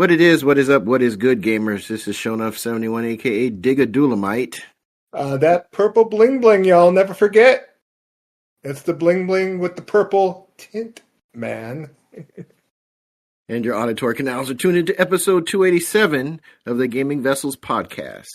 What it is, what is up, what is good, gamers? This is Shonuff71, aka Digadulamite. That purple bling bling, y'all never forget. It's the bling bling with the purple tint, man. And your auditory canals are tuned into episode 287 of the Gaming Vessels podcast.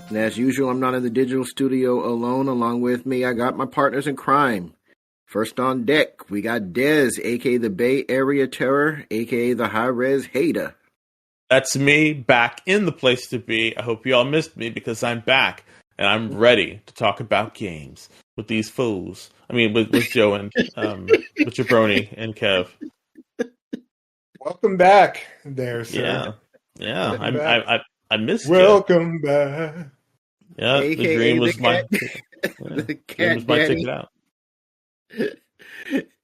And as usual, I'm not in the digital studio alone. Along with me, I got my partners in crime. First on deck, we got Dez, a.k.a. the Bay Area Terror, a.k.a. the High-Res Hater. That's me, back in the place to be. I hope you all missed me because I'm back, and I'm ready to talk about games with these fools. I mean, with Joe and with Jabroni and Kev. Welcome back there, sir. Yeah. I missed you. Welcome back. Yeah, AKA the dream was my the cat was my ticket out.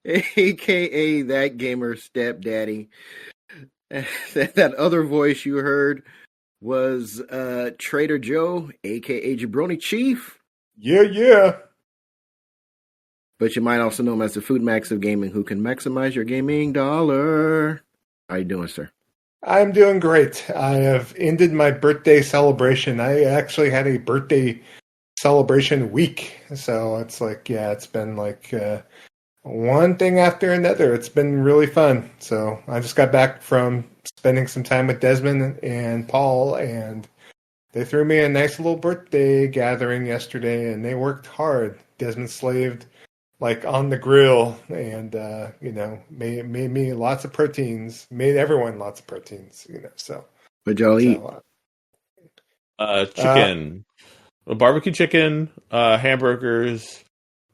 AKA that gamer stepdaddy. That other voice you heard was Trader Joe, aka Jabroni Chief. Yeah. But you might also know him as the Food Max of Gaming, who can maximize your gaming dollar. How you doing, sir? I'm doing great. I have ended my birthday celebration. I actually had a birthday celebration week. So it's like, it's been like one thing after another. It's been really fun. So I just got back from spending some time with Desmond and Paul, and they threw me a nice little birthday gathering yesterday, and they worked hard. Desmond slaved like on the grill, and made me lots of proteins. Made everyone lots of proteins. So. What'd y'all eat? Chicken, barbecue chicken, hamburgers,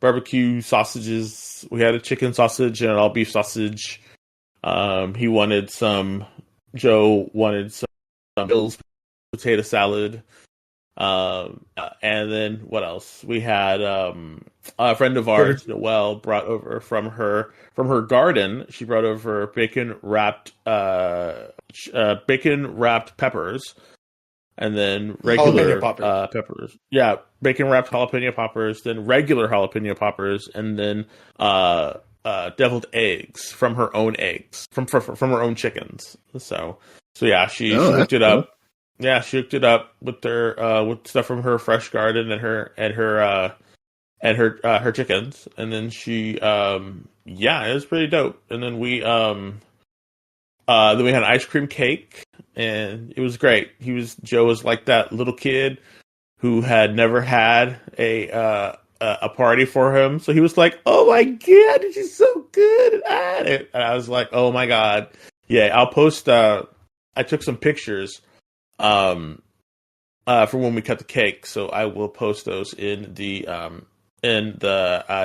barbecue sausages. We had a chicken sausage and an all beef sausage. Joe wanted some Bill's potato salad. And then what else? We had a friend of ours, Noelle, brought over from her garden. She brought over bacon wrapped peppers, and then regular peppers. Yeah, bacon wrapped jalapeno poppers, then regular jalapeno poppers, and then deviled eggs from her own eggs from her own chickens. So yeah, she hooked it up. Cool. Yeah, she hooked it up with her with stuff from her fresh garden and her chickens, and then she it was pretty dope. And then we had an ice cream cake, and it was great. Joe was like that little kid who had never had a party for him, so he was like, "Oh my god, she's so good at it!" And I was like, "Oh my god, yeah." I'll post. I took some pictures for when we cut the cake, so I will post those in the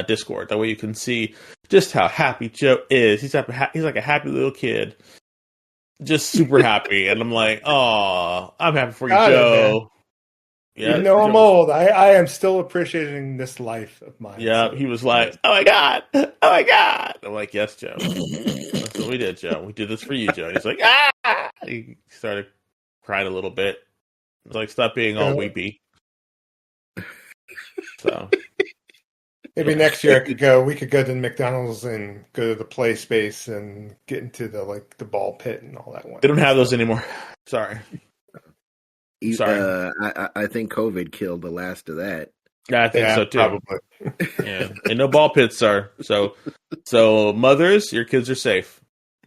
Discord. That way you can see just how happy Joe is. He's like a happy little kid, just super happy. And I'm like, oh, I'm happy for you, Joe. Yeah, I'm old. I am still appreciating this life of mine. Yeah, so. He was like, oh my god. I'm like, yes, Joe. That's what we did, Joe. We did this for you, Joe. And he's like, ah. He started crying a little bit. It's like, stop being all weepy. So maybe next year we could go to McDonald's and go to the play space and get into the ball pit and all that one. They don't have those anymore. Sorry. I think COVID killed the last of that. Yeah, I think so too. Probably. Yeah. And no ball pits, sir. So mothers, your kids are safe.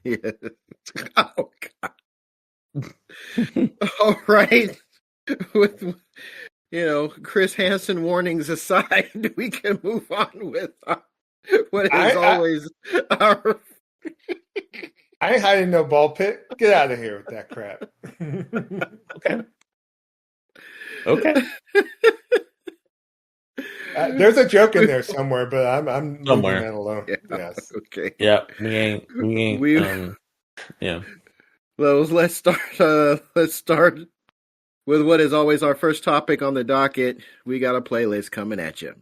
Yeah. Oh god. All right. With Chris Hansen warnings aside, we can move on with what is always our. I ain't hiding no ball pit. Get out of here with that crap. Okay. There's a joke in there somewhere, but I'm somewhere moving that alone. Yeah. Yes. Okay. Yeah, we ain't. Yeah. Well, let's start with what is always our first topic on the docket. We got a playlist coming at you.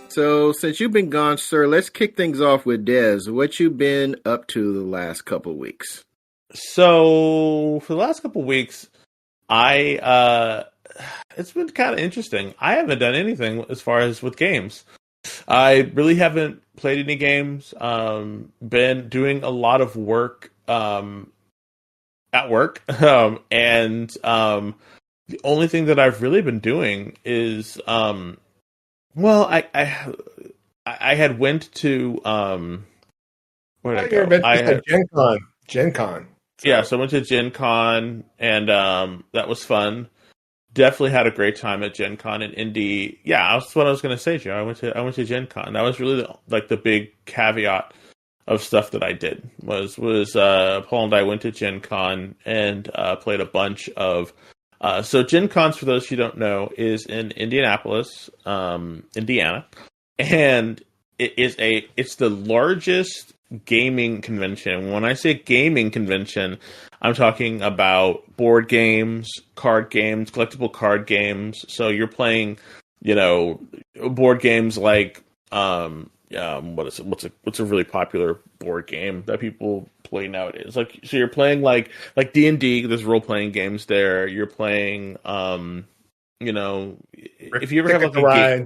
So, since you've been gone, sir, let's kick things off with Dez. What you been up to the last couple weeks? So for the last couple of weeks, I it's been kind of interesting. I haven't done anything as far as with games. I really haven't played any games. Been doing a lot of work at work, and the only thing that I've really been doing is well, I had went to where did I go? I had Gen Con. Gen Con. Yeah, so I went to Gen Con, and that was fun. Definitely had a great time at Gen Con in Indy. Yeah, that's what I was going to say, Joe. I went to Gen Con. That was really the big caveat of stuff that I did was Paul and I went to Gen Con and played a bunch of. So Gen Cons, for those who don't know, is in Indianapolis, Indiana, and it's the largest gaming convention. When I say gaming convention, I'm talking about board games, card games, collectible card games. So you're playing, board games like what's a really popular board game that people play nowadays? So you're playing like D&D. There's role playing games there. You're playing if you ever have like a game.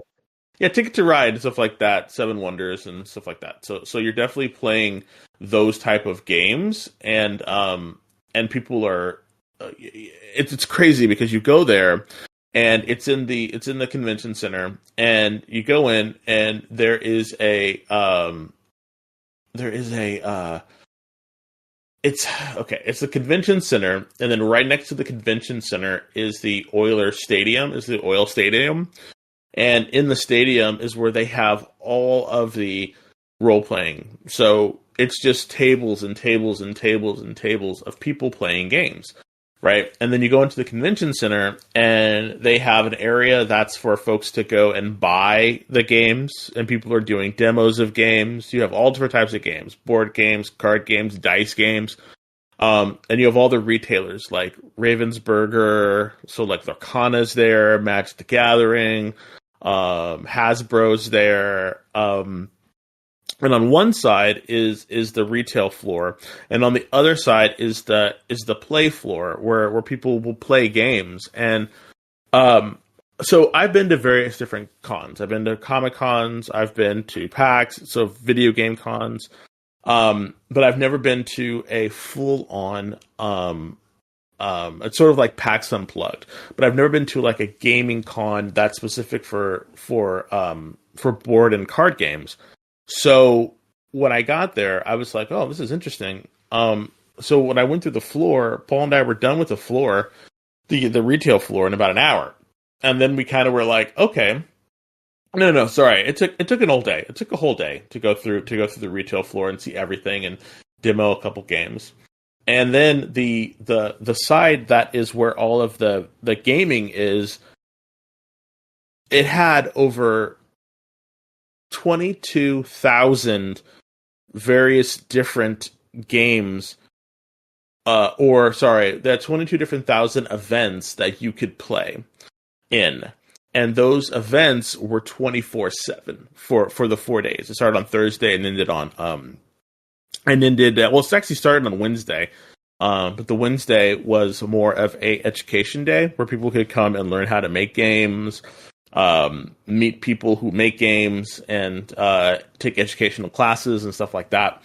Yeah, Ticket to Ride and stuff like that, Seven Wonders and stuff like that. So you're definitely playing those type of games, and people are it's crazy because you go there and it's in the convention center, and you go in and it's the convention center, and then right next to the convention center is the Oil Stadium. And in the stadium is where they have all of the role playing. So it's just tables and tables and tables and tables of people playing games, right? And then you go into the convention center, and they have an area that's for folks to go and buy the games, and people are doing demos of games. You have all different types of games: board games, card games, dice games. And you have all the retailers like Ravensburger, so like Lorcana's there, Magic the Gathering, Hasbro's there, and on one side is the retail floor, and on the other side is the play floor where people will play games. And so I've been to various different cons. I've been to Comic Cons, I've been to PAX, so video game cons, but I've never been to a full on it's sort of like PAX Unplugged, but I've never been to like a gaming con that's specific for board and card games. So when I got there, I was like, "Oh, this is interesting." So when I went through the floor, Paul and I were done with the floor, the retail floor, in about an hour, and then we kind of were like, "Okay." No, sorry. It took an whole day. It took a whole day to go through the retail floor and see everything and demo a couple games. And then the side that is where all of the gaming is, it had over 22,000 various different games, there are 22 different thousand events that you could play in. And those events were 24/7 for the 4 days. It started on Thursday and ended on it actually started on Wednesday, but the Wednesday was more of a education day where people could come and learn how to make games, meet people who make games, and take educational classes and stuff like that.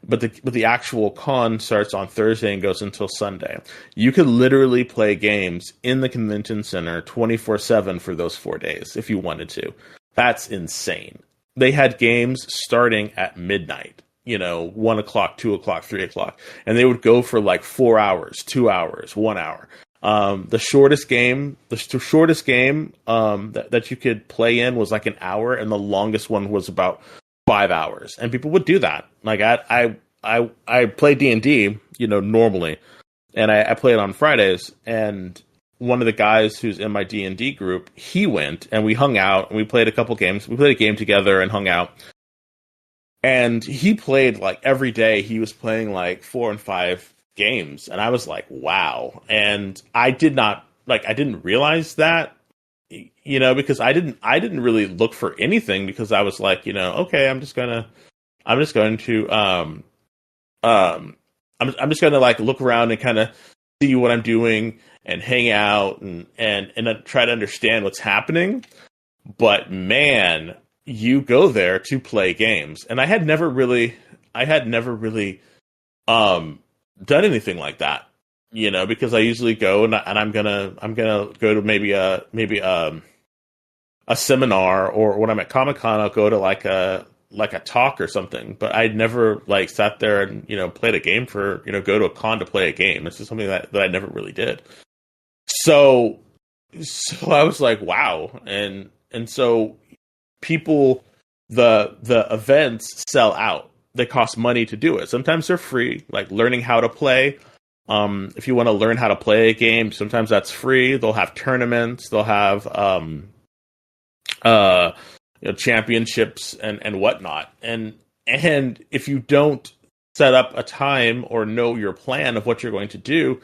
But the actual con starts on Thursday and goes until Sunday. You could literally play games in the convention center 24/7 for those 4 days if you wanted to. That's insane. They had games starting at midnight. 1 o'clock, 2 o'clock, 3 o'clock. And they would go for like 4 hours, 2 hours, 1 hour. The shortest game that you could play in was like an hour, and the longest one was about 5 hours. And people would do that. Like I play D&D, normally, and I play it on Fridays. And one of the guys who's in my D&D group, he went and we hung out and we played a couple games. We played a game together and hung out. And he played like every day. He was playing like 4 and 5 games, and I was like, wow. And I didn't realize that, because I didn't really look for anything, because I was like, okay, I'm just going to I'm just gonna like look around and kind of see what I'm doing and hang out and try to understand what's happening. But man, you go there to play games, and I had never really done anything like that, because I usually go and I'm gonna go to maybe a seminar, or when I'm at Comic-Con, I'll go to like a talk or something. But I'd never like sat there and played a game for go to a con to play a game. It's just something that I never really did. So I was like, wow, and so people, the events sell out. They cost money to do it. Sometimes they're free, like learning how to play. If you want to learn how to play a game, sometimes that's free. They'll have tournaments. They'll have championships and whatnot. And if you don't set up a time or know your plan of what you're going to do,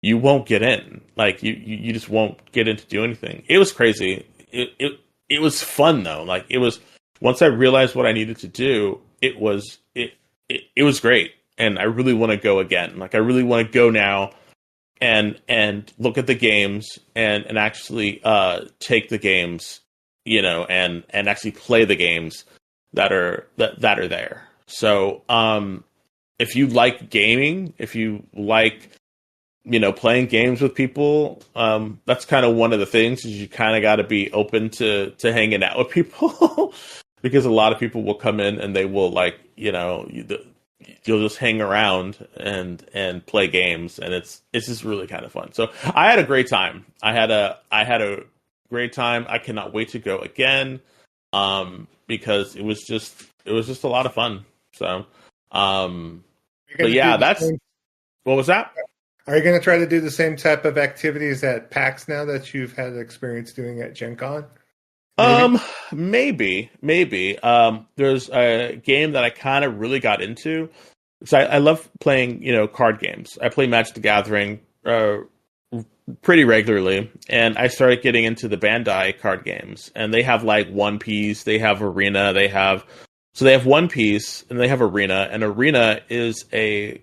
you won't get in. Like you just won't get in to do anything. It was crazy. It was fun though. Like it was, once I realized what I needed to do, it was great. And I really want to go again. Like I really want to go now and look at the games and actually take the games, and actually play the games that are there. So if you like gaming, if you like playing games with people, that's kind of one of the things, is you kind of got to be open to hanging out with people because a lot of people will come in and they will like, you'll just hang around and play games, and it's just really kind of fun. So I had a great time. I had a great time. I cannot wait to go again, because it was just a lot of fun. So, but yeah, what was that? Are you going to try to do the same type of activities at PAX now that you've had experience doing at Gen Con? Maybe. There's a game that I kind of really got into. So I love playing, card games. I play Magic the Gathering pretty regularly, and I started getting into the Bandai card games. And they have like One Piece, they have Arena, they have One Piece, and they have Arena. And Arena is a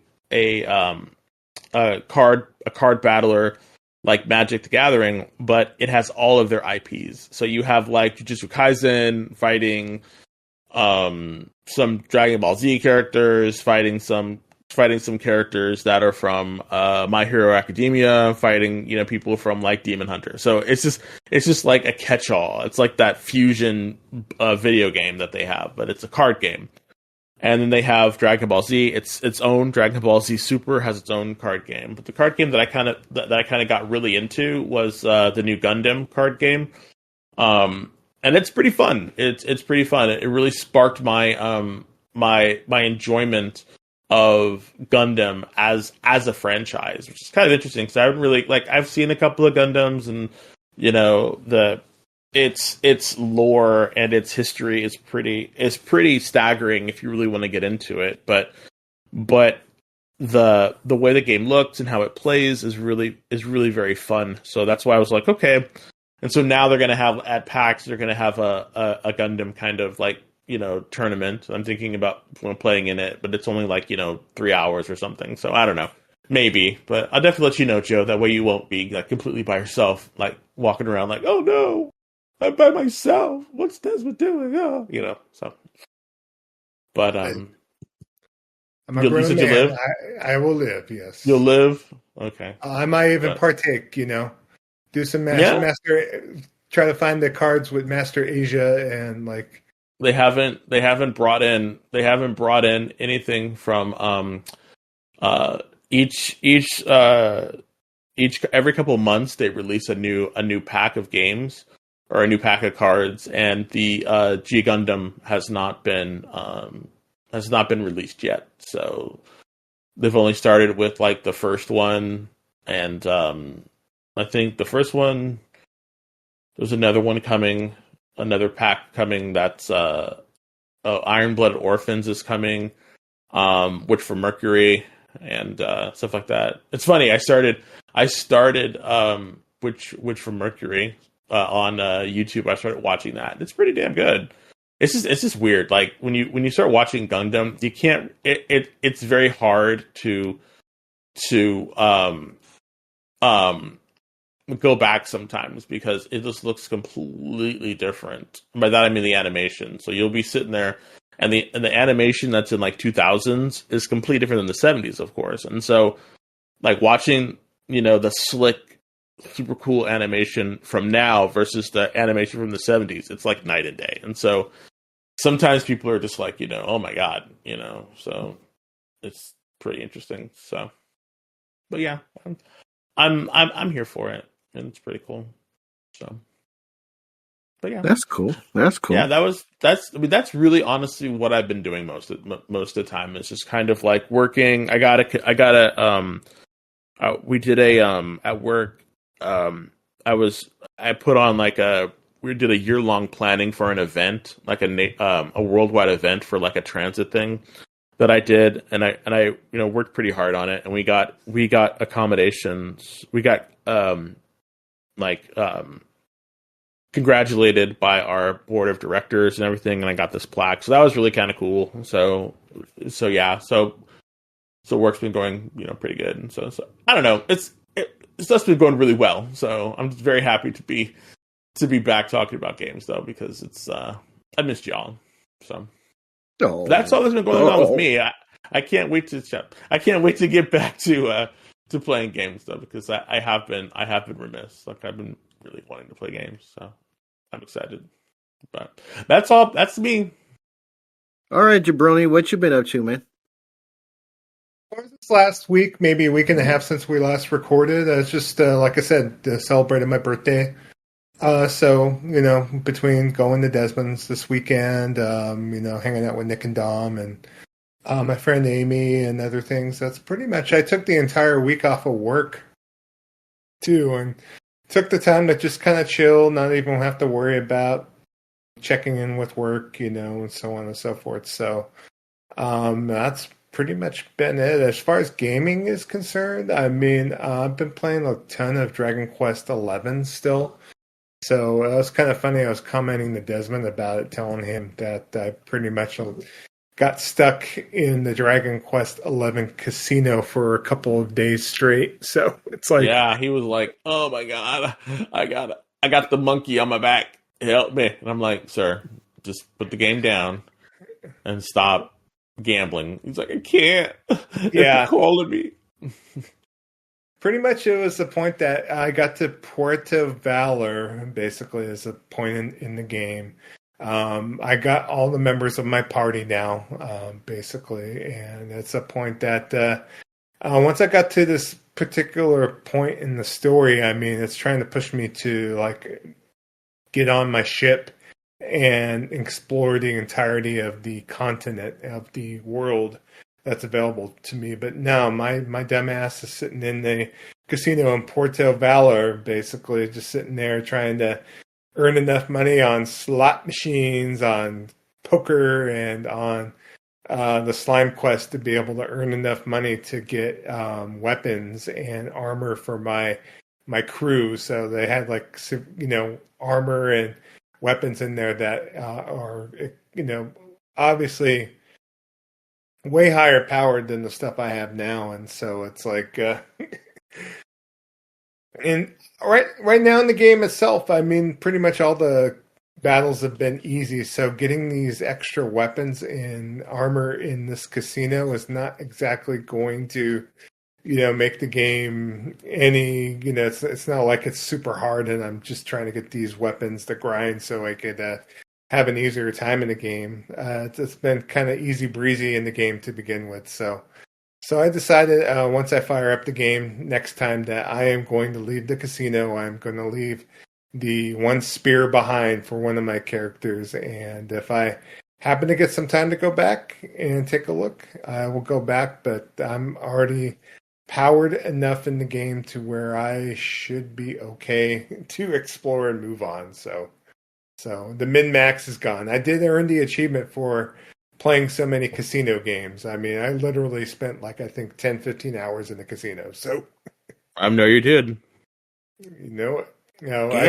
card battler like Magic the Gathering, but it has all of their IPs. So you have like Jujutsu Kaisen fighting some Dragon Ball Z characters, fighting some characters that are from My Hero Academia, fighting people from like Demon Hunter. So it's just like a catch-all. It's like that fusion video game that they have, but it's a card game. And then they have Dragon Ball Z. Its own Dragon Ball Z Super has its own card game. But the card game that I kind of got really into was the new Gundam card game. And it's pretty fun. It's pretty fun. It really sparked my my enjoyment of Gundam as a franchise, which is kind of interesting because I haven't really I've seen a couple of Gundams, and its lore and its history is pretty staggering if you really want to get into it. But the way the game looks and how it plays is really very fun. So that's why I was like, okay. And so now they're gonna have at PAX, they're gonna have a Gundam kind of tournament. I'm thinking about playing in it, but it's only 3 hours or something. So I don't know. Maybe, but I'll definitely let you know, Joe. That way you won't be completely by yourself, walking around oh no, I'm by myself. What's Desmond doing? Oh, so. But I'm a grown man. Live? I will live. Yes, you'll live. Okay. I might even partake. Do some master. Try to find the cards with Master Asia and They haven't brought in anything from every couple of months they release a new pack of games or a new pack of cards, and the G Gundam has not been released yet. So they've only started with the first one, and I think the first one, there's another one coming, another pack coming. That's Iron Blooded Orphans is coming, which for Mercury and stuff like that. It's funny. I started which for Mercury on YouTube. I started watching that. It's pretty damn good. It's just weird. When you start watching Gundam, you can't. It's very hard to to go back sometimes because it just looks completely different. By that I mean the animation. So you'll be sitting there, and the animation that's in like 2000s is completely different than the 70s, of course. And so, like watching, the slick, super cool animation from now versus the animation from the 70s, it's like night and day. And so sometimes people are just like, oh my god, So it's pretty interesting. So, but yeah, I'm here for it, and it's pretty cool. So, but yeah, that's cool. That's cool. Yeah, that's really honestly what I've been doing most of the time. It's just kind of like working. We did at work. I put on we did a year-long planning for an event, like a worldwide event for like a transit thing that I did, and I worked pretty hard on it, and we got accommodations. We got congratulated by our board of directors and everything, and I got this plaque. So that was really kind of cool. So yeah, so work's been going pretty good, and so I don't know. It's just been going really well. So I'm just very happy to be back talking about games though, because it's I missed y'all. So that's all that's been going on with me. I can't wait to get back to playing games though, because I have been remiss. Like I've been really wanting to play games, so I'm excited. But that's all. That's me. All right, Jabroni, what you been up to, man? This last week, maybe a week and a half since we last recorded, I was just like I said, celebrating my birthday. So between going to Desmond's this weekend, hanging out with Nick and Dom and my friend Amy and other things, that's pretty much. I took the entire week off of work too, and took the time to just kind of chill, not even have to worry about checking in with work, and so on and so forth. So that's pretty much been it. As far as gaming is concerned, I mean, I've been playing a ton of Dragon Quest XI still. So it was kind of funny. I was commenting to Desmond about it, telling him that I pretty much got stuck in the Dragon Quest XI casino for a couple of days straight. So it's like, yeah, he was like, "Oh my god, I got the monkey on my back. Help me!" And I'm like, "Sir, just put the game down and stop gambling." He's like, "I can't. Yeah, it's calling me." Pretty much, it was the point that I got to Puerto Valor, basically, as a point in the game. I got all the members of my party now, basically, and it's a point that once I got to this particular point in the story, I mean, it's trying to push me to get on my ship and explore the entirety of the continent, of the world that's available to me. But no, my dumbass is sitting in the casino in Puerto Valor, basically just sitting there trying to earn enough money on slot machines, on poker, and on the slime quest to be able to earn enough money to get weapons and armor for my crew. So they had armor and weapons in there that are obviously way higher powered than the stuff I have now. And so it's like and right now in the game itself, I mean, pretty much all the battles have been easy. So getting these extra weapons and armor in this casino is not exactly going to, make the game any, it's not like it's super hard and I'm just trying to get these weapons to grind so I could have an easier time in the game. It's been kind of easy breezy in the game to begin with. So I decided once I fire up the game next time that I am going to leave the casino. I'm going to leave the one spear behind for one of my characters. And if I happen to get some time to go back and take a look, I will go back. But I'm already powered enough in the game to where I should be okay to explore and move on. So the min-max is gone. I did earn the achievement for playing so many casino games. I mean, I literally spent I think 10, 15 hours in the casino. So I know you did. I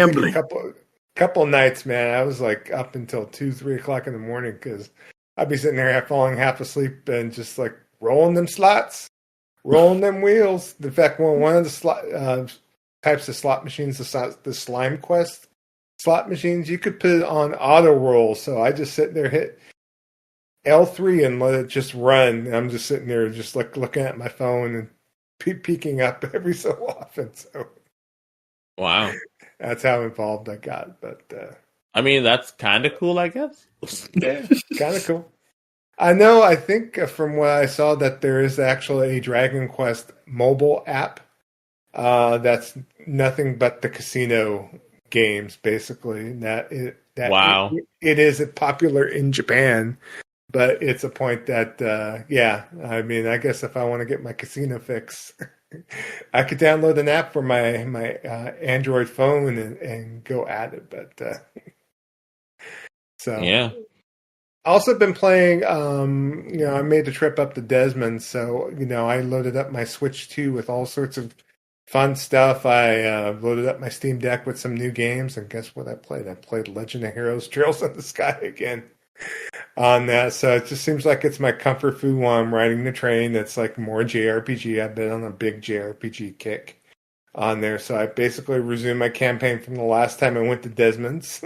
think a couple nights, man, I was up until 2, 3 o'clock in the morning because I'd be sitting there falling half asleep and just rolling them slots. rolling them wheels. In fact, one of the types of slot machines, the Slime Quest slot machines, you could put it on auto roll. So I just sit there, hit L3 and let it just run. And I'm just sitting there, just like looking at my phone and peeking up every so often. So wow, that's how involved I got. But I mean, that's kind of cool, I guess. Yeah, kind of cool. I think from what I saw that there is actually a Dragon Quest mobile app that's nothing but the casino games, basically. Wow. It is popular in Japan, but it's a point that, I mean, I guess if I want to get my casino fix, I could download an app for my Android phone and go at it. But so yeah. Also been playing, I made the trip up to Desmond, so, I loaded up my Switch 2 with all sorts of fun stuff. I loaded up my Steam Deck with some new games, and guess what I played? I played Legend of Heroes Trails in the Sky again on that, so it just seems like it's my comfort food while I'm riding the train. It's like more JRPG. I've been on a big JRPG kick on there, so I basically resumed my campaign from the last time I went to Desmond's.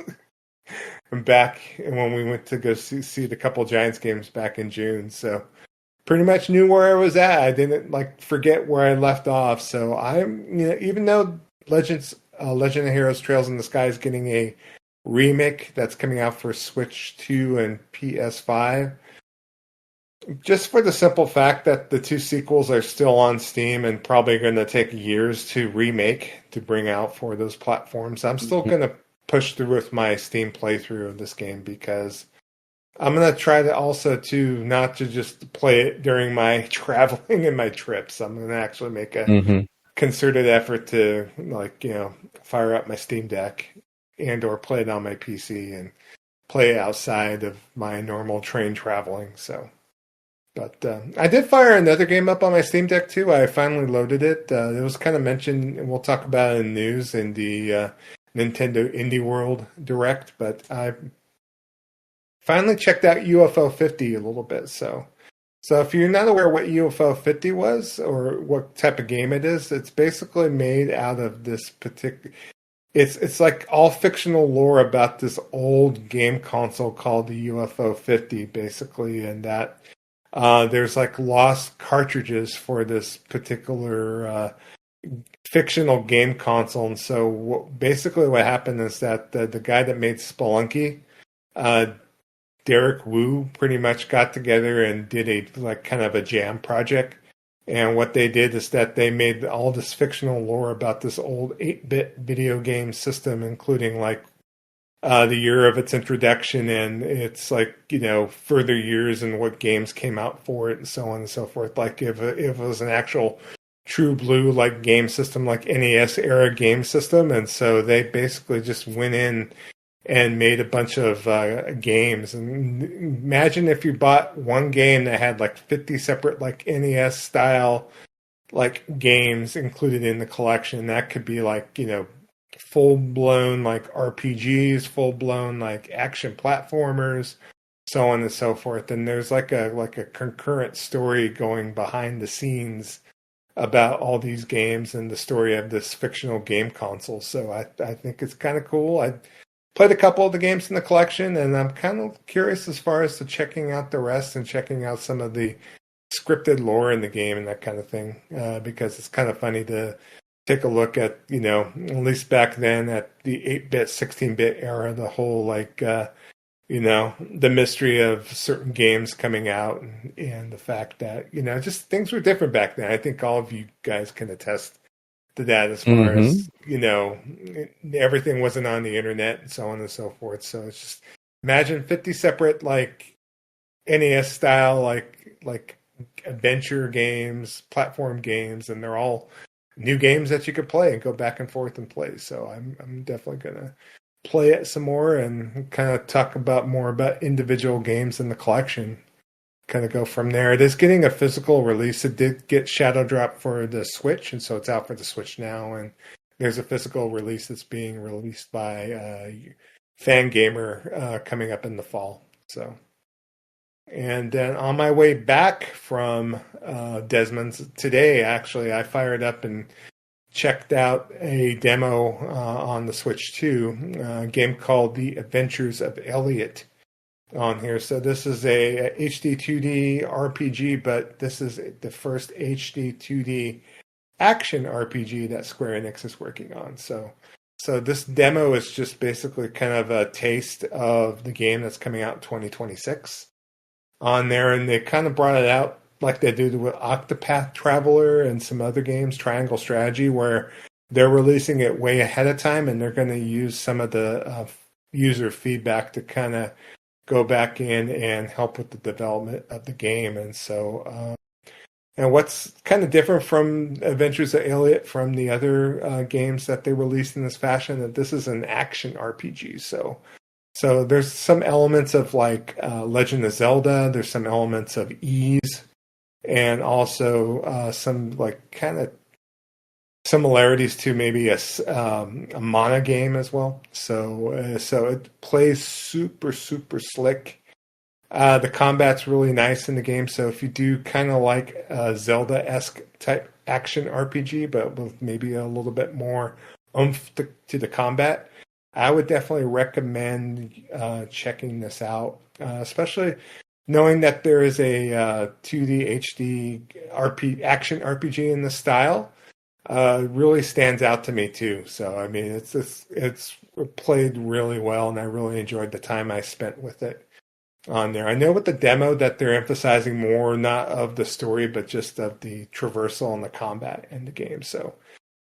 I'm back when we went to go see the couple Giants games back in June. So pretty much knew where I was at. I didn't forget where I left off. So I'm, even though Legend of Heroes Trails in the Sky is getting a remake that's coming out for Switch 2 and PS5, just for the simple fact that the two sequels are still on Steam and probably going to take years to remake to bring out for those platforms, I'm still going to push through with my Steam playthrough of this game because I'm going to try to also not to just play it during my traveling and my trips. I'm going to actually make a concerted effort to fire up my Steam Deck and or play it on my PC and play it outside of my normal train traveling. So, but I did fire another game up on my Steam Deck too. I finally loaded it. It was kind of mentioned, and we'll talk about it in news in the Nintendo Indie World Direct, but I finally checked out UFO 50 a little bit. So if you're not aware what UFO 50 was or what type of game it is, it's basically made out of this particular. It's like all fictional lore about this old game console called the UFO 50, basically, and that there's lost cartridges for this particular fictional game console. And so basically what happened is that the guy that made Spelunky, Derek Wu, pretty much got together and did a kind of a jam project. And what they did is that they made all this fictional lore about this old 8-bit video game system, including the year of its introduction and its further years and what games came out for it and so on and so forth. If it was an actual true blue game system, NES era game system. And so they basically just went in and made a bunch of games. And imagine if you bought one game that had 50 separate NES style games included in the collection. That could be full blown RPGs, full blown action platformers, so on and so forth. And there's a concurrent story going behind the scenes about all these games and the story of this fictional game console. So I think it's kind of cool. I played a couple of the games in the collection, and I'm kind of curious as far as to checking out the rest and checking out some of the scripted lore in the game and that kind of thing, because it's kind of funny to take a look at, at least back then at the 8-bit, 16-bit era, the whole the mystery of certain games coming out and the fact that, just things were different back then. I think all of you guys can attest to that as far as, everything wasn't on the internet and so on and so forth. So it's just imagine 50 separate NES style adventure games, platform games, and they're all new games that you could play and go back and forth and play. So I'm definitely gonna play it some more and kind of talk more about individual games in the collection. Kind of go from there. It is getting a physical release. It did get shadow dropped for the Switch, and so it's out for the Switch now. And there's a physical release that's being released by Fangamer coming up in the fall. So And then on my way back from Desmond's today, actually, I fired up and checked out a demo on the Switch 2, a game called The Adventures of Elliot on here. So this is a HD 2D RPG, but this is the first HD 2D action RPG that Square Enix is working on. So this demo is just basically kind of a taste of the game that's coming out in 2026 on there, and they kind of brought it out like they did with Octopath Traveler and some other games, Triangle Strategy, where they're releasing it way ahead of time, and they're going to use some of the user feedback to kind of go back in and help with the development of the game. And so, and what's kind of different from Adventures of Elliot from the other games that they released in this fashion, that this is an action RPG. So there's some elements of like Legend of Zelda. There's some elements of Ys, and also some like kind of similarities to maybe a Mana game as well. So it plays super slick. The combat's really nice in the game. So if you do kind of like a Zelda-esque type action RPG, but with maybe a little bit more oomph to the combat, I would definitely recommend checking this out, especially knowing that there is a 2D HD action RPG in the style. Really stands out to me too. So I mean, it's played really well, and I really enjoyed the time I spent with it on there. I know with the demo that they're emphasizing more not of the story, but just of the traversal and the combat in the game. So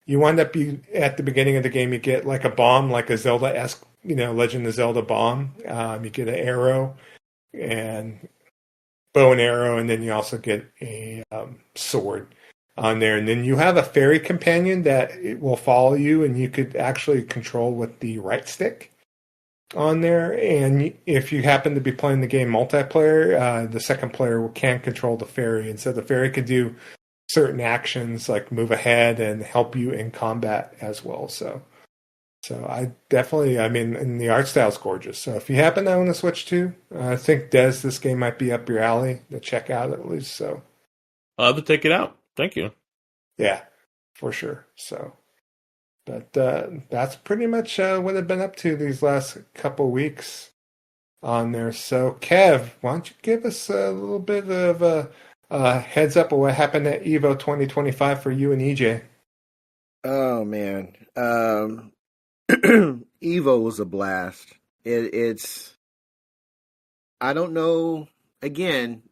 you wind up at the beginning of the game, you get like a bomb, like a Zelda-esque, Legend of Zelda bomb. You get an arrow and bow and arrow, and then you also get a sword on there. And then you have a fairy companion that it will follow you, and you could actually control with the right stick on there. And if you happen to be playing the game multiplayer, the second player can control the fairy, and so the fairy could do certain actions like move ahead and help you in combat as well. So I definitely, and the art style is gorgeous. So if you happen to own the Switch 2, I think this game might be up your alley to check out at least. So I'll have to take it out. Thank you. Yeah, for sure. So, but that's pretty much what I've been up to these last couple weeks on there. So, Kev, why don't you give us a little bit of a heads up of what happened at EVO 2025 for you and EJ? Oh man, EVO was a blast. It's I don't know. Again,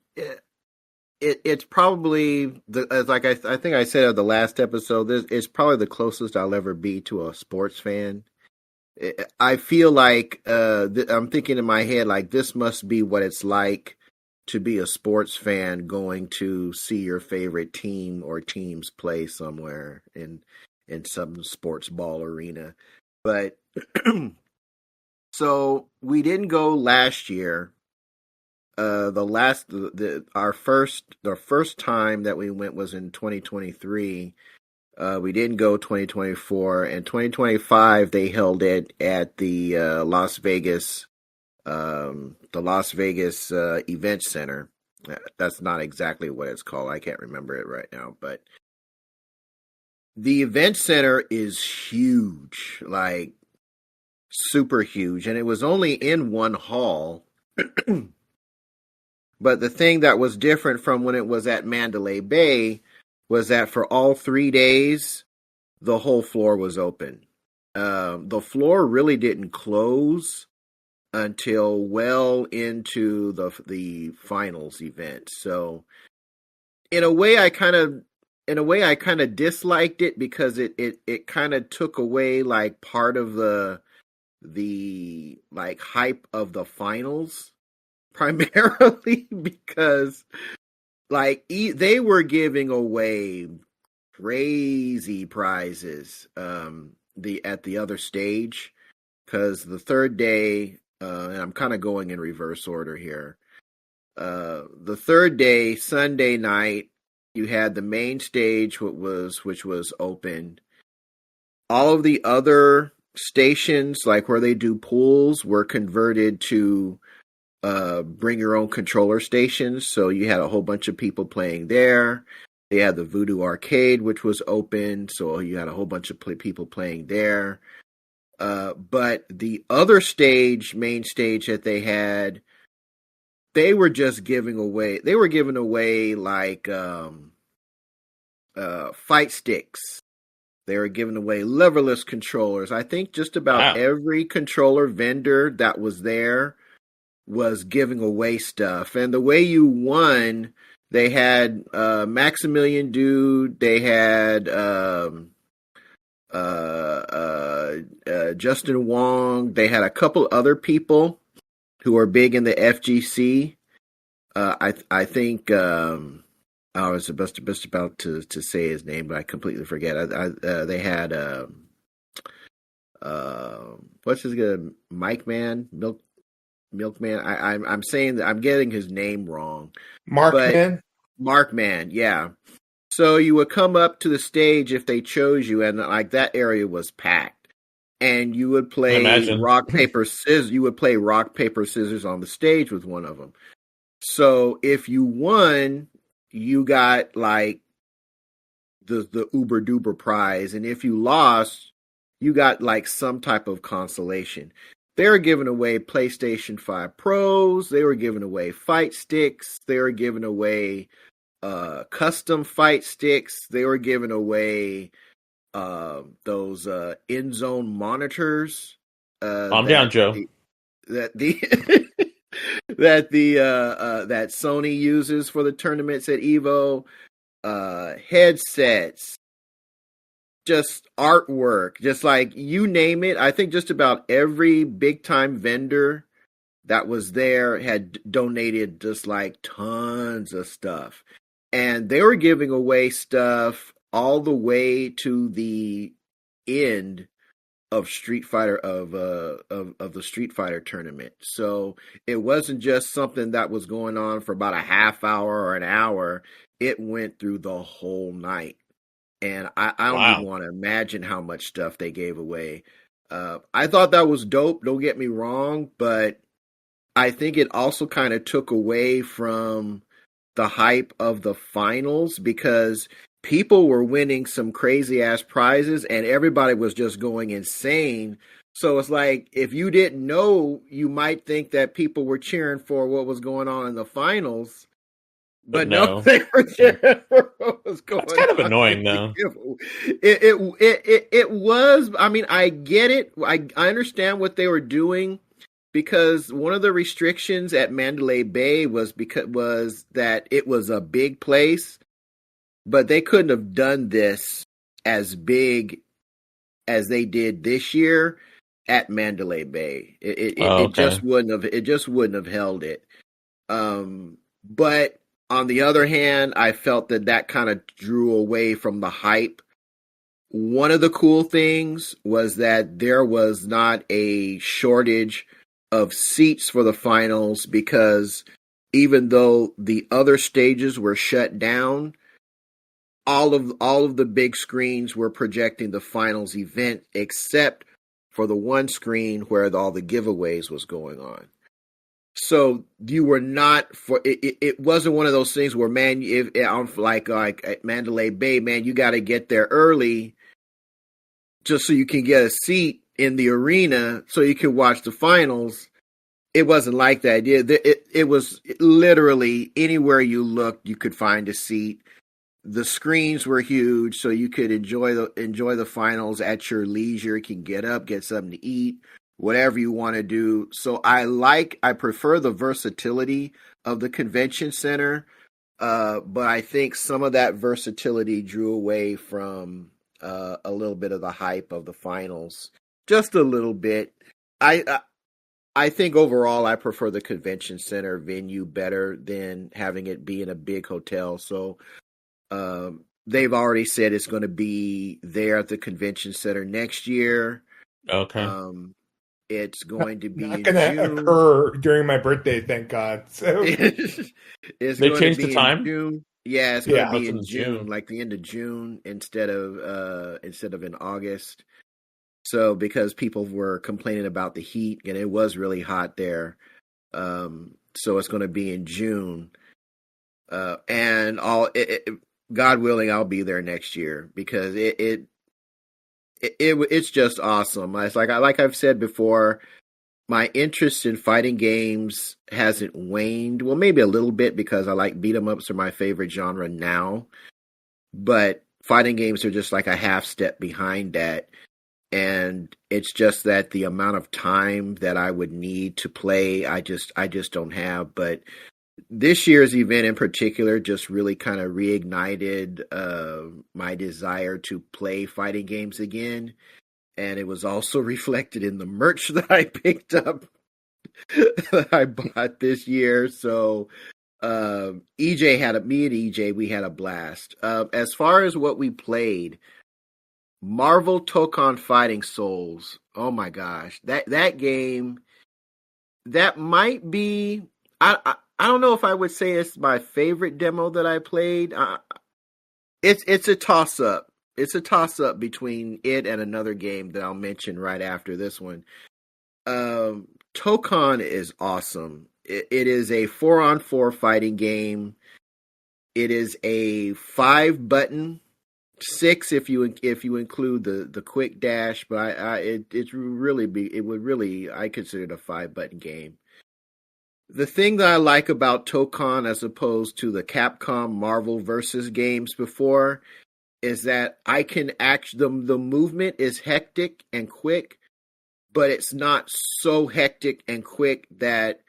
it's probably like I think I said at the last episode. It's probably the closest I'll ever be to a sports fan. I feel like I'm thinking in my head like this must be what it's like to be a sports fan going to see your favorite team or teams play somewhere in some sports ball arena. But so we didn't go last year. Our first time that we went was in 2023. We didn't go 2024, and 2025 they held it at the Las Vegas Event Center. That's not exactly what it's called. I can't remember it right now, but the event center is huge, like super huge, and it was only in one hall. But the thing that was different from when it was at Mandalay Bay was that for all 3 days, the whole floor was open. The floor really didn't close until well into the finals event. So, in a way, I kind of disliked it because it kind of took away like part of the like hype of the finals. Primarily because, like, they were giving away crazy prizes at the other stage, because the third day, and I'm kind of going in reverse order here. The third day, Sunday night, you had the main stage, which was open. All of the other stations, like where they do pools, were converted to bring your own controller stations. So you had a whole bunch of people playing there. They had the Voodoo Arcade, which was open. So you had a whole bunch of people playing there. But the other main stage that they had, they were just giving away. They were giving away like fight sticks. They were giving away leverless controllers. I think just about every controller vendor that was there was giving away stuff. And the way you won, they had Maximilian Dude, they had Justin Wong, they had a couple other people who are big in the FGC. I think I was just about to say his name, but I completely forget. They had what's his good Mike Man Milkman. I'm saying that I'm getting his name wrong. Markman, yeah. So you would come up to the stage if they chose you, and like that area was packed, and you would play rock paper scissors. You would play rock paper scissors on the stage with one of them. So if you won, you got like the uber duper prize, and if you lost, you got like some type of consolation. They were giving away PlayStation 5 Pros. They were giving away fight sticks. They were giving away custom fight sticks. They were giving away those end zone monitors. I'm down, Joe. That Sony uses for the tournaments at Evo, headsets, just artwork, just like you name it. I think just about every big time vendor that was there had donated just like tons of stuff, and they were giving away stuff all the way to the end of Street Fighter of the Street Fighter tournament. So it wasn't just something that was going on for about a half hour or an hour. It went through the whole night. And I don't even want to imagine how much stuff they gave away. I thought that was dope, don't get me wrong, but I think it also kind of took away from the hype of the finals because people were winning some crazy ass prizes and everybody was just going insane. So it's like, if you didn't know, you might think that people were cheering for what was going on in the finals. But no, they were cheering for what was going on. It's kind of annoying, though. It was. I mean, I get it. I understand what they were doing because one of the restrictions at Mandalay Bay was that it was a big place, but they couldn't have done this as big as they did this year at Mandalay Bay. It just wouldn't have. It just wouldn't have held it. But on the other hand, I felt that kind of drew away from the hype. One of the cool things was that there was not a shortage of seats for the finals because even though the other stages were shut down, all of the big screens were projecting the finals event except for the one screen where all the giveaways was going on. So you were not for it. It wasn't one of those things where, man, if like at Mandalay Bay, man, you got to get there early just so you can get a seat in the arena so you can watch the finals. It wasn't like that. It was literally anywhere you looked, you could find a seat. The screens were huge, so you could enjoy the finals at your leisure. You can get up, get something to eat, whatever you want to do. So I prefer the versatility of the convention center, but I think some of that versatility drew away from a little bit of the hype of the finals, just a little bit. I think overall I prefer the convention center venue better than having it be in a big hotel. So they've already said it's going to be there at the convention center next year. Okay. It's going to be not going to occur during my birthday, thank God. So they changed the time. June. Yeah, it's going to be in June, like the end of June instead of in August. So because people were complaining about the heat and it was really hot there, so it's going to be in June. And God willing, I'll be there next year because it's just awesome. It's like I've said before, my interest in fighting games hasn't waned. Well, maybe a little bit because I like beat 'em ups are my favorite genre now, but fighting games are just like a half step behind that. And it's just that the amount of time that I would need to play, I just don't have. But this year's event in particular just really kind of reignited my desire to play fighting games again. And it was also reflected in the merch that I picked up that I bought this year. So me and EJ, we had a blast. As far as what we played, Marvel Tokon Fighting Souls. Oh my gosh, that game, that might be. I don't know if I would say it's my favorite demo that I played. It's a toss up. It's a toss up between it and another game that I'll mention right after this one. Tokon is awesome. It is a 4-on-4 fighting game. It is a 5-button. 6 if you include the quick dash, but I consider it a 5-button game. The thing that I like about Tokon as opposed to the Capcom Marvel versus games before is that I can the movement is hectic and quick, but it's not so hectic and quick that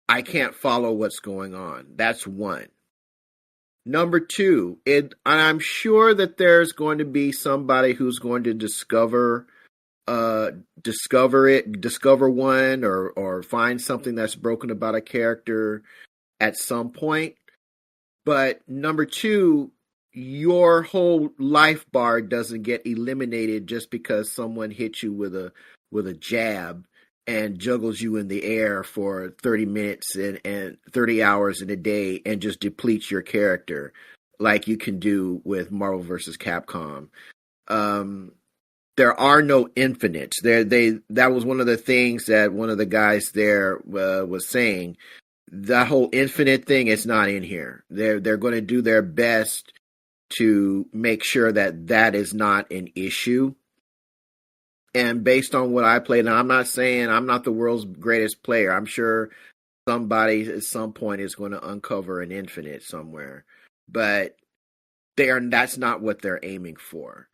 I can't follow what's going on. That's one. Number two, I'm sure that there's going to be somebody who's going to discover one or find something that's broken about a character at some point. But number two, your whole life bar doesn't get eliminated just because someone hits you with a jab and juggles you in the air for 30 minutes and 30 hours in a day and just depletes your character like you can do with Marvel vs. Capcom. There are no infinites. That was one of the things that one of the guys there was saying. That whole infinite thing is not in here. They're going to do their best to make sure that is not an issue. And based on what I played, and I'm not saying I'm not the world's greatest player. I'm sure somebody at some point is going to uncover an infinite somewhere. But that's not what they're aiming for.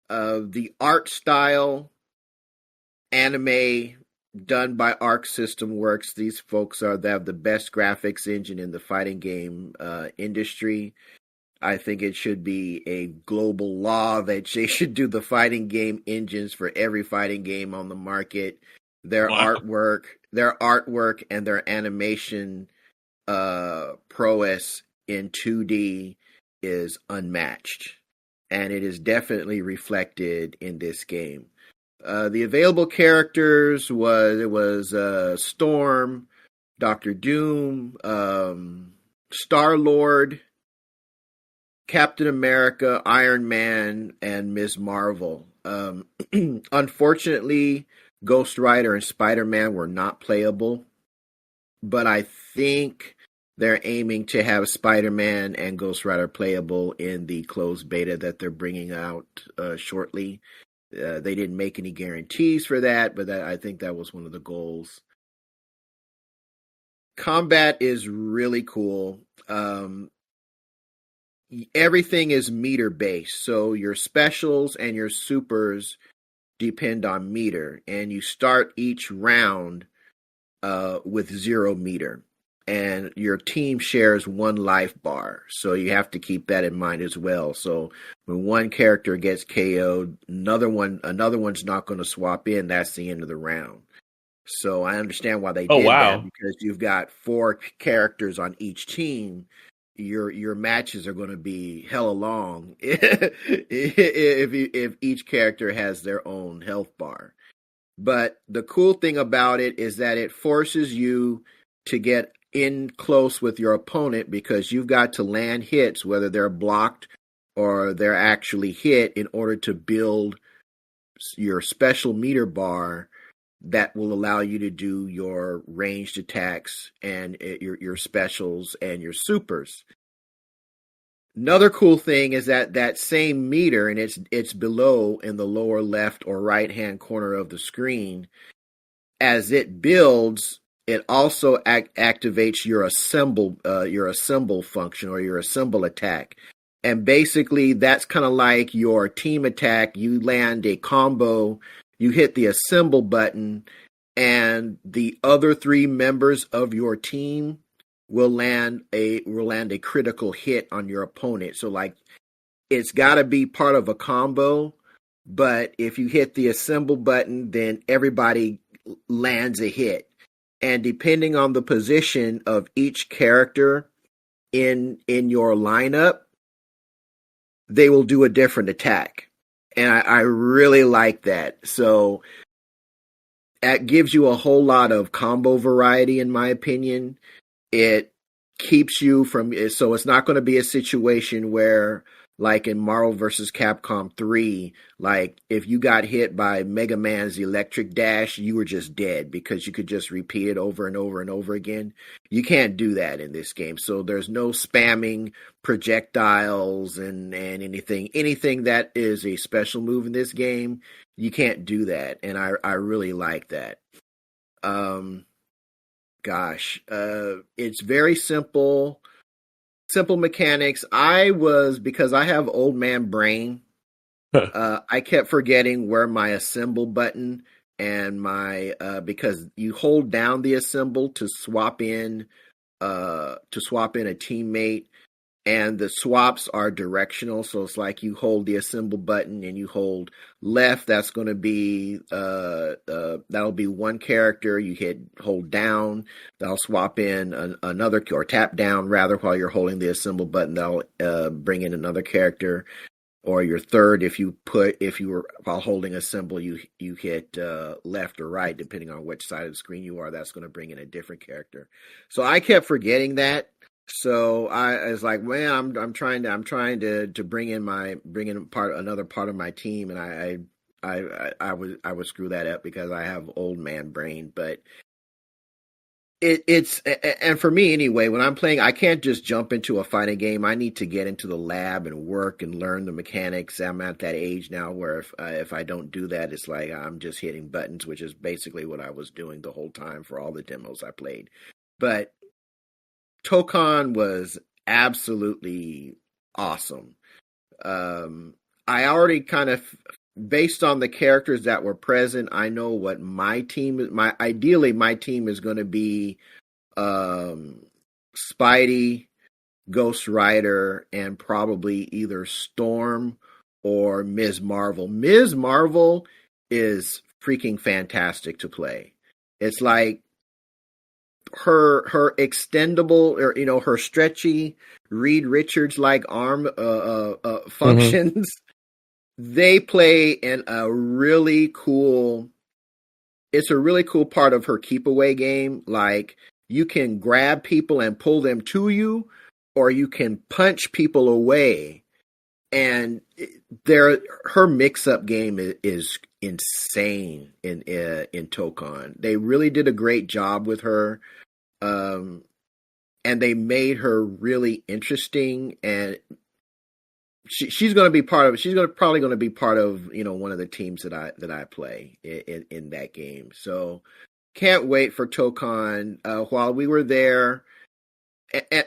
The art style, anime done by Arc System Works. These folks they have the best graphics engine in the fighting game industry. I think it should be a global law that they should do the fighting game engines for every fighting game on the market. Their artwork and their animation prowess in 2D is unmatched. And it is definitely reflected in this game. The available characters was Storm, Doctor Doom, Star-Lord, Captain America, Iron Man, and Ms. Marvel. Unfortunately, Ghost Rider and Spider-Man were not playable, but I think they're aiming to have Spider-Man and Ghost Rider playable in the closed beta that they're bringing out shortly. They didn't make any guarantees for that, but I think that was one of the goals. Combat is really cool. Everything is meter based, so your specials and your supers depend on meter, and you start each round with 0 meter, and your team shares 1 life bar, so you have to keep that in mind as well. So when one character gets KO'd, another one's not going to swap in. That's the end of the round. So I understand why they did that, because you've got 4 characters on each team. Your matches are going to be hella long if each character has their own health bar. But the cool thing about it is that it forces you to get in close with your opponent, because you've got to land hits, whether they're blocked or they're actually hit, in order to build your special meter bar that will allow you to do your ranged attacks and your specials and your supers. Another cool thing is that same meter, and it's below in the lower left or right hand corner of the screen. As it builds, it also activates your assemble function or your assemble attack. And basically, that's kind of like your team attack. You land a combo, you hit the assemble button, and the other 3 members of your team will land a critical hit on your opponent. So like it's got to be part of a combo, but if you hit the assemble button, then everybody lands a hit. And depending on the position of each character in your lineup, they will do a different attack. And I really like that. So that gives you a whole lot of combo variety, in my opinion. It keeps you from, so it's not going to be a situation where, like in Marvel vs. Capcom 3, like if you got hit by Mega Man's electric dash, you were just dead because you could just repeat it over and over and over again. You can't do that in this game. So there's no spamming projectiles and anything that is a special move in this game. You can't do that. And I really like that. It's very simple mechanics. Because I have old man brain, I kept forgetting where my assemble button and because you hold down the assemble to swap in a teammate, and the swaps are directional. So it's like you hold the assemble button and you hold left. That's going to be that'll be one character. You hold down. That'll swap in another, or tap down rather, while you're holding the assemble button. That'll bring in another character. Or your third, if you were while holding assemble, you hit left or right, depending on which side of the screen you are. That's going to bring in a different character. So I kept forgetting that. So I was like, man, I'm trying to bring in another part of my team, and I would screw that up because I have old man brain. But it's for me anyway, when I'm playing, I can't just jump into a fighting game. I need to get into the lab and work and learn the mechanics. I'm at that age now where if I don't do that, it's like I'm just hitting buttons, which is basically what I was doing the whole time for all the demos I played. But Tokon was absolutely awesome. I already kind of, based on the characters that were present, I know what my team is. Ideally, my team is going to be Spidey, Ghost Rider, and probably either Storm or Ms. Marvel. Ms. Marvel is freaking fantastic to play. It's like her extendable, or her stretchy Reed Richards like arm functions. They play in a really cool. It's a really cool part of her keep away game. Like you can grab people and pull them to you, or you can punch people away. And her mix up game is insane in Tokon. They really did a great job with her. And they made her really interesting, and she's going to be part of. Probably going to be part of one of the teams that I play in that game. So can't wait for Tokon. While we were there,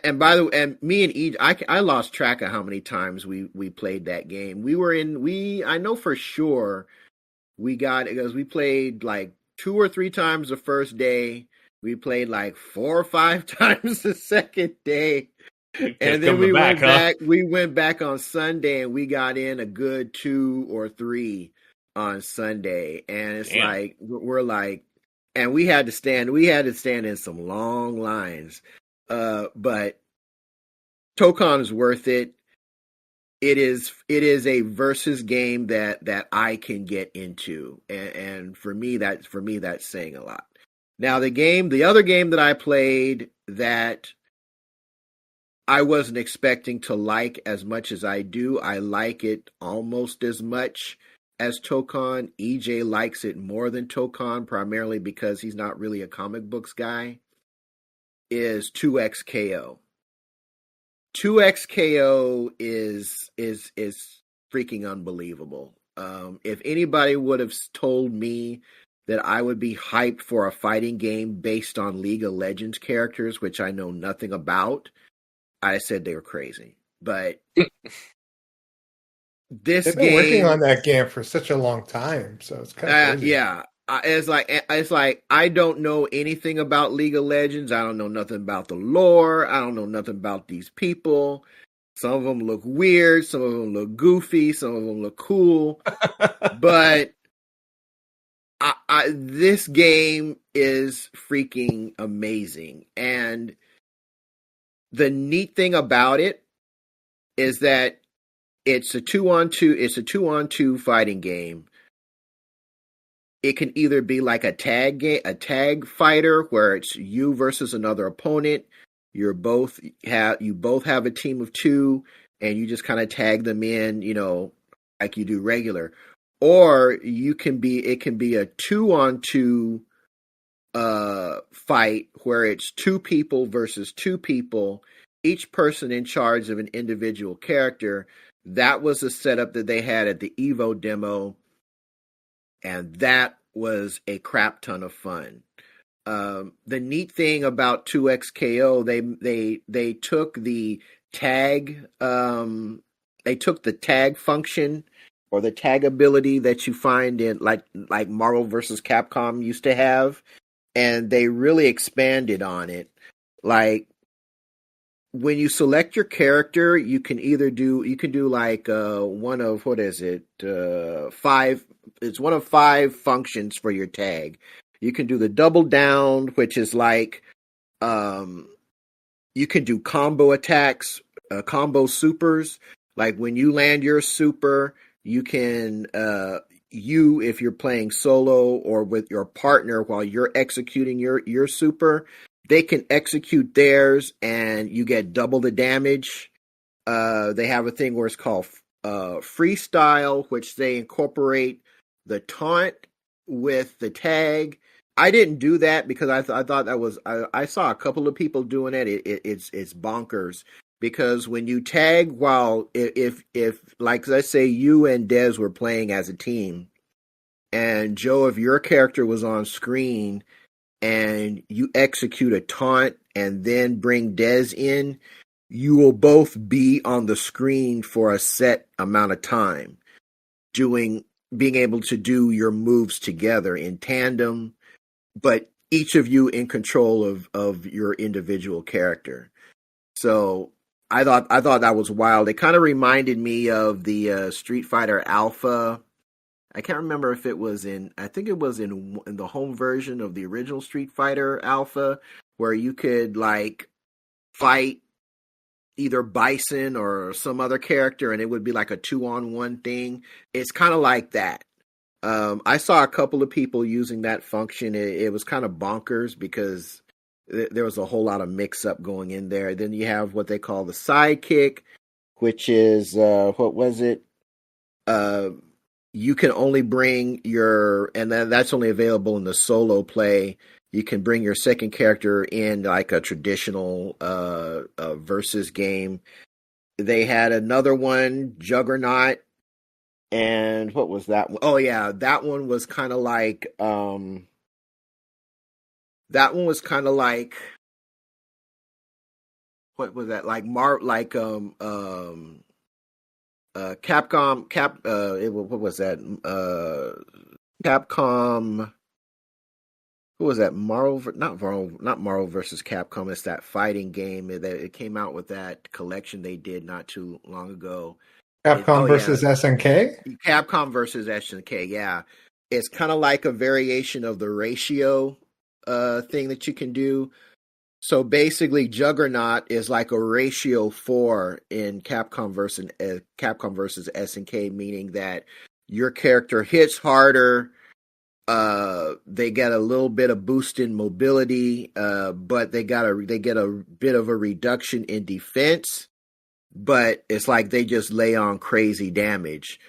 and by the way, and me and EJ, I lost track of how many times we played that game. I know for sure we got, because we played like 2 or 3 times the first day. We played like 4 or 5 times the second day. And then we went back. We went back on Sunday, and we got in a good 2 or 3 on Sunday. And it's like we're like, and we had to stand in some long lines. But Tokon is worth it. It is a versus game that I can get into, and for me that's saying a lot. Now the other game that I played that I wasn't expecting to like as much as I do, I like it almost as much, as Tokon. EJ likes it more than Tokon, primarily because he's not really a comic books guy, is 2XKO. 2XKO is freaking unbelievable. If anybody would have told me that I would be hyped for a fighting game based on League of Legends characters, which I know nothing about, I said they were crazy. But this They've been working on that game for such a long time, so it's kind of crazy. Yeah. It's like I don't know anything about League of Legends. I don't know nothing about the lore. I don't know nothing about these people. Some of them look weird. Some of them look goofy. Some of them look cool. But this game is freaking amazing. And the neat thing about it is that it's a 2-on-2. It's a 2-on-2 fighting game. It can either be like a tag fighter where it's you versus another opponent. You both have a team of two, and you just kind of tag them in, like you do regular. Or it can be a 2-on-2 fight where it's two people versus two people, each person in charge of an individual character. That was the setup that they had at the Evo demo, and that was a crap ton of fun. The neat thing about 2XKO, they took the tag, function or the tag ability that you find in like Marvel vs. Capcom used to have, and they really expanded on it. Like when you select your character, you can do like one of, what is it, 5. It's one of 5 functions for your tag. You can do the double down, which is like you can do combo attacks, combo supers. Like when you land your super, you can if you're playing solo or with your partner while you're executing your super, they can execute theirs and you get double the damage. They have a thing where it's called freestyle, which they incorporate the taunt with the tag. I didn't do that because I thought that was I saw a couple of people doing it. It's bonkers because when you tag, while if like let's say you and Dez were playing as a team, and Joe, if your character was on screen and you execute a taunt and then bring Dez in, you will both be on the screen for a set amount of time, being able to do your moves together in tandem, but each of you in control of your individual character. So I thought that was wild. It kind of reminded me of the Street Fighter Alpha. I can't remember if it was I think it was in the home version of the original Street Fighter Alpha, where you could like fight either Bison or some other character, and it would be like a 2-on-1 thing. It's kind of like that. I saw a couple of people using that function. It was kind of bonkers because there was a whole lot of mix-up going in there. Then you have what they call the sidekick, which is, what was it? You can only bring and that's only available in the solo play. You can bring your second character in like a traditional versus game. They had another one, Juggernaut, and what was that one? Oh yeah, that one was kind of like what was that? Like Capcom what was that? Capcom. Who was that? Not Marvel versus Capcom. It's that fighting game that it came out with that collection they did not too long ago. Capcom versus SNK? Capcom versus SNK, yeah. It's kind of like a variation of the ratio thing that you can do. So basically, Juggernaut is like a ratio 4 in Capcom versus SNK, meaning that your character hits harder. They get a little bit of boost in mobility, but they get a bit of a reduction in defense. But it's like they just lay on crazy damage.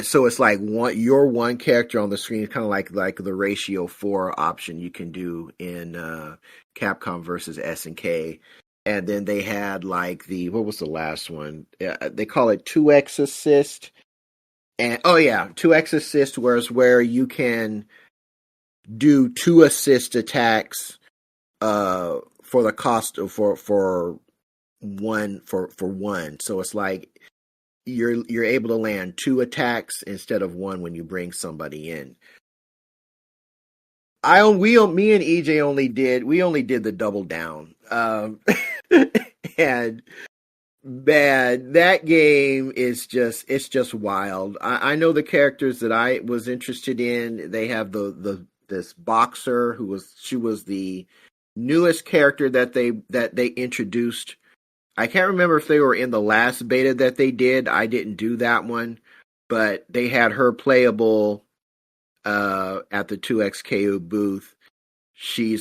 so it's like your one character on the screen is kind of like the ratio 4 option you can do in Capcom versus SNK. And then they had like what was the last one? They call it 2x assist. And 2x assist, where you can do 2 assist attacks for the cost of for one. So it's like you're able to land 2 attacks instead of 1 when you bring somebody in. Me and EJ only did the double down. And man, that game is just wild. I know the characters that I was interested in. They have this boxer she was the newest character that they introduced. I can't remember if they were in the last beta that they did. I didn't do that one, but they had her playable at the 2XKO booth. She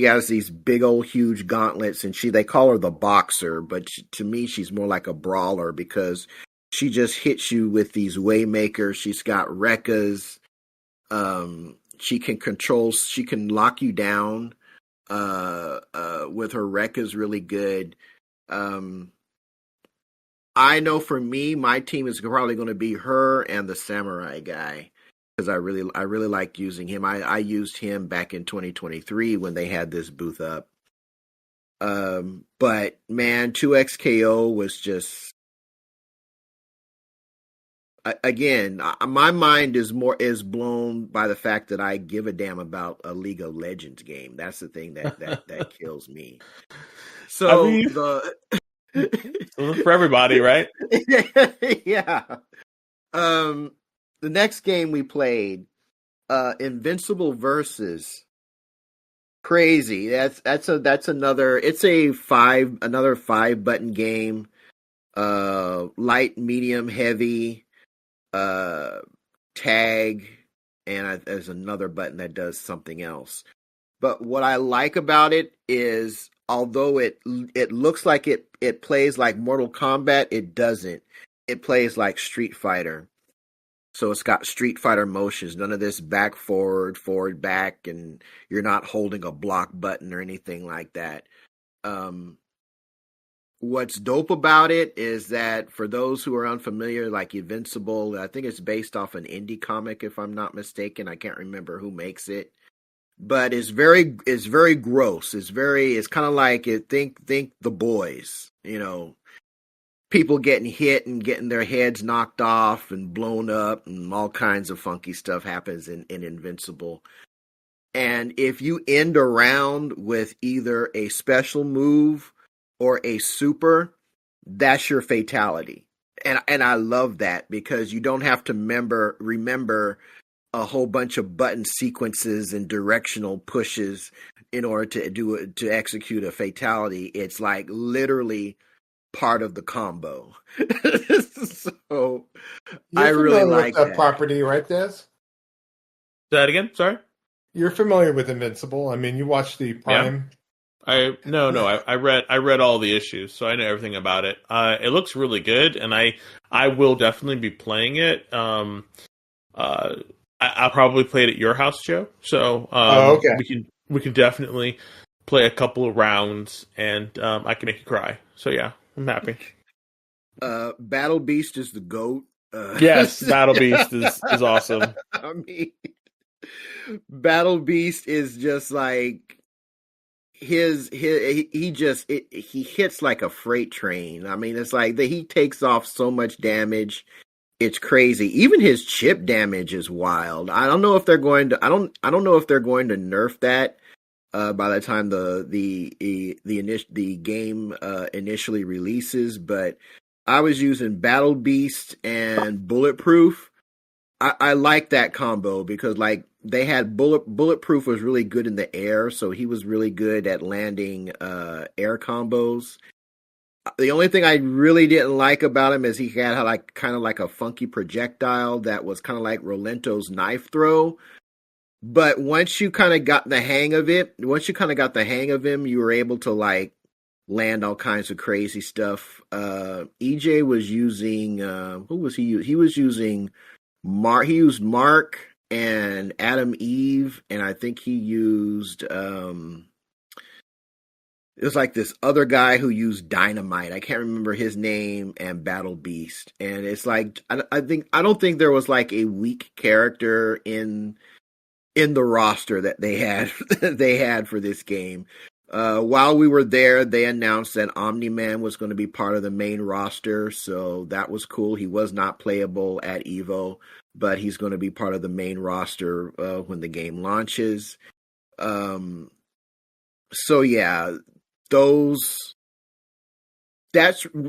has these big old huge gauntlets, and they call her the boxer, but to me she's more like a brawler because she just hits you with these waymakers. She's got rekkas. She can lock you down with her rekkas really good. I know for me, my team is probably going to be her and the samurai guy because I really like using him. I used him back in 2023 when they had this booth up. But man, 2XKO was just again. My mind is blown by the fact that I give a damn about a League of Legends game. That's the thing that kills me. So for everybody, right? Yeah. The next game we played, Invincible Versus. Crazy. That's another. It's another 5-button game. Light, medium, heavy, tag, and there's another button that does something else. But what I like about it is, although it looks like it plays like Mortal Kombat, it doesn't. It plays like Street Fighter. So it's got Street Fighter motions, none of this back, forward, back, and you're not holding a block button or anything like that. What's dope about it is that for those who are unfamiliar, like Invincible, I think it's based off an indie comic, if I'm not mistaken. I can't remember who makes it. But it's very gross. It's kind of like think The Boys, people getting hit and getting their heads knocked off and blown up, and all kinds of funky stuff happens in Invincible. And if you end a round with either a special move or a super, that's your fatality. And I love that because you don't have to remember a whole bunch of button sequences and directional pushes in order to execute a fatality. It's like literally part of the combo. So I really like that property, right, Des? Say that again. Sorry. You're familiar with Invincible. I mean, you watched the Prime. Yeah. I read all the issues, so I know everything about it. It looks really good, and I will definitely be playing it. I'll probably play it at your house, Joe. So okay. we can definitely play a couple of rounds, and I can make you cry. So yeah, I'm happy. Battle Beast is the GOAT. Yes, Battle Beast is awesome. I mean, Battle Beast is just like he hits like a freight train. I mean, it's like he takes off so much damage. It's crazy. Even his chip damage is wild. I don't know if they're going to. I don't know if they're going to nerf that by the time the game initially releases. But I was using Battle Beast and Bulletproof. I like that combo because like they had Bulletproof was really good in the air, so he was really good at landing air combos. The only thing I really didn't like about him is he had like kind of like a funky projectile that was kind of like Rolento's knife throw. But once you kind of got the hang of him, you were able to like land all kinds of crazy stuff. EJ was using who was he? He was using Mark. He used Mark and Adam Eve, and I think he used it was like this other guy who used Dynamite. I can't remember his name, and Battle Beast. And it's like I don't think there was like a weak character in the roster that they had they had for this game. While we were there, they announced that Omni-Man was going to be part of the main roster, so that was cool. He was not playable at EVO, but he's going to be part of the main roster when the game launches. So yeah,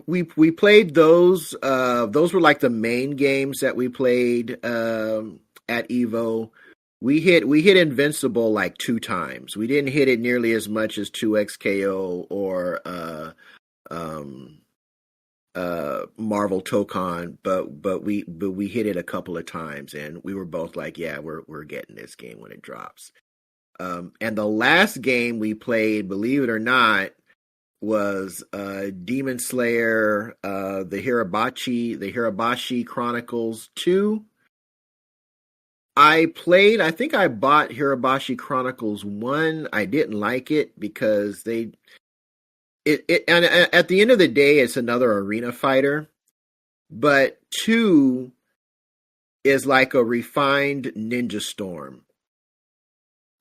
we played those. Those were like the main games that we played at EVO. We hit Invincible like 2 times. We didn't hit it nearly as much as 2XKO or Marvel Tokon, but we hit it a couple of times, and we were both like, yeah, we're getting this game when it drops. And the last game we played, believe it or not, was Demon Slayer, the Hirabashi Chronicles 2. I think I bought Hirabashi Chronicles 1. I didn't like it because and at the end of the day, it's another arena fighter. But 2 is like a refined Ninja Storm,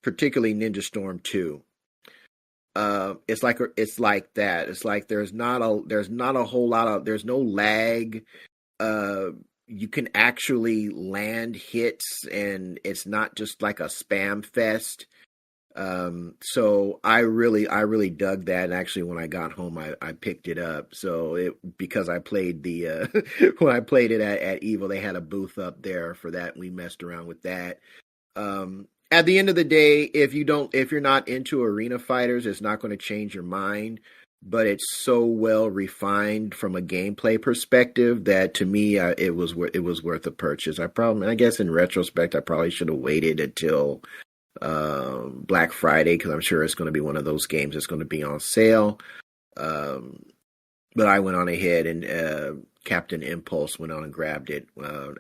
particularly Ninja Storm 2. It's like that. It's like there's not a whole lot of, there's no lag. You can actually land hits, and it's not just like a spam fest. So I really dug that. And actually, when I got home, I picked it up. So because I played when I played it at EVO, they had a booth up there for that. We messed around with that. At the end of the day, if you're not into arena fighters, it's not going to change your mind. But it's so well refined from a gameplay perspective that to me, it was worth the purchase. I guess in retrospect, I probably should have waited until Black Friday, because I'm sure it's going to be one of those games that's going to be on sale. But I went on ahead, and Captain Impulse went on and grabbed it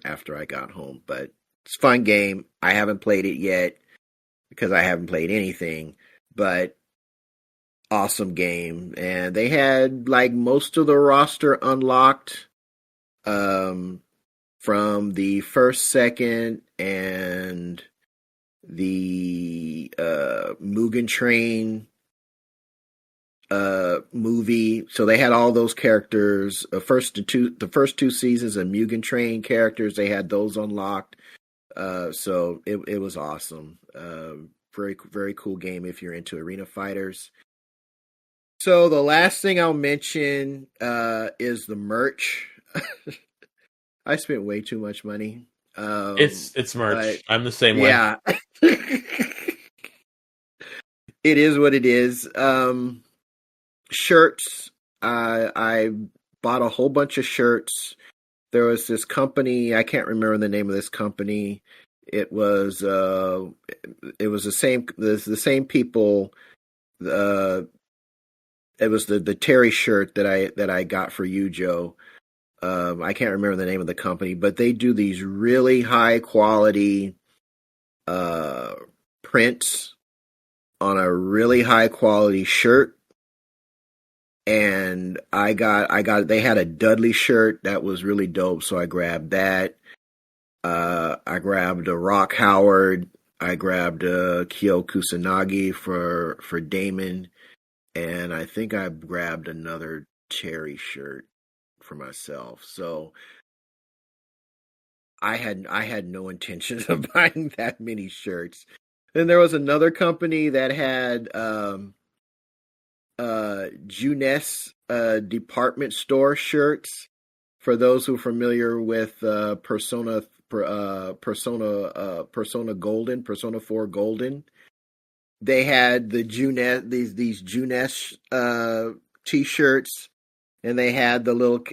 after I got home. But it's a fun game. I haven't played it yet because I haven't played anything, but awesome game. And they had like most of the roster unlocked from the first, second, and the Mugen Train movie. So they had all those characters. The first 2 seasons of Mugen Train characters, they had those unlocked. So it was awesome. Very, very cool game if you're into arena fighters. So the last thing I'll mention is the merch. I spent way too much money. It's merch. I'm the same way. Yeah. It is what it is. Shirts. I bought a whole bunch of shirts. There was this company, I can't remember the name of this company. It was the same people. It was the Terry shirt that I got for you, Joe. I can't remember the name of the company, but they do these really high quality prints on a really high quality shirt. And they had a Dudley shirt that was really dope, so I grabbed that. I grabbed a Rock Howard. I grabbed a Kyo Kusanagi for Damon. And I think I grabbed another Cherry shirt for myself. So I had no intentions of buying that many shirts. Then there was another company that had Juness department store shirts. For those who are familiar with Persona Golden, Persona 4 Golden, they had the Juness, these Juness t-shirts, and they had the little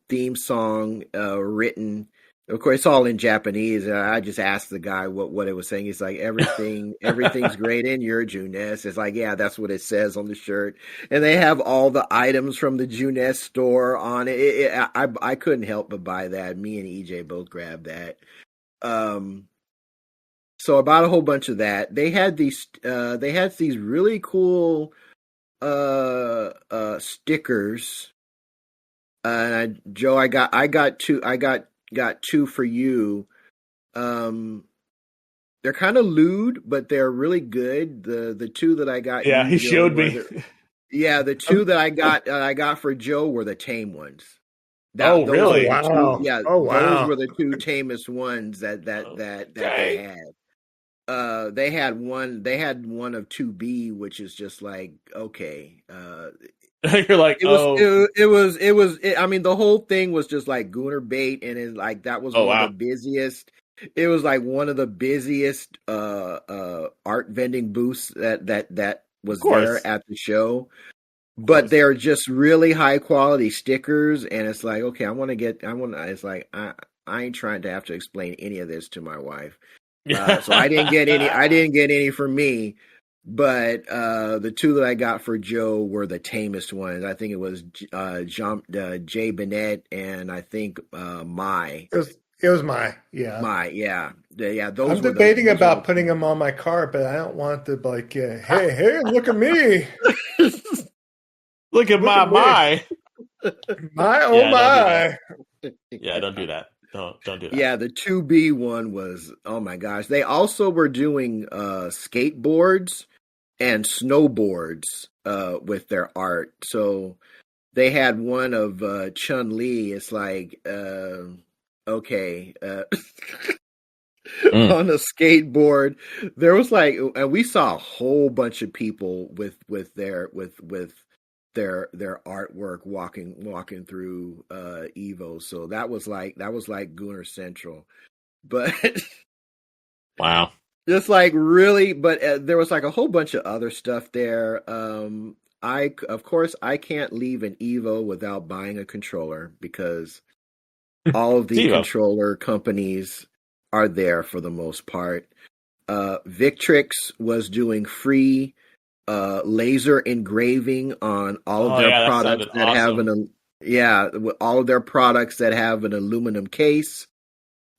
theme song written Of course, it's all in Japanese. I just asked the guy what it was saying. He's like, everything's great in your Juness. It's like, yeah, that's what it says on the shirt. And they have all the items from the Juness store on it. I couldn't help but buy that. Me and EJ both grabbed that. So I bought a whole bunch of that. They had these really cool stickers. Joe, I got two for you. They're kind of lewd, but they're really good. The two that I got, yeah, he showed me. The two that I got for Joe were the tame ones. Really? Wow. Those were the two tamest ones that they had. They had one of 2B, which is just like, okay. You're like, I mean, the whole thing was just like Gooner bait, and it like that was one of the busiest. It was like one of the busiest art vending booths that was there at the show. But they're just really high quality stickers, and it's like, okay, it's like I ain't trying to have to explain any of this to my wife. So I didn't get any for me. But the two that I got for Joe were the tamest ones. I think it was Jay Bennett, and I think Mai. It was Mai, yeah. Mai, yeah. Those I'm debating about putting them on my car, but I don't want to like, hey, look at me. Look at my Mai. My. Yeah, don't do that. Don't do that. Yeah, the 2B one was, oh my gosh. They also were doing skateboards and snowboards with their art. So they had one of Chun-Li. It's like, okay. On a skateboard. There was like, and we saw a whole bunch of people with their artwork walking through Evo. So that was like Gooner Central. But wow. Just like really, but there was like a whole bunch of other stuff there. Of course I can't leave an Evo without buying a controller, because all of the controller companies are there for the most part. Victrix was doing free laser engraving on all of their products that awesome. All of their products that have an aluminum case.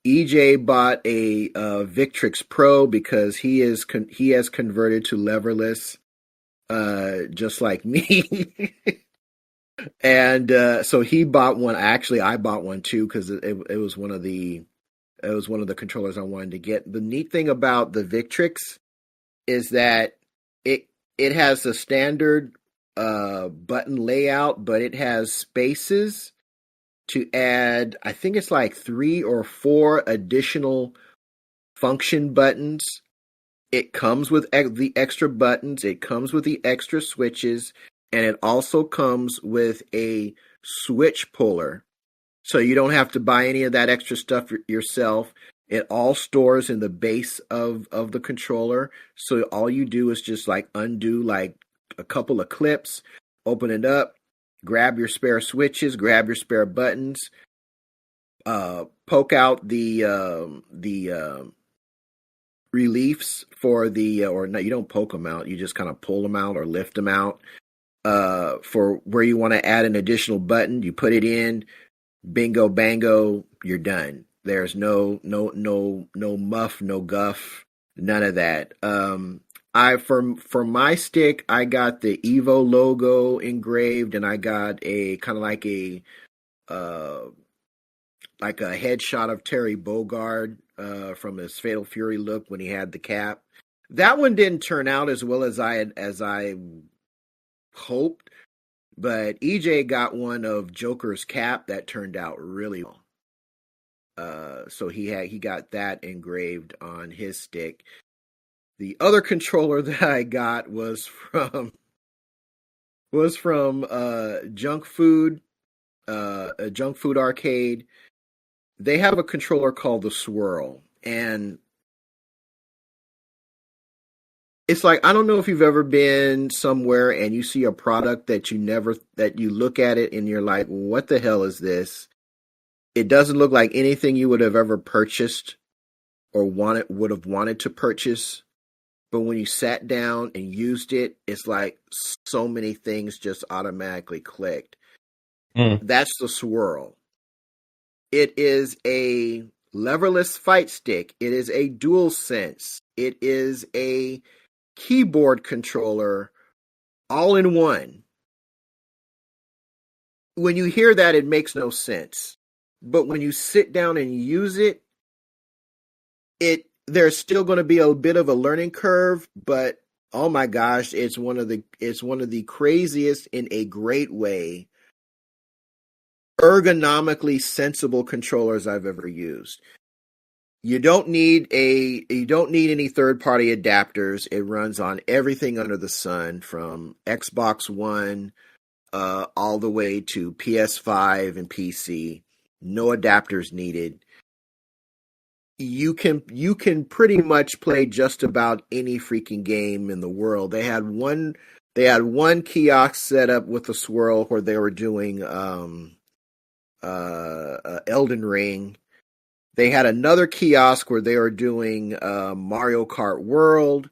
EJ bought a Victrix Pro because he has converted to leverless, just like me. And so he bought one. Actually, I bought one too because it was one of the controllers I wanted to get. The neat thing about the Victrix is that it has a standard button layout, but it has spaces to add, I think it's like 3 or 4 additional function buttons. It comes with the extra buttons, it comes with the extra switches, and it also comes with a switch puller. So you don't have to buy any of that extra stuff yourself. It all stores in the base of the controller. So all you do is just like undo like a couple of clips, open it up, grab your spare switches, grab your spare buttons, poke out the reliefs for the, or no, you don't poke them out, you just kind of pull them out or lift them out. For where you want to add an additional button, you put it in, bingo bango, you're done. There's no muff, no guff, none of that. For my stick, I got the Evo logo engraved, and I got a kind of like a headshot of Terry Bogard from his Fatal Fury look when he had the cap. That one didn't turn out as well as I hoped, but EJ got one of Joker's cap that turned out really well. So he got that engraved on his stick. The other controller that I got was from Junk Food Arcade. They have a controller called the Swirl, and it's like, I don't know if you've ever been somewhere and you see a product that you look at it and you're like, what the hell is this? It doesn't look like anything you would have ever purchased or would have wanted to purchase. But when you sat down and used it, it's like so many things just automatically clicked. That's the swirl. It is a leverless fight stick. It is a dual sense. It is a keyboard controller all in one. When you hear that, it makes no sense. But when you sit down and use it, there's still going to be a bit of a learning curve, but oh my gosh, it's one of the craziest in a great way, ergonomically sensible controllers I've ever used. You don't need any third-party adapters. It runs on everything under the sun, from Xbox One all the way to PS5 and PC. No adapters needed. You can pretty much play just about any freaking game in the world. They had one kiosk set up with a swirl where they were doing Elden Ring. They had another kiosk where they were doing Mario Kart World.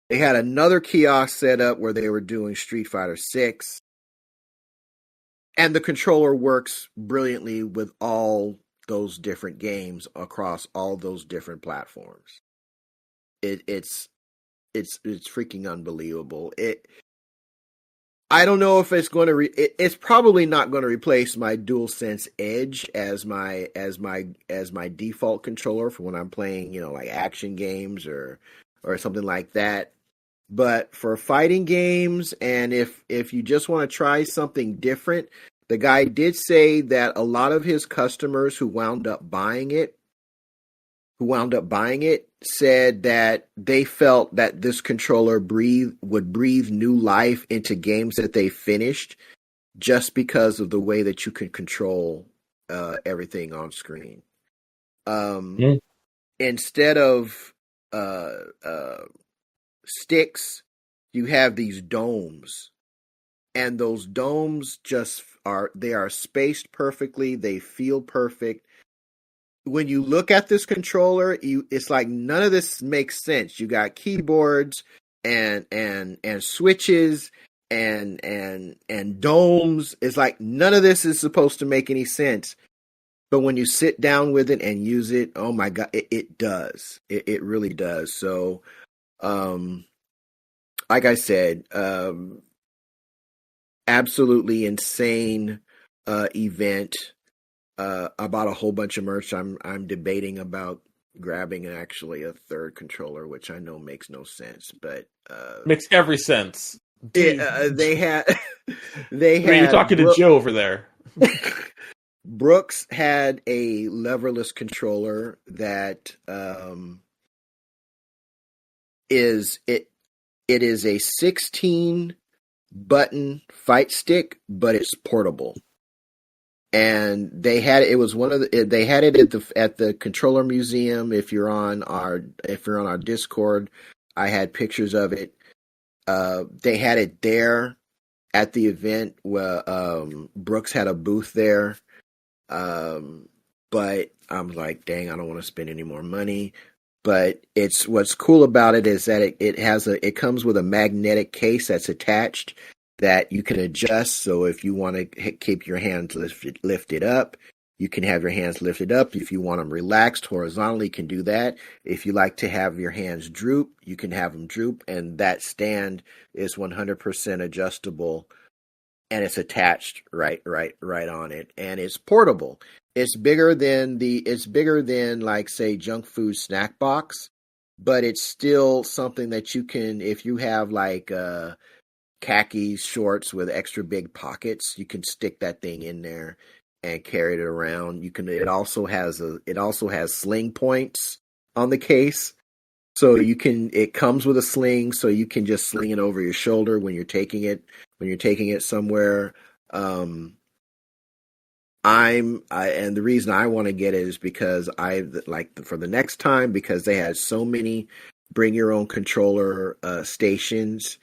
They had another kiosk set up where they were doing Street Fighter 6. And the controller works brilliantly with all those different games across all those different platforms. It's freaking unbelievable. I don't know if it's going to it's probably not going to replace my DualSense Edge as my default controller for when I'm playing, like action games or something like that. But for fighting games, and if you just want to try something different, the guy did say that a lot of his customers who wound up buying it said that they felt that this controller would breathe new life into games that they finished just because of the way that you can control everything on screen. Instead of sticks, you have these domes, and those domes they are spaced perfectly. They feel perfect. When you look at this controller, it's like none of this makes sense. You got keyboards and switches and domes. It's like none of this is supposed to make any sense. But when you sit down with it and use it, oh my God, it does. It really does. So, like I said, absolutely insane event. About a whole bunch of merch. I'm debating about grabbing actually a third controller, which I know makes no sense, but makes every sense. They had You're talking to Joe over there. Brooks had a leverless controller that it is a 16 button fight stick, but it's portable. And they had they had it at the controller museum. If you're on our Discord, I had pictures of it. They had it there at the event where Brooks had a booth there. But I'm like, dang, I don't want to spend any more money. But what's cool about it is that it comes with a magnetic case that's attached that you can adjust. So if you want to keep your hands lifted up, you can have your hands lifted up. If you want them relaxed horizontally, you can do that. If you like to have your hands droop, you can have them droop. And that stand is 100% adjustable, and it's attached right on it. And it's portable. It's bigger than like, say, junk food snack box, but it's still something that you can, if you have like khaki shorts with extra big pockets, you can stick that thing in there and carry it around. It also has sling points on the case, so it comes with a sling, so you can just sling it over your shoulder when you're taking it somewhere. And the reason I want to get it is because for the next time, because they had so many bring your own controller stations.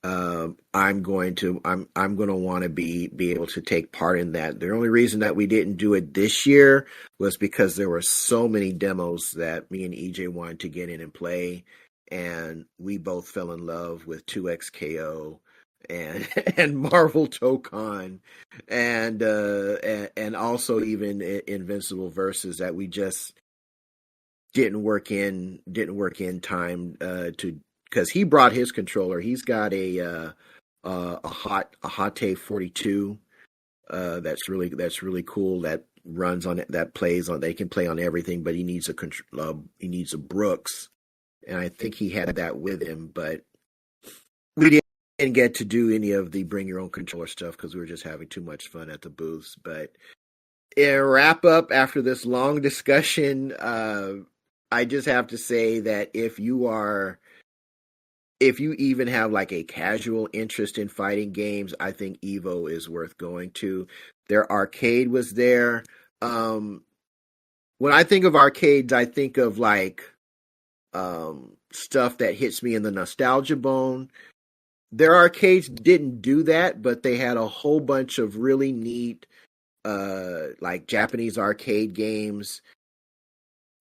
I'm going to want to be able to take part in that. The only reason that we didn't do it this year was because there were so many demos that me and EJ wanted to get in and play, and we both fell in love with 2XKO and and Marvel Tokon and also even Invincible Versus that we just didn't work in time to, because he brought his controller. He's got a Hate 42 that's really cool, that runs on it, that plays on, they can play on everything, but he needs a Brooks, and I think he had that with him, but we didn't get to do any of the bring your own controller stuff because we were just having too much fun at the booths. But in a wrap up after this long discussion, I just have to say that if you even have like a casual interest in fighting games, I think Evo is worth going to. Their arcade was there. When I think of arcades, I think of like stuff that hits me in the nostalgia bone. Their arcades didn't do that, but they had a whole bunch of really neat like Japanese arcade games.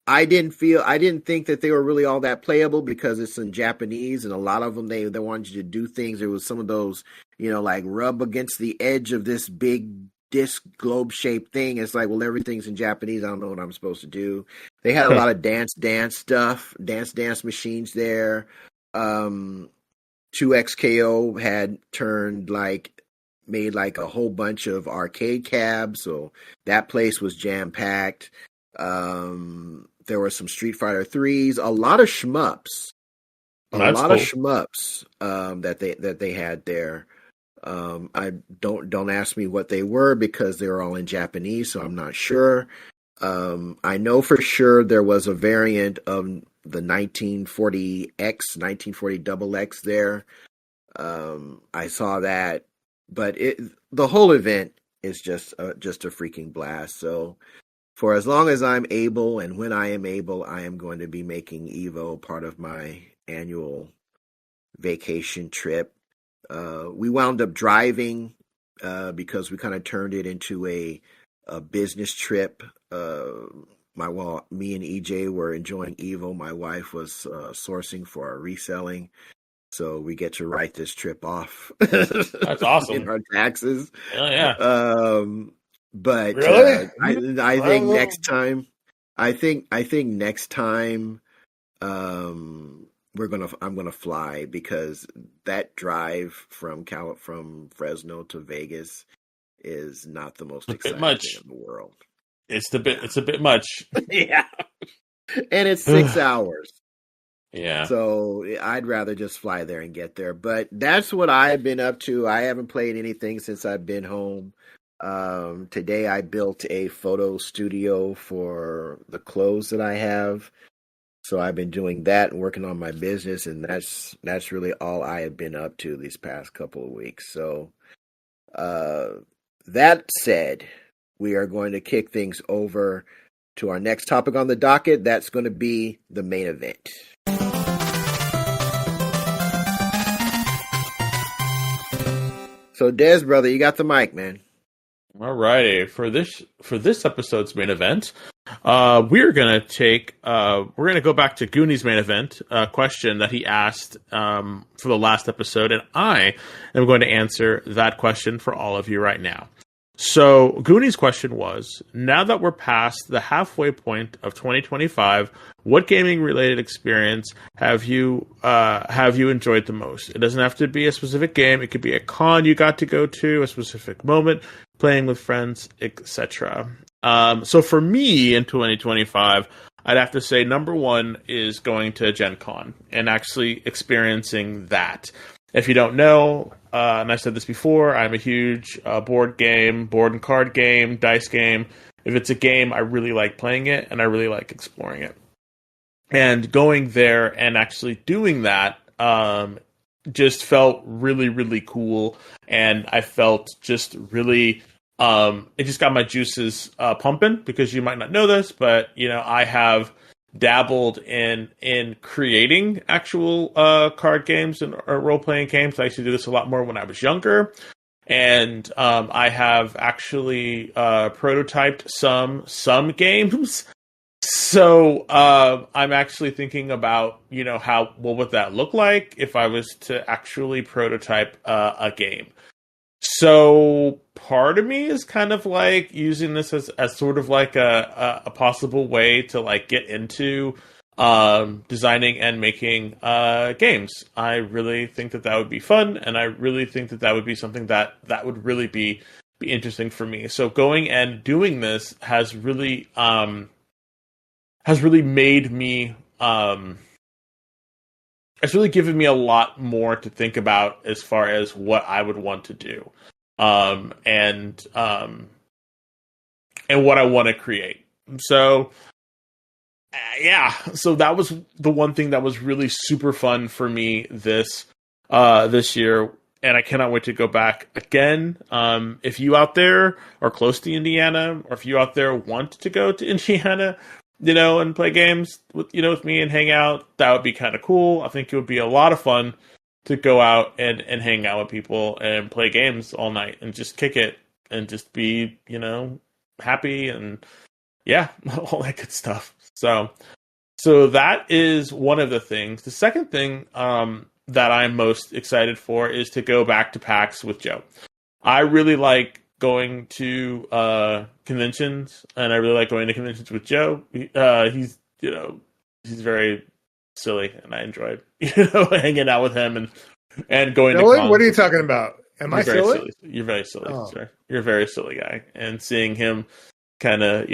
I didn't think that they were really all that playable because it's in Japanese, and a lot of them, they wanted you to do things. There was some of those, like rub against the edge of this big disc globe shaped thing. It's like, well, everything's in Japanese. I don't know what I'm supposed to do. They had a lot of dance stuff, dance machines there. 2XKO had made like a whole bunch of arcade cabs, so that place was jam packed. There were some Street Fighter 3s, a lot of shmups, that they had there. I don't ask me what they were because they were all in Japanese, so I'm not sure. I know for sure there was a variant of the 1940 XX there. I saw that, but the whole event is just a freaking blast. So for as long as I'm able and when I am able, I am going to be making Evo part of my annual vacation trip. We wound up driving because we kind of turned it into a business trip. Me and EJ were enjoying Evo. My wife was sourcing for our reselling. So we get to write this trip off. That's awesome. In our taxes. Oh, yeah. But really? I think next time, I'm gonna fly, because that drive from Fresno to Vegas is not the most exciting thing in the world. It's a bit much. Yeah. And it's 6 hours. Yeah. So I'd rather just fly there and get there. But that's what I've been up to. I haven't played anything since I've been home. Today I built a photo studio for the clothes that I have. So I've been doing that and working on my business, and that's really all I have been up to these past couple of weeks. So that said, we are going to kick things over to our next topic on the docket. That's going to be the main event. So Des, brother, you got the mic, man. All righty. For this episode's main event, we're gonna go back to Goonie's main event question that he asked for the last episode, and I am going to answer that question for all of you right now. So Goonie's question was: now that we're past the halfway point of 2025, what gaming related experience have you enjoyed the most? It doesn't have to be a specific game. It could be a con you got to go to, a specific moment, playing with friends, etc. So for me in 2025, I'd have to say number one is going to Gen Con and actually experiencing that. If you don't know, and I've said this before, I'm a huge board and card game, dice game. If it's a game, I really like playing it, and I really like exploring it. And going there and actually doing that just felt really, really cool. And I felt just really, it just got my juices pumping, because you might not know this, but, I have dabbled in creating actual card games and role playing games. I used to do this a lot more when I was younger, and I have actually prototyped some games. So I'm actually thinking about, what would that look like if I was to actually prototype a game. So part of me is kind of like using this as sort of like a possible way to like get into designing and making games. I really think that would be fun, and I really think that would be something that would really be interesting for me. So going and doing this has really made me it's really given me a lot more to think about as far as what I would want to do, and what I want to create. So so that was the one thing that was really super fun for me this year, and I cannot wait to go back again. If you out there are close to Indiana, or if you out there want to go to Indiana, and play games with me and hang out, that would be kind of cool. I think it would be a lot of fun to go out and hang out with people and play games all night and just kick it and just be, happy and all that good stuff. So that is one of the things. The second thing that I'm most excited for is to go back to PAX with Joe. I really like going to conventions, and I really like going to conventions with Joe. He's very silly, and I enjoyed hanging out with him and going to cons. What are you talking about? Am I silly? You're very silly, sir. You're a very silly guy, and seeing him kind of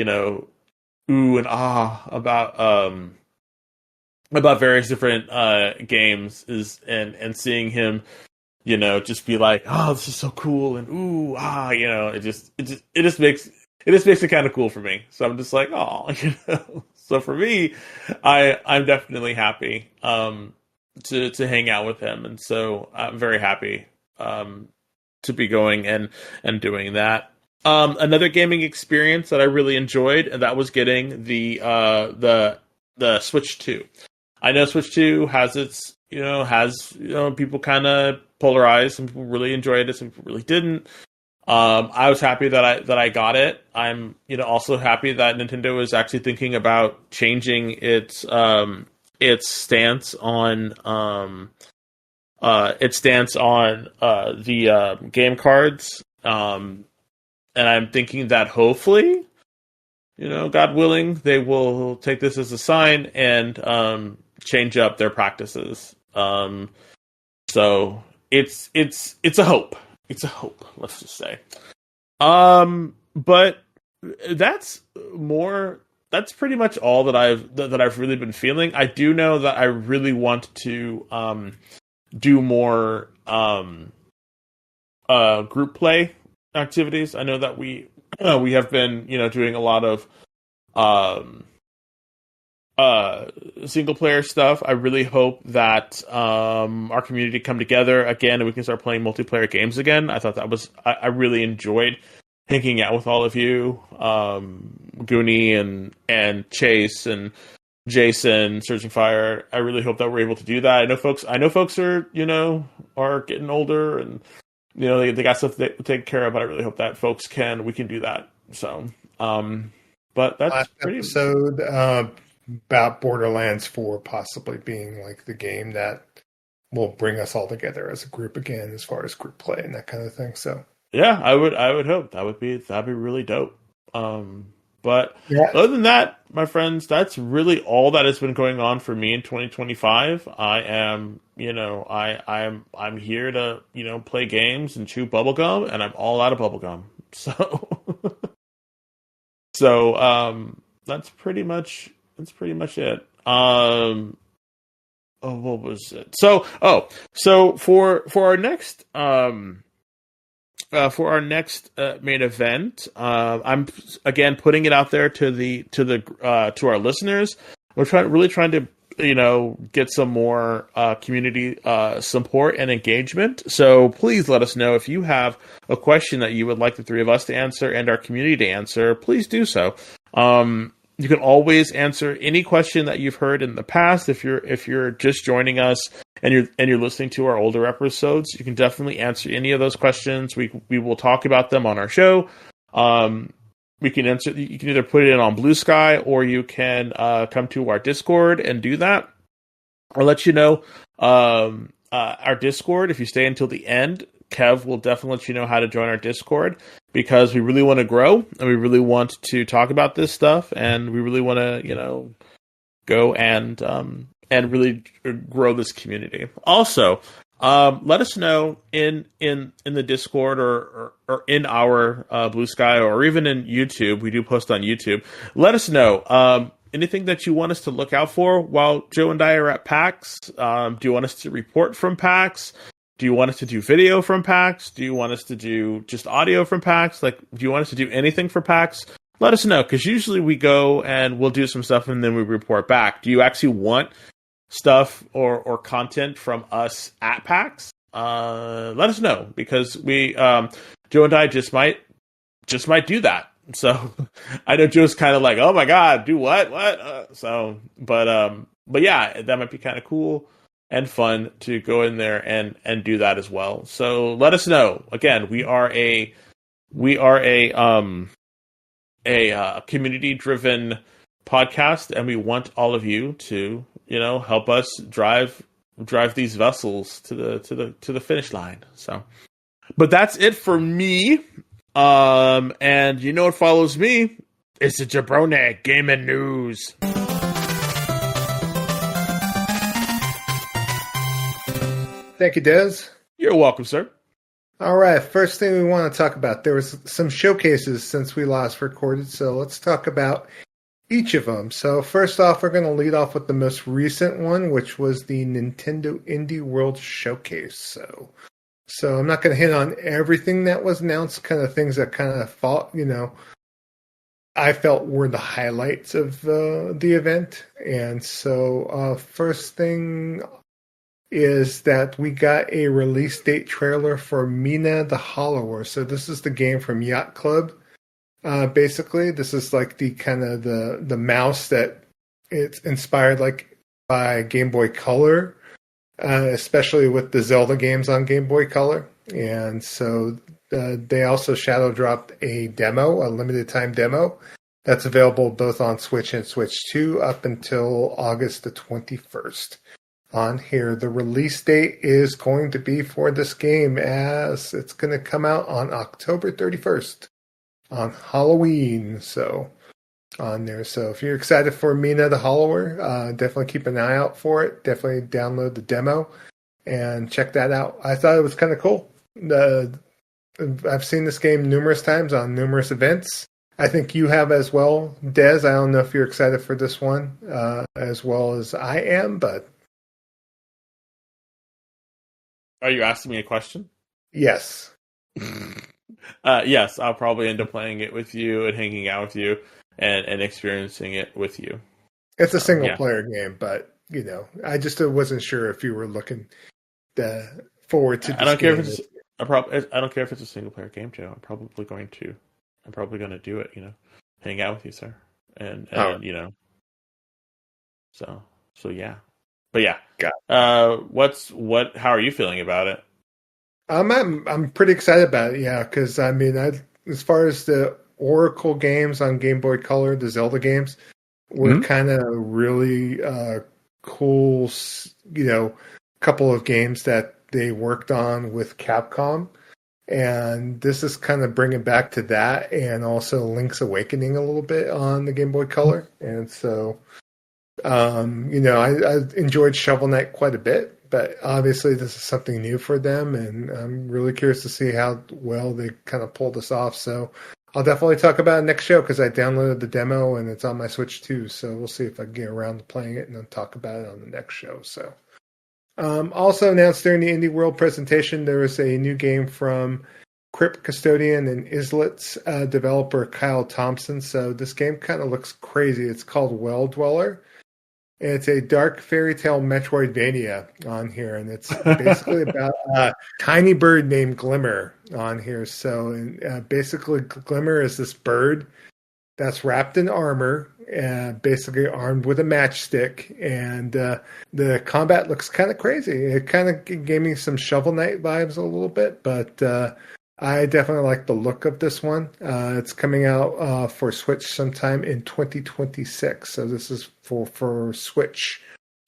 ooh and ah about various different games and seeing him just be like, oh, this is so cool, and ooh, it just makes it kind of cool for me. So I'm just like, oh, So for me, I'm definitely happy to hang out with him, and so I'm very happy to be going and doing that. Another gaming experience that I really enjoyed, and that was getting the Switch 2. I know Switch 2 has its people kind of polarized. Some people really enjoyed it, some people really didn't. I was happy that I got it. I'm also happy that Nintendo is actually thinking about changing its stance on the game cards. And I'm thinking that hopefully, God willing, they will take this as a sign and change up their practices. So it's a hope. It's a hope, let's just say. But that's pretty much all that I've really been feeling. I do know that I really want to do more group play activities. I know that we have been doing a lot of single player stuff. I really hope that our community come together again and we can start playing multiplayer games again. I thought I really enjoyed hanging out with all of you, Goonie and Chase and Jason, Searching Fire. I really hope that we're able to do that. I know folks are are getting older and they got stuff to take care of, but I really hope that we can do that. So, but that's last pretty episode about Borderlands 4 possibly being like the game that will bring us all together as a group again, as far as group play and that kind of thing. So yeah, I would hope that'd be really dope. But other than that, my friends, that's really all that has been going on for me in 2025. I am, I'm here to, play games and chew bubblegum, and I'm all out of bubblegum. So, that's pretty much it. What was it? So for our next main event, I'm again putting it out there to our listeners. We're really trying to get some more community support and engagement. So please let us know if you have a question that you would like the three of us to answer and our community to answer. Please do so. You can always answer any question that you've heard in the past. If you're just joining us and you're listening to our older episodes, you can definitely answer any of those questions. We will talk about them on our show. We can answer. You can either put it in on Blue Sky, or you can come to our Discord and do that. I'll let you know our Discord. If you stay until the end, Kev will definitely let you know how to join our Discord, because we really want to grow and we really want to talk about this stuff, and we really want to, go and really grow this community. Also, let us know in the Discord or in our Blue Sky, or even in YouTube. We do post on YouTube. Let us know anything that you want us to look out for while Joe and I are at PAX. Do you want us to report from PAX? Do you want us to do video from PAX? Do you want us to do just audio from PAX? Do you want us to do anything for PAX? Let us know, because usually we go and we'll do some stuff and then we report back. Do you actually want stuff or content from us at PAX? Let us know, because we Joe and I just might do that. So I know Joe's kind of like, oh my god, do what? But yeah, that might be kind of cool and fun to go in there and do that as well. So let us know. Again, we are a community driven podcast, and we want all of you to help us drive these vessels to the finish line. So, but that's it for me. And what follows me? It's the Jabroni Gaming News. Thank you, Des. You're welcome, sir. All right, first thing we want to talk about. There was some showcases since we last recorded, so let's talk about each of them. So first off, we're going to lead off with the most recent one, which was the Nintendo Indie World Showcase. So I'm not going to hit on everything that was announced, kind of things that kind of I felt were the highlights of the event. And so first thing is that we got a release date trailer for Mina the Hollower. So this is the game from Yacht Club. Basically, this is like the kind of the mouse that it's inspired by Game Boy Color, especially with the Zelda games on Game Boy Color. And so they also shadow dropped a demo, a limited time demo, that's available both on Switch and Switch 2 up until August the 21st. On here, the release date is going to be for this game, as it's going to come out on October 31st on Halloween. So on there. So if you're excited for Mina the Hollower, definitely keep an eye out for it. Definitely download the demo and check that out. I thought it was kind of cool. I've seen this game numerous times on numerous events. I think you have as well, Des. I don't know if you're excited for this one as well as I am, but are you asking me a question? Yes. Yes, I'll probably end up playing it with you and hanging out with you and experiencing it with you. It's a single player game, but I just wasn't sure if you were looking forward to this I don't care game. if it's I don't care if it's a single player game, Joe. I'm probably going to do it, hang out with you, sir. And So yeah. But yeah. How are you feeling about it? I'm pretty excited about it, yeah, because as far as the Oracle games on Game Boy Color, the Zelda games, were kind of really cool, couple of games that they worked on with Capcom. And this is kind of bringing back to that, and also Link's Awakening a little bit on the Game Boy Color. And so, I enjoyed Shovel Knight quite a bit. But obviously, this is something new for them, and I'm really curious to see how well they kind of pull this off. So I'll definitely talk about it next show, because I downloaded the demo and it's on my Switch too. So we'll see if I can get around to playing it and then talk about it on the next show. So also announced during the Indie World presentation, there was a new game from Crypt Custodian and Islets developer Kyle Thompson. So this game kind of looks crazy. It's called Well Dweller. It's a dark fairy tale Metroidvania on here, and it's basically about a tiny bird named Glimmer on here. So basically, Glimmer is this bird that's wrapped in armor, basically armed with a matchstick, and the combat looks kind of crazy. It kind of gave me some Shovel Knight vibes a little bit, but I definitely like the look of this one. It's coming out for Switch sometime in 2026, so this is for Switch,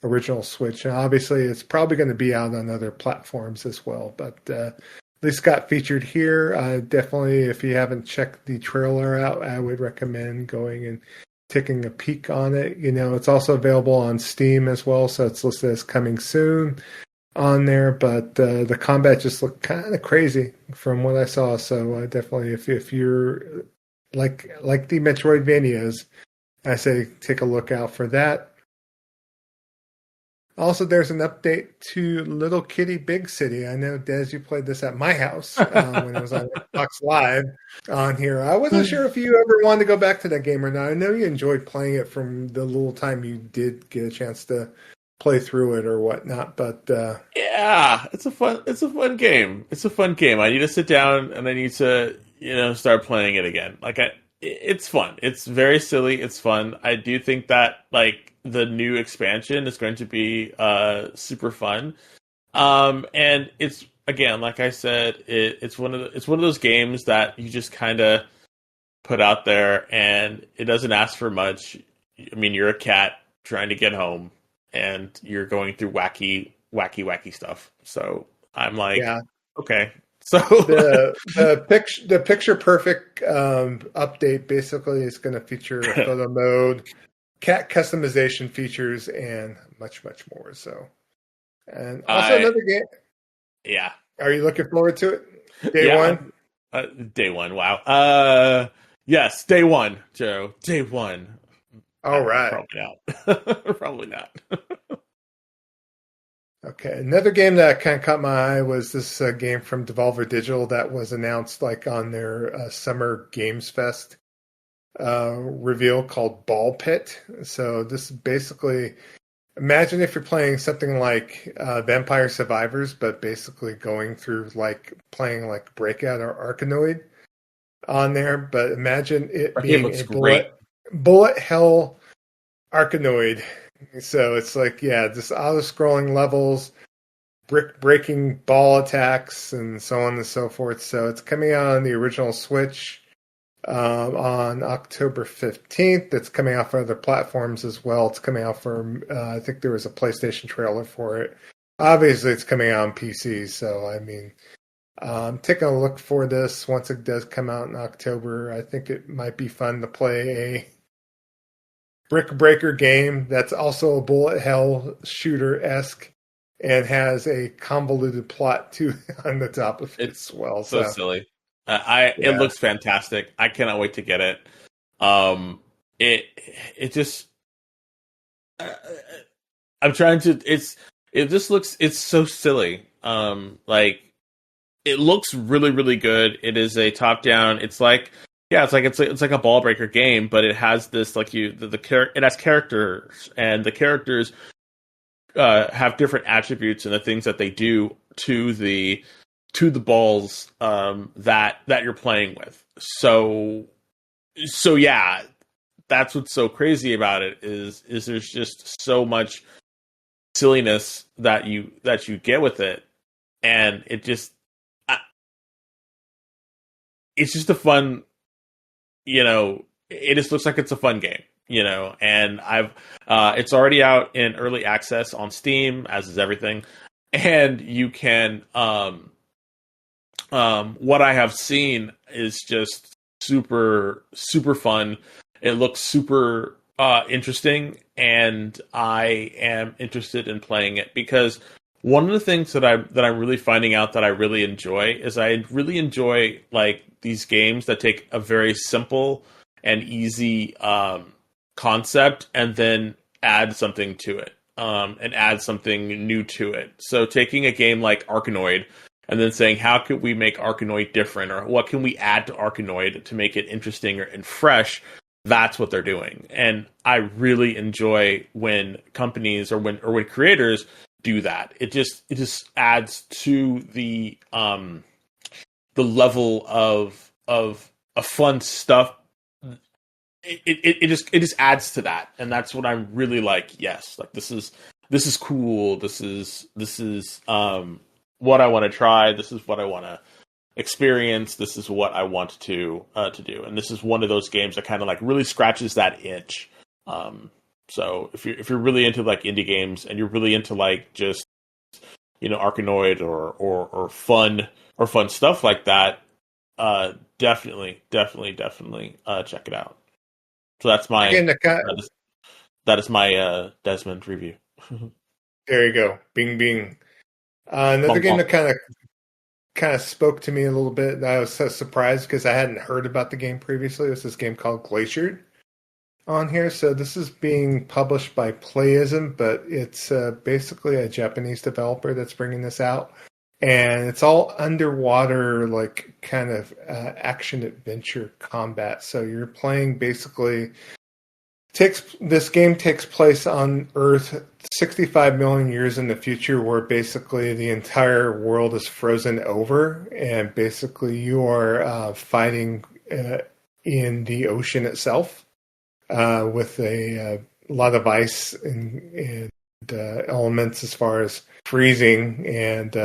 original Switch, and obviously it's probably going to be out on other platforms as well, but at least got featured here. Definitely, if you haven't checked the trailer out, I would recommend going and taking a peek on it. It's also available on Steam as well, so it's listed as coming soon on there. But the combat just looked kind of crazy from what I saw. So definitely, if you're like the Metroidvanias, I say take a look out for that. Also, there's an update to Little Kitty Big City. I know, Des, you played this at my house when it was on Xbox Live on here. I wasn't sure if you ever wanted to go back to that game or not. I know you enjoyed playing it from the little time you did get a chance to play through it or whatnot. But yeah, it's a fun game. It's a fun game. I need to sit down and I need to start playing it again. It's fun. It's very silly. It's fun. I do think that the new expansion is going to be super fun. And it's, again, like I said, it's one of those games that you just kind of put out there and it doesn't ask for much. I mean, you're a cat trying to get home and you're going through wacky stuff. So I'm like, yeah. Okay. So the picture perfect update basically is going to feature a photo mode, cat customization features, and much more. So, and also another game. Yeah. Are you looking forward to it? Day one. Day one. Wow. Yes. Day one, Joe. Day one. All right. Probably not. Probably not. Okay, another game that kind of caught my eye was this game from Devolver Digital that was announced on their Summer Games Fest reveal called Ball Pit. So this basically, imagine if you're playing something like Vampire Survivors, but basically going through playing Breakout or Arkanoid on there. But imagine it being a bullet hell Arkanoid. So it's just auto-scrolling levels, breaking ball attacks, and so on and so forth. So it's coming out on the original Switch on October 15th. It's coming out for other platforms as well. It's coming out for, I think there was a PlayStation trailer for it. Obviously, it's coming out on PC. So, I mean, taking a look for this once it does come out in October. I think it might be fun to play a brick breaker game that's also a bullet hell shooter-esque and has a convoluted plot too on the top of it as well. So silly. It looks fantastic. I cannot wait to get it. It just I'm trying to it's so silly. It looks really, really good. It is a top down. It's like a ball breaker game, but it has this it has characters, and the characters have different attributes and the things that they do to the balls that you're playing with. So yeah, that's what's so crazy about it is there's just so much silliness that you get with it, and it's just a fun. It just looks like it's a fun game, and it's already out in early access on Steam, as is everything. And you can, what I have seen is just super, super fun. It looks super, interesting, and I am interested in playing it because one of the things that I'm really finding out that I really enjoy is I really enjoy these games that take a very simple and easy concept and then add something to it, and add something new to it. So taking a game like Arkanoid and then saying, how could we make Arkanoid different, or what can we add to Arkanoid to make it interesting and fresh? That's what they're doing, and I really enjoy when companies or when creators do that. It just adds to the level of fun stuff it just adds to that, and that's what I'm really like. Yes, like this is cool. This is what I want to try. This is what I want to experience. This is what I want to do, and this is one of those games that kind of like really scratches that itch. So if you're really into like indie games and you're really into like just Arkanoid or fun stuff like that, definitely check it out. So that's my that is my Desmond review. There you go, bing bing. Another game that kind of spoke to me a little bit. I was so surprised because I hadn't heard about the game previously. It was this game called Glacier on here. So this is being published by Playism, but it's basically a Japanese developer that's bringing this out. And it's all underwater, like kind of action adventure combat. So you're playing basically this game takes place on Earth 65 million years in the future, where basically the entire world is frozen over, and basically you are fighting in the ocean itself with a lot of ice and elements as far as freezing and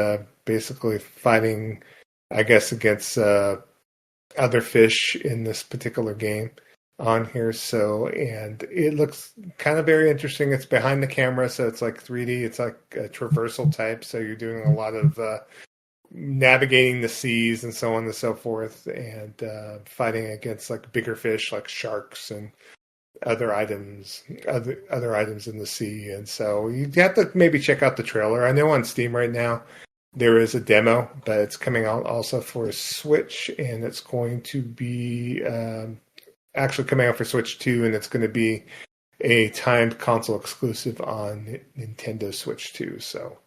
basically fighting, I guess, against other fish in this particular game on here. So, and it looks kind of very interesting. It's behind the camera, so it's like 3D. It's like a traversal type, so you're doing a lot of navigating the seas and so on and so forth, and fighting against like bigger fish like sharks and other items in the sea. And so you have to maybe check out the trailer. I know on Steam right now there is a demo, but it's coming out also for Switch, and it's going to be actually coming out for Switch 2, and it's going to be a timed console exclusive on Nintendo Switch 2. So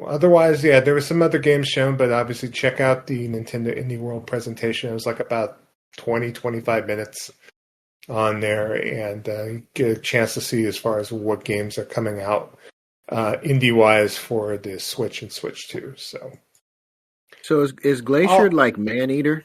otherwise, yeah, there were some other games shown, but obviously check out the Nintendo Indie World presentation. It was like about 20-25 minutes on there, and get a chance to see as far as what games are coming out indie-wise for the Switch and Switch 2. So is Glacier like Maneater?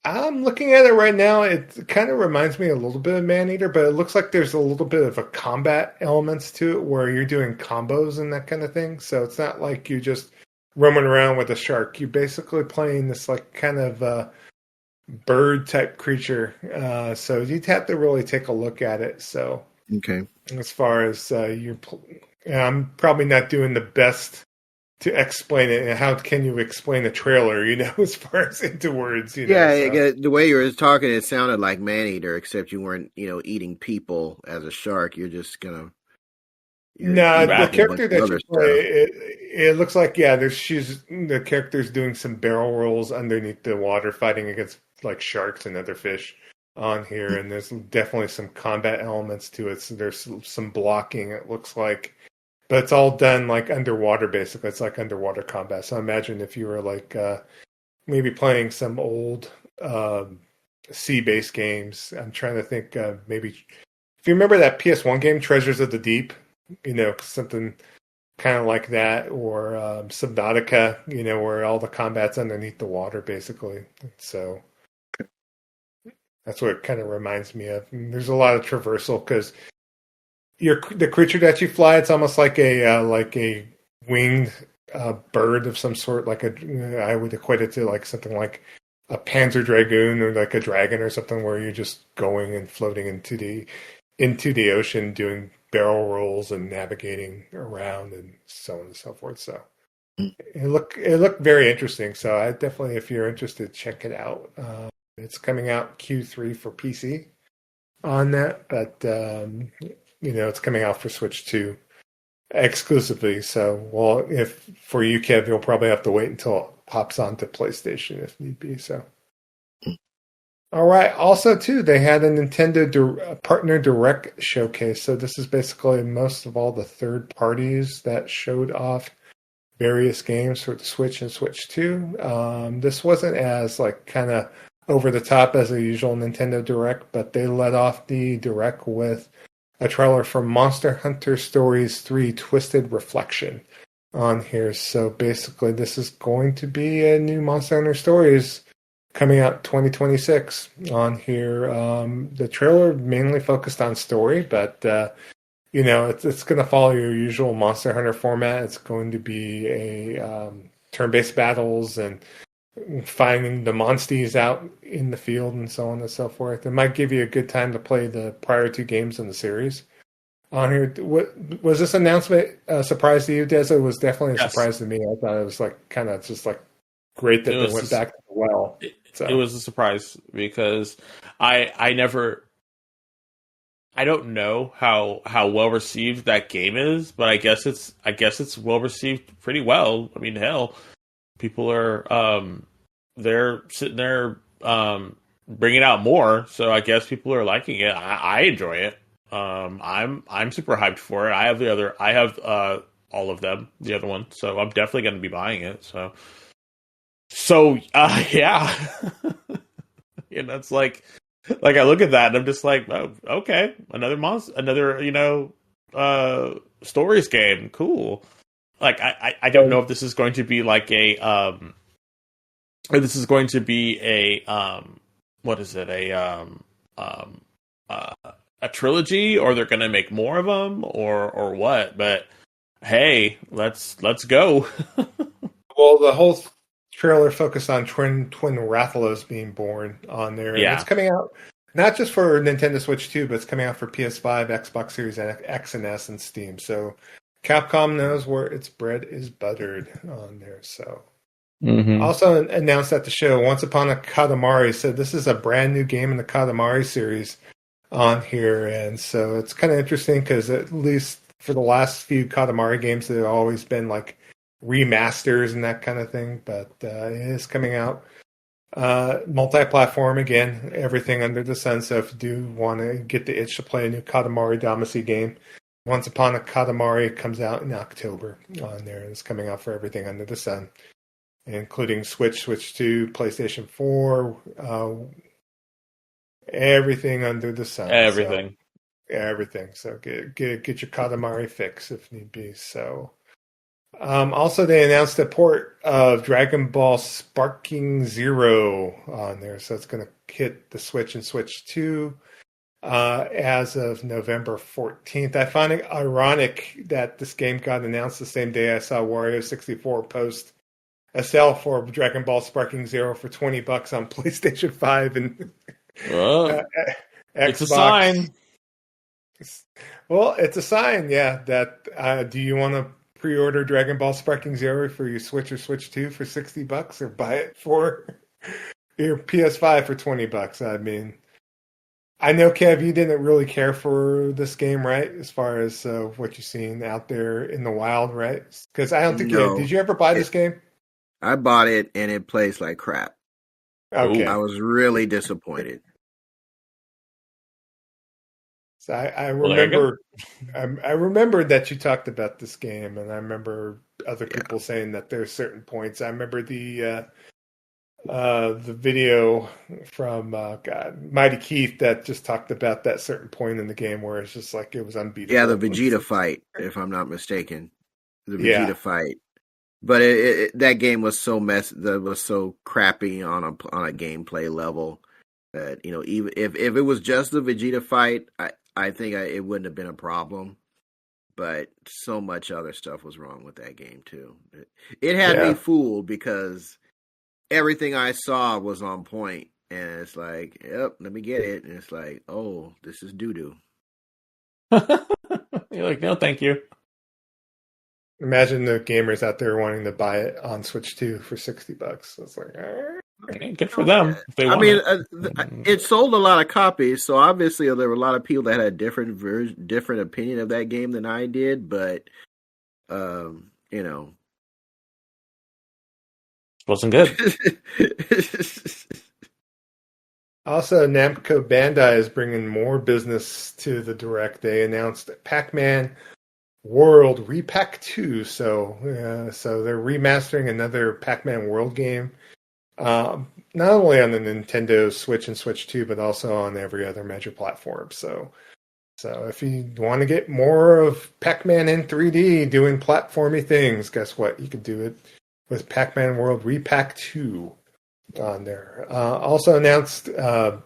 I'm looking at it right now. It kind of reminds me a little bit of Maneater, but it looks like there's a little bit of a combat elements to it where you're doing combos and that kind of thing. So it's not like you just roaming around with a shark. You're basically playing this like kind of bird type creature. So you'd have to really take a look at it. So okay, as far as I'm probably not doing the best to explain it, and how can you explain a trailer, as far as into words, Yeah, so. The way you were talking, it sounded like Maneater, except you weren't, eating people as a shark. You're just gonna... No, the character that you play, it looks like, the character's doing some barrel rolls underneath the water, fighting against, like, sharks and other fish on here, and there's definitely some combat elements to it, so there's some blocking, it looks like. But it's all done like underwater, basically. It's like underwater combat. So imagine if you were like maybe playing some old sea-based games. I'm trying to think maybe if you remember that PS1 game, Treasures of the Deep, something kind of like that, or Subnautica, where all the combat's underneath the water, basically. So that's what it kind of reminds me of. And there's a lot of traversal because the creature that you fly, it's almost like a winged bird of some sort. I would equate it to like something like a Panzer Dragoon or like a dragon or something, where you're just going and floating into the ocean, doing barrel rolls and navigating around and so on and so forth. So it looked very interesting. So I definitely, if you're interested, check it out. It's coming out Q3 for PC on that, but it's coming out for Switch 2 exclusively. So, if for you, Kev, you'll probably have to wait until it pops onto PlayStation if need be. So, all right. Also, too, they had a Nintendo Partner Direct showcase. So this is basically most of all the third parties that showed off various games for the Switch and Switch 2. This wasn't as like kind of over the top as a usual Nintendo Direct, but they led off the Direct with a trailer for Monster Hunter Stories 3 Twisted Reflection on here. So basically, this is going to be a new Monster Hunter Stories coming out 2026 on here. The trailer mainly focused on story, but it's going to follow your usual Monster Hunter format. It's going to be a turn-based battles and finding the monsties out in the field and so on and so forth. It might give you a good time to play the prior 2 games in the series. On here, what was this announcement a surprise to you, Des? It was definitely a surprise to me. I thought it was kind of just great that they went back to the well. It was a surprise because I don't know how well received that game is, but I guess it's well received pretty well. I mean, hell, people are they're sitting there bringing out more, so I guess people are liking it. I enjoy it. I'm super hyped for it. I have all of them, the other one, so I'm definitely going to be buying it. So yeah, it's like I look at that and I'm just like, oh, okay, another stories game, cool. Like I don't know if this is going to be like or this is going to be what is it, a trilogy, or they're going to make more of them, or what? But hey, let's go. Well, the whole trailer focused on twin Rathalos being born on there. Yeah. And it's coming out not just for Nintendo Switch 2, but it's coming out for PS5, Xbox Series X and S, and Steam. So Capcom knows where its bread is buttered on there. So also announced at the show, Once Upon a Katamari said this is a brand new game in the Katamari series on here. And so it's kind of interesting because at least for the last few Katamari games, they've always been like remasters and that kind of thing, but it is coming out multi-platform again, everything under the sun. So if you do want to get the itch to play a new Katamari Damacy game, Once Upon a Katamari comes out in October on there, and it's coming out for everything under the sun, including Switch 2, PlayStation 4, everything under the sun. Everything. So get your Katamari fix if need be. So also they announced a port of Dragon Ball Sparking Zero on there, so it's going to hit the Switch and Switch 2 as of November 14th. I find it ironic that this game got announced the same day I saw Wario 64 post a sale for Dragon Ball Sparking Zero for $20 on PlayStation 5 and Xbox. It's a sign. Well, it's a sign, yeah, that do you want to pre-order Dragon Ball Sparking Zero for your Switch or Switch 2 for $60, or buy it for your PS5 for $20? I mean, I know, Kev, you didn't really care for this game, right? As far as what you've seen out there in the wild, right? Because I don't think did you ever buy this game? I bought it and it plays like crap. Okay. I was really disappointed. So I remember, I remembered that you talked about this game, and I remember other people saying that there's certain points. I remember the video from Mighty Keith that just talked about that certain point in the game where it's just like it was unbeatable. Yeah, the Vegeta fight, if I'm not mistaken, the Vegeta fight. But that game was so that was so crappy on a gameplay level that even if it was just the Vegeta fight, I think it wouldn't have been a problem, but so much other stuff was wrong with that game too. It had me fooled because everything I saw was on point, and it's like, yep, let me get it, and it's like, oh, this is doo-doo. You're like, no, thank you. Imagine the gamers out there wanting to buy it on Switch 2 for $60. It's like, good for them. If they want it sold a lot of copies, so obviously there were a lot of people that had different opinion of that game than I did. But wasn't good. Also, Namco Bandai is bringing more business to the Direct. They announced Pac-Man World Repack 2, so they're remastering another Pac-Man World game, not only on the Nintendo Switch and Switch 2, but also on every other major platform. So if you want to get more of Pac-Man in 3D doing platformy things, guess what? You can do it with Pac-Man World Repack 2 on there. Also announced the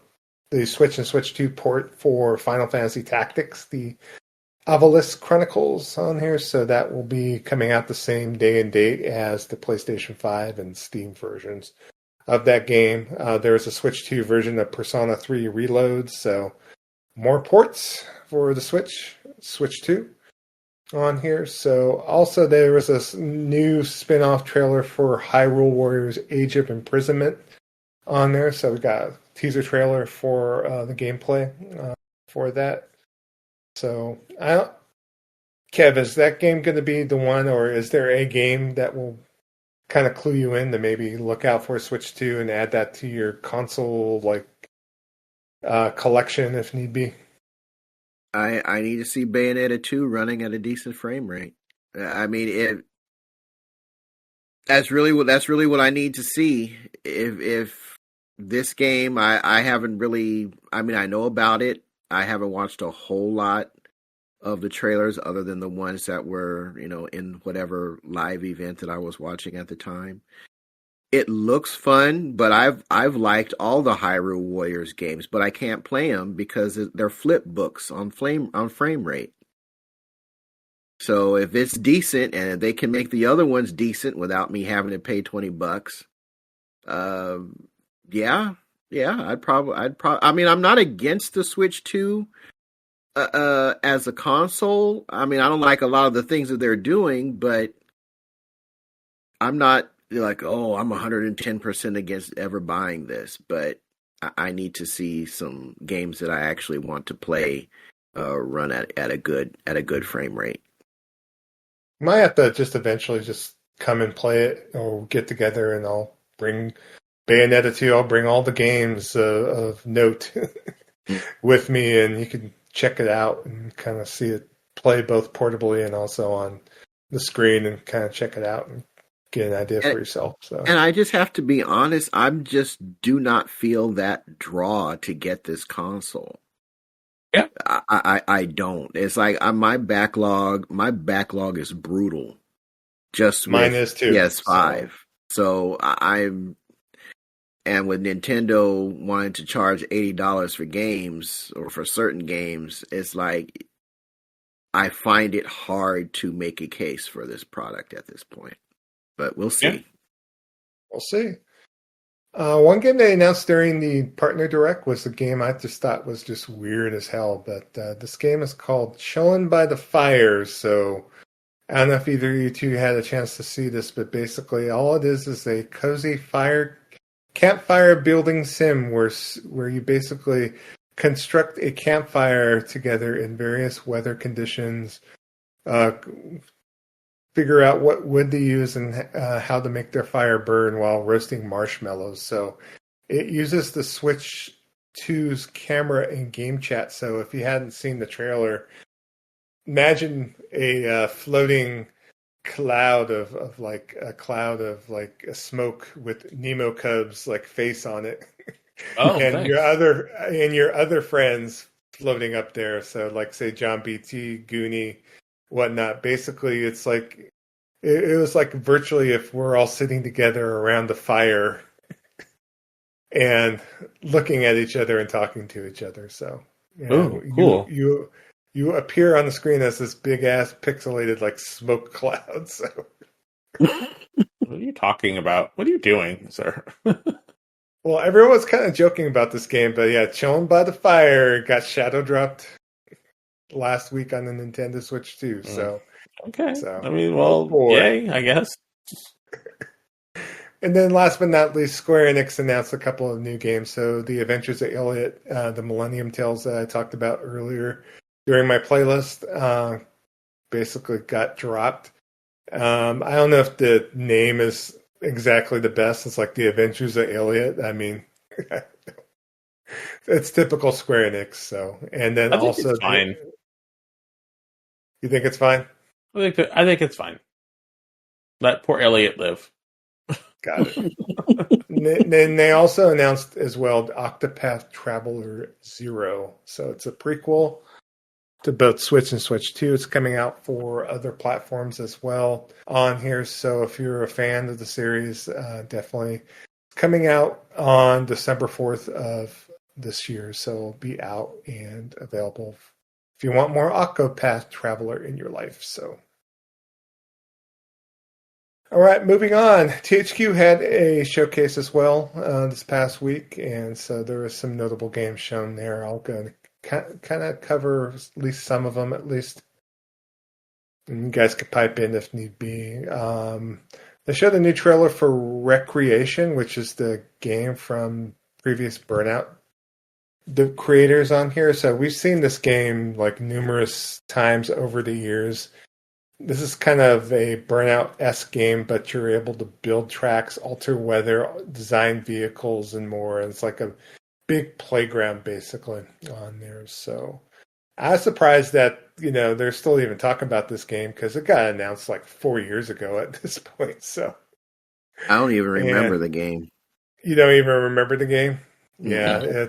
Switch and Switch 2 port for Final Fantasy Tactics, the Obelisk Chronicles on here, so that will be coming out the same day and date as the PlayStation 5 and Steam versions of that game. There's a Switch 2 version of Persona 3 Reload, so more ports for the Switch 2 on here. So also there was a new spin-off trailer for Hyrule Warriors Age of Imprisonment on there, so we got a teaser trailer for the gameplay for that. So, Kev, is that game going to be the one, or is there a game that will kind of clue you in to maybe look out for Switch 2 and add that to your console collection if need be? I need to see Bayonetta 2 running at a decent frame rate. I mean, that's really what I need to see. If this game, I haven't really. I mean, I know about it. I haven't watched a whole lot of the trailers other than the ones that were, in whatever live event that I was watching at the time. It looks fun, but I've liked all the Hyrule Warriors games, but I can't play them because they're flip books on frame rate. So if it's decent and if they can make the other ones decent without me having to pay $20, yeah, I'd probably. I mean, I'm not against the Switch 2 as a console. I mean, I don't like a lot of the things that they're doing, but I'm not like, I'm 110% against ever buying this. But I need to see some games that I actually want to play run at a good frame rate. Might have to just eventually just come and play it, or get together, and I'll bring Bayonetta 2, I'll bring all the games of note with me, and you can check it out and kind of see it play both portably and also on the screen, and kind of check it out and get an idea for yourself. So. And I just have to be honest, I just do not feel that draw to get this console. Yeah, I don't. It's like my backlog is brutal. Just mine is too. PS5. So and with Nintendo wanting to charge $80 for games or for certain games, it's like I find it hard to make a case for this product at this point. But we'll see. Yeah. We'll see. One game they announced during the Partner Direct was a game I just thought was just weird as hell. But this game is called Chillin' by the Fire. So I don't know if either of you two had a chance to see this, but basically all it is a cozy campfire building sim where you basically construct a campfire together in various weather conditions, figure out what wood to use and how to make their fire burn while roasting marshmallows. So it uses the Switch 2's camera and game chat. So if you hadn't seen the trailer, imagine a floating cloud of smoke with Nemo Cubs face on it. Oh, and thanks. your other friends floating up there. So say John BT, Goonie, whatnot. Basically, it's like it was like virtually if we're all sitting together around the fire and looking at each other and talking to each other. So cool. You appear on the screen as this big ass pixelated smoke cloud. So what are you talking about? What are you doing, sir? Well, everyone was kind of joking about this game, but yeah, Chillin' by the Fire got shadow dropped last week on the Nintendo Switch 2. So okay. So, I mean, well, yay, I guess. And then last but not least, Square Enix announced a couple of new games. So the Adventures of Elliot, the Millennium Tales that I talked about earlier during my playlist, basically got dropped. I don't know if the name is exactly the best. It's like the Adventures of Elliot. I mean, it's typical Square Enix. So, and then I think also, it's fine. You think it's fine? I think it's fine. Let poor Elliot live. Got it. Then they also announced as well Octopath Traveler 0. So it's a prequel to both Switch and Switch 2. It's coming out for other platforms as well on here. So if you're a fan of the series, definitely coming out on December 4th of this year, so it'll be out and available if you want more Octopath Traveler in your life. So, all right, moving on. THQ had a showcase as well this past week, and so there were some notable games shown there. I'll go kind of cover at least some of them, at least. And you guys could pipe in if need be. They showed a new trailer for Recreation, which is the game from previous Burnout, the creators on here. So we've seen this game like numerous times over the years. This is kind of a Burnout-esque game, but you're able to build tracks, alter weather, design vehicles, and more. And it's like a big playground, basically, on there. So I was surprised that, they're still even talking about this game because it got announced like 4 years ago at this point. So I don't even remember the game. You don't even remember the game? Yeah,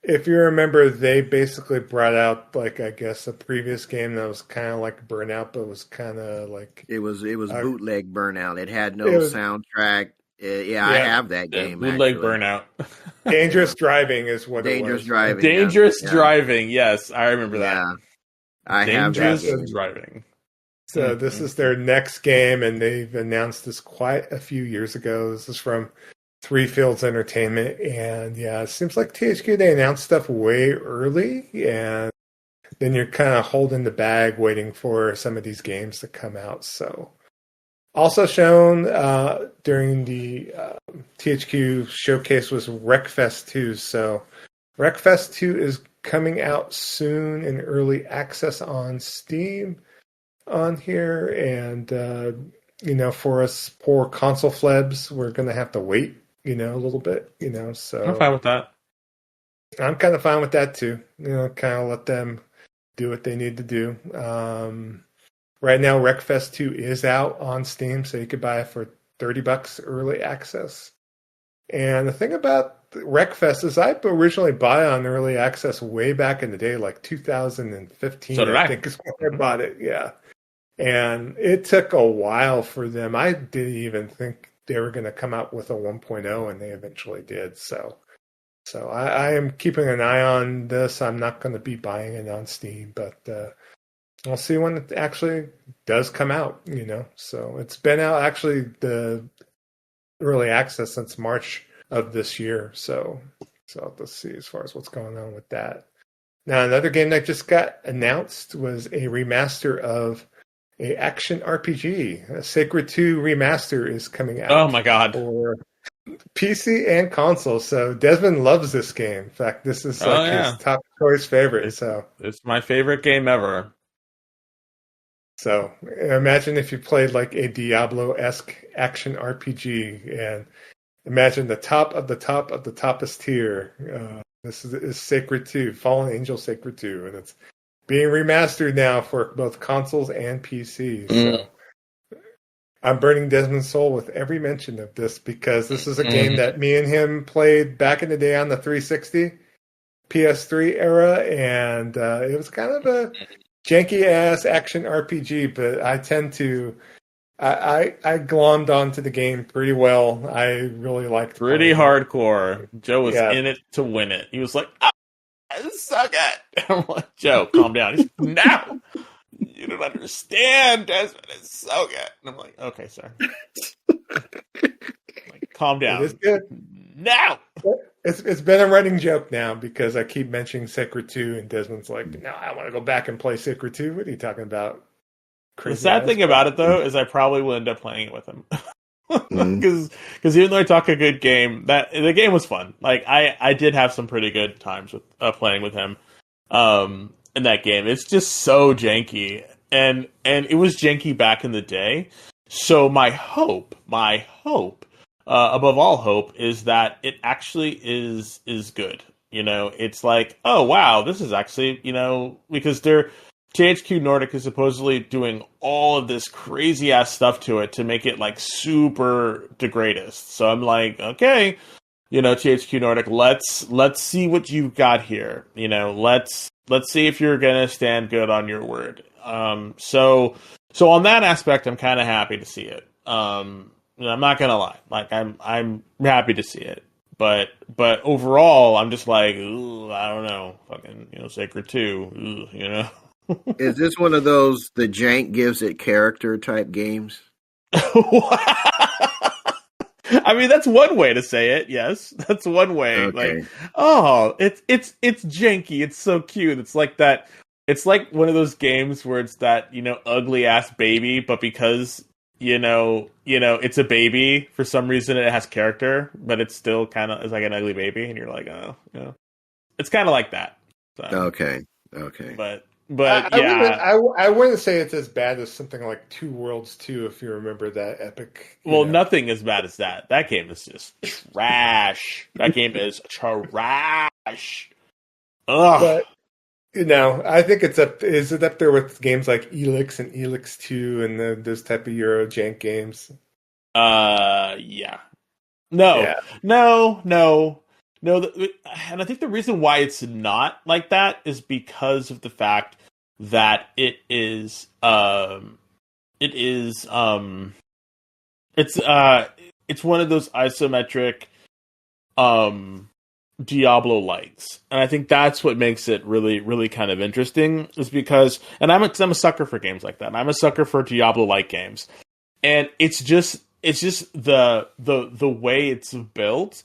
if you remember, they basically brought out, like, I guess, a previous game that was kind of like Burnout, but was kind of like... It was bootleg Burnout. It had no soundtrack. I have that game, bootleg actually. Burnout. Dangerous Driving is what it was. Dangerous Driving. Dangerous Driving, yes. I remember that. I have that game. Driving. So this is their next game, and they've announced this quite a few years ago. This is from Three Fields Entertainment, and it seems like THQ, they announced stuff way early, and then you're kind of holding the bag waiting for some of these games to come out. So also shown during the THQ showcase was Wreckfest 2. So Wreckfest 2 is coming out soon in early access on Steam on here, and for us poor console flebs, we're going to have to wait a little bit, so I'm fine with that. I'm kind of fine with that too. Kind of let them do what they need to do. Right now, Wreckfest 2 is out on Steam, so you could buy it for $30 early access. And the thing about Wreckfest is I originally bought it on early access way back in the day, like 2015. So did I. think is when I bought it, yeah. And it took a while for them. I didn't even think they were going to come out with a 1.0, and they eventually did. So I am keeping an eye on this. I'm not going to be buying it on Steam, but I'll see when it actually does come out, So it's been out, actually, the early access since March of this year. So let's see as far as what's going on with that. Now, another game that just got announced was a remaster of a action RPG. A Sacred 2 remaster is coming out. Oh my god! For PC and console. So Desmond loves this game. In fact, this is his top choice favorite. It's my favorite game ever. So imagine if you played like a Diablo-esque action RPG, and imagine the top of the top of the toppest tier. This is Sacred 2, Fallen Angel Sacred 2, and it's being remastered now for both consoles and PC. So I'm burning Desmond's soul with every mention of this, because this is a game that me and him played back in the day on the 360, PS3 era, and it was kind of a janky-ass action RPG, but I tend to... I glommed onto the game pretty well. I really liked it. Pretty hardcore. Joe was in it to win it. He was like, oh, this is so good. I'm like, Joe, calm down. He's like, no, you don't understand, Desmond. It's so good. And I'm like, okay, sir. Like, calm down. It is good. No. It's been a running joke now, because I keep mentioning Sacred 2, and Desmond's like, no, I want to go back and play Sacred 2. What are you talking about? The sad thing about it, though, is I probably will end up playing it with him. Because even though I talk a good game, the game was fun. Like, I did have some pretty good times with playing with him in that game. It's just so janky, and it was janky back in the day. So my hope, above all hope, is that it actually is good. It's like, oh wow, this is actually, because THQ Nordic is supposedly doing all of this crazy ass stuff to it to make it like super degradist. So I'm like, okay, THQ Nordic, let's see what you've got here. Let's see if you're gonna stand good on your word. So on that aspect, I'm kind of happy to see it. I'm not gonna lie. Like I'm happy to see it, but overall, I'm just like, ooh, I don't know, fucking, Sacred 2, ooh, Is this one of those the jank gives it character type games? I mean, that's one way to say it. Yes, that's one way. Okay. Like, oh, it's janky. It's so cute. It's like that. It's like one of those games where it's that ugly ass baby, but because it's a baby for some reason it has character, but it's still kind of is like an ugly baby, and you're like, oh, it's kind of like that. So, okay. But I wouldn't say it's as bad as something like Two Worlds 2, if you remember that epic. Well, nothing as bad as that. That game is just trash. That game is trash. Ugh. But I think is it up there with games like Elix and Elix 2 and those type of Euro jank games? Yeah. No. And I think the reason why it's not like that is because of the fact that it's one of those isometric Diablo-likes, and I think that's what makes it really, really kind of interesting. Is because, and I'm a sucker for games like that. I'm a sucker for Diablo-like games, and it's just the way it's built.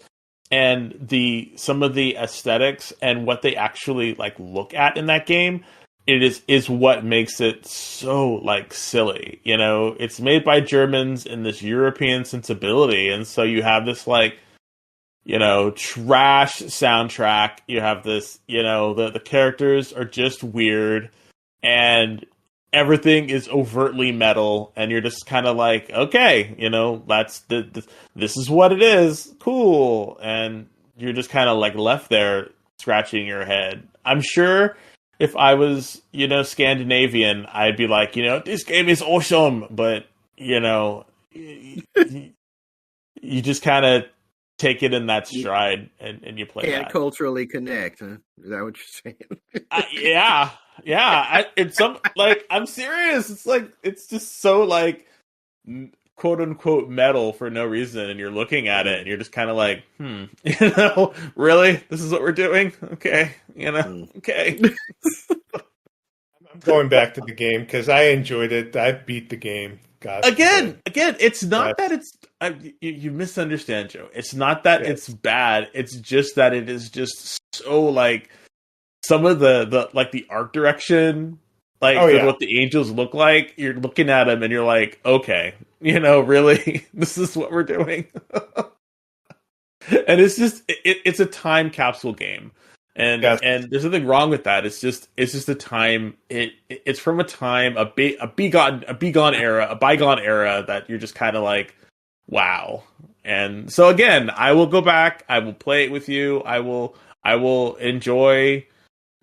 And some of the aesthetics and what they actually like look at in that game, is what makes it so like silly. It's made by Germans in this European sensibility, and so you have this like trash soundtrack. You have this the characters are just weird, and everything is overtly metal, and you're just kind of like, okay, that's this is what it is, cool, and you're just kind of like left there scratching your head. I'm sure if I was Scandinavian, I'd be like, this game is awesome, but you just kind of take it in that stride and you play. Can't culturally connect, huh? Is that what you're saying? Yeah. I'm serious. It's like, it's just so like quote unquote metal for no reason, and you're looking at it and you're just kind of like, really, this is what we're doing? Okay, okay. I'm going back to the game because I enjoyed it. I beat the game. Again, it's not that it's you misunderstand, Joe. It's not that it's bad. It's just that it is just so like some of the like the art direction, like what the angels look like. You're looking at them and you're like, okay, really, this is what we're doing. And it's just it's a time capsule game. And there's nothing wrong with that. It's just a time. It's from a time, a bygone era that you're just kind of like, wow. And so again, I will go back. I will play it with you. I will enjoy,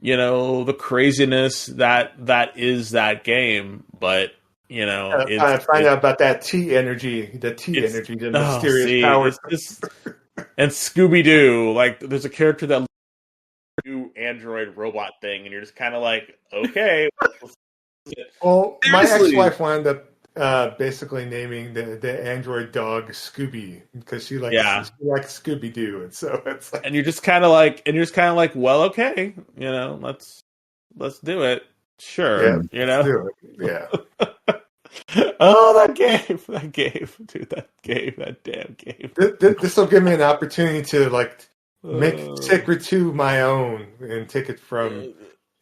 the craziness that is that game. But I find out about that T energy, the mysterious powers. And Scooby Doo, like there's a character that new android robot thing, and you're just kind of like, okay. Well, my ex-wife wound up basically naming the android dog Scooby because she likes Scooby Doo, and so it's like, and you're just kind of like, well, okay, let's do it, sure, do it. Yeah. Oh, that damn game. This will give me an opportunity to like make Sacred 2 my own and take it from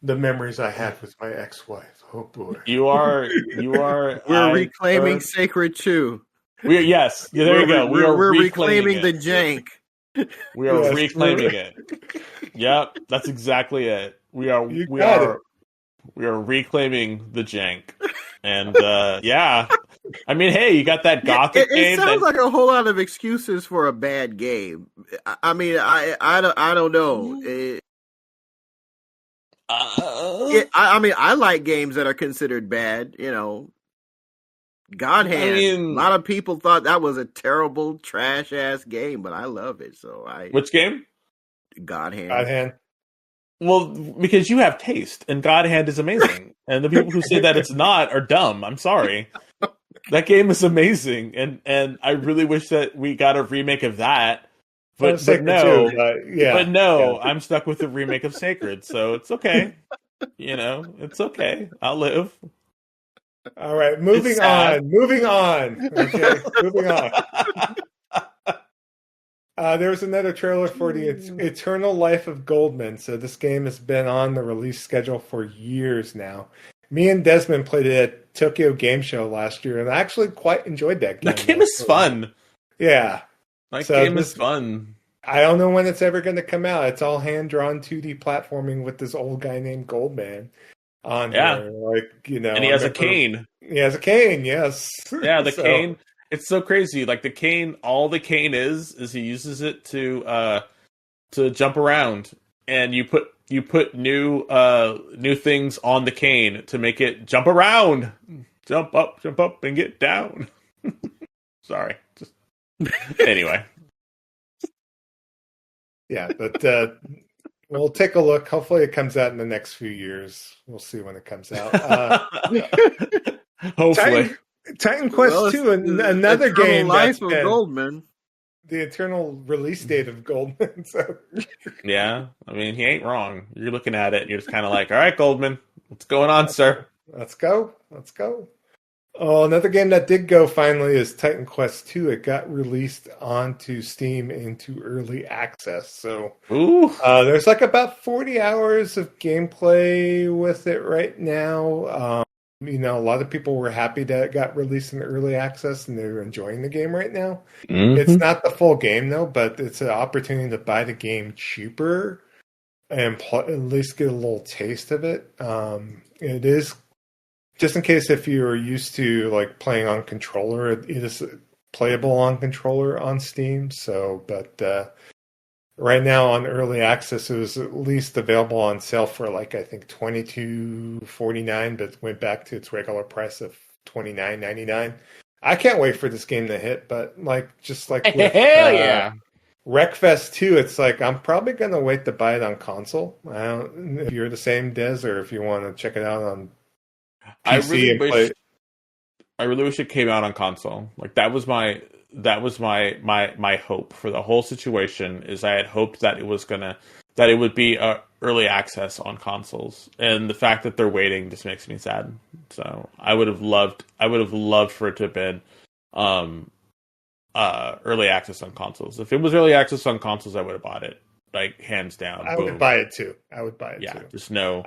the memories I had with my ex-wife. Oh boy. You are We're reclaiming Sacred 2. There you go. We're reclaiming the jank. We are reclaiming it. Yep, that's exactly it. We are reclaiming the jank. And I mean, hey, you got that gothic game. It sounds like a whole lot of excuses for a bad game. I mean, I don't know. I mean, I like games that are considered bad. God Hand. A lot of people thought that was a terrible, trash ass game, but I love it. So which game? God Hand. God Hand. Well, because you have taste, and God Hand is amazing. And the people who say that it's not are dumb. I'm sorry. That game is amazing, and I really wish that we got a remake of that. But no, I'm stuck with the remake of Sacred, so it's okay. It's okay. I'll live. All right, moving on. Okay, moving on. There was another trailer for the Eternal Life of Goldman. So this game has been on the release schedule for years now. Me and Desmond played it at Tokyo Game Show last year, and I actually quite enjoyed that game. That game is fun. Yeah. That game is fun. I don't know when it's ever going to come out. It's all hand-drawn 2D platforming with this old guy named Goldman on here. And he has a cane. He has a cane, yes. Yeah, the cane. It's so crazy. Like the cane, all the cane is he uses it to jump around, and you put new things on the cane to make it jump around, jump up, and get down. Sorry. Anyway. Yeah, but we'll take a look. Hopefully, it comes out in the next few years. We'll see when it comes out. Hopefully. Titan Quest 2, another game life of Goldman. The eternal release date of Goldman. So. Yeah, I mean, he ain't wrong. You're looking at it, and you're just kind of like, all right, Goldman, what's going on, sir? Let's go. Oh, another game that did go finally is Titan Quest 2. It got released onto Steam into early access. So there's like about 40 hours of gameplay with it right now. A lot of people were happy that it got released in early access and they're enjoying the game right now. Mm-hmm. It's not the full game though, but it's an opportunity to buy the game cheaper and at least get a little taste of it. It is, just in case if you're used to like playing on controller, it is playable on controller on Steam. So, but right now on early access, it was at least available on sale for like I think $22.49, but went back to its regular price of $29.99. I can't wait for this game to hit, but with yeah. Wreckfest 2, it's like I'm probably gonna wait to buy it on console. I don't know if you're the same, Des, or if you want to check it out on PC I really wish it came out on console. Like that was my hope for the whole situation. Is I had hoped that it would be early access on consoles, and the fact that they're waiting just makes me sad. So I would have loved for it to have been early access on consoles. If it was early access on consoles, I would have bought it, like hands down. I would buy it too. Yeah, just no.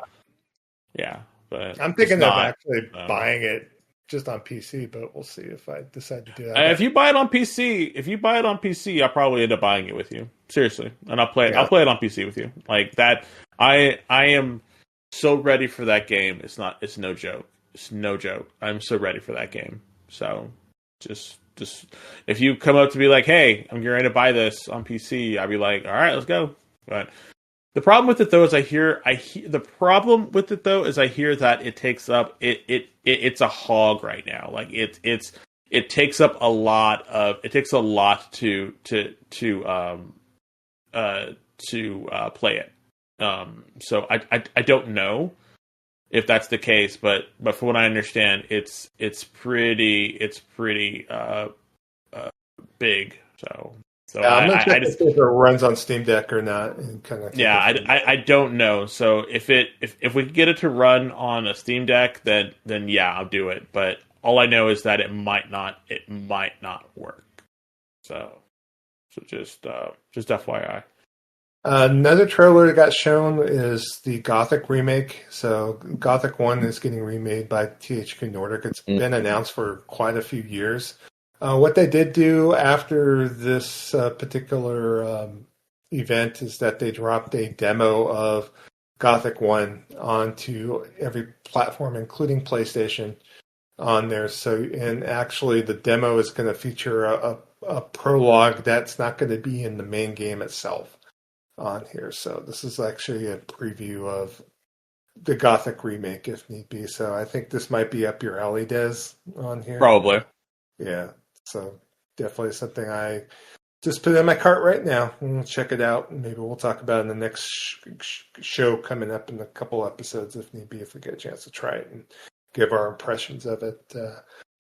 Yeah, but I'm thinking of actually buying it just on PC, but we'll see if I decide to do that. If you buy it on PC, I'll probably end up buying it with you. Seriously, and I'll play it. Yeah. I'll play it on PC with you. Like that, I am so ready for that game. It's no joke. It's no joke. I'm so ready for that game. So just if you come up to be like, hey, I'm ready to buy this on PC, I'll be like, all right, let's go. But the problem with it though is I hear that it takes up it's a hog right now. Like it takes up a lot to play it. So I don't know if that's the case, but from what I understand, it's pretty big. So I'm not sure if it runs on Steam Deck or not. I don't know. So if we could get it to run on a Steam Deck, then yeah, I'll do it. But all I know is that it might not work. So just FYI. Another trailer that got shown is the Gothic remake. So Gothic 1 is getting remade by THQ Nordic. It's been announced for quite a few years. What they did do after this particular event is that they dropped a demo of Gothic 1 onto every platform, including PlayStation, on there. And actually the demo is going to feature a prologue that's not going to be in the main game itself on here. So this is actually a preview of the Gothic remake if need be. So I think this might be up your alley, Des, on here. Probably. Yeah. So definitely something I just put in my cart right now. We'll check it out. Maybe we'll talk about it in the next show coming up in a couple episodes if need be, if we get a chance to try it and give our impressions of it.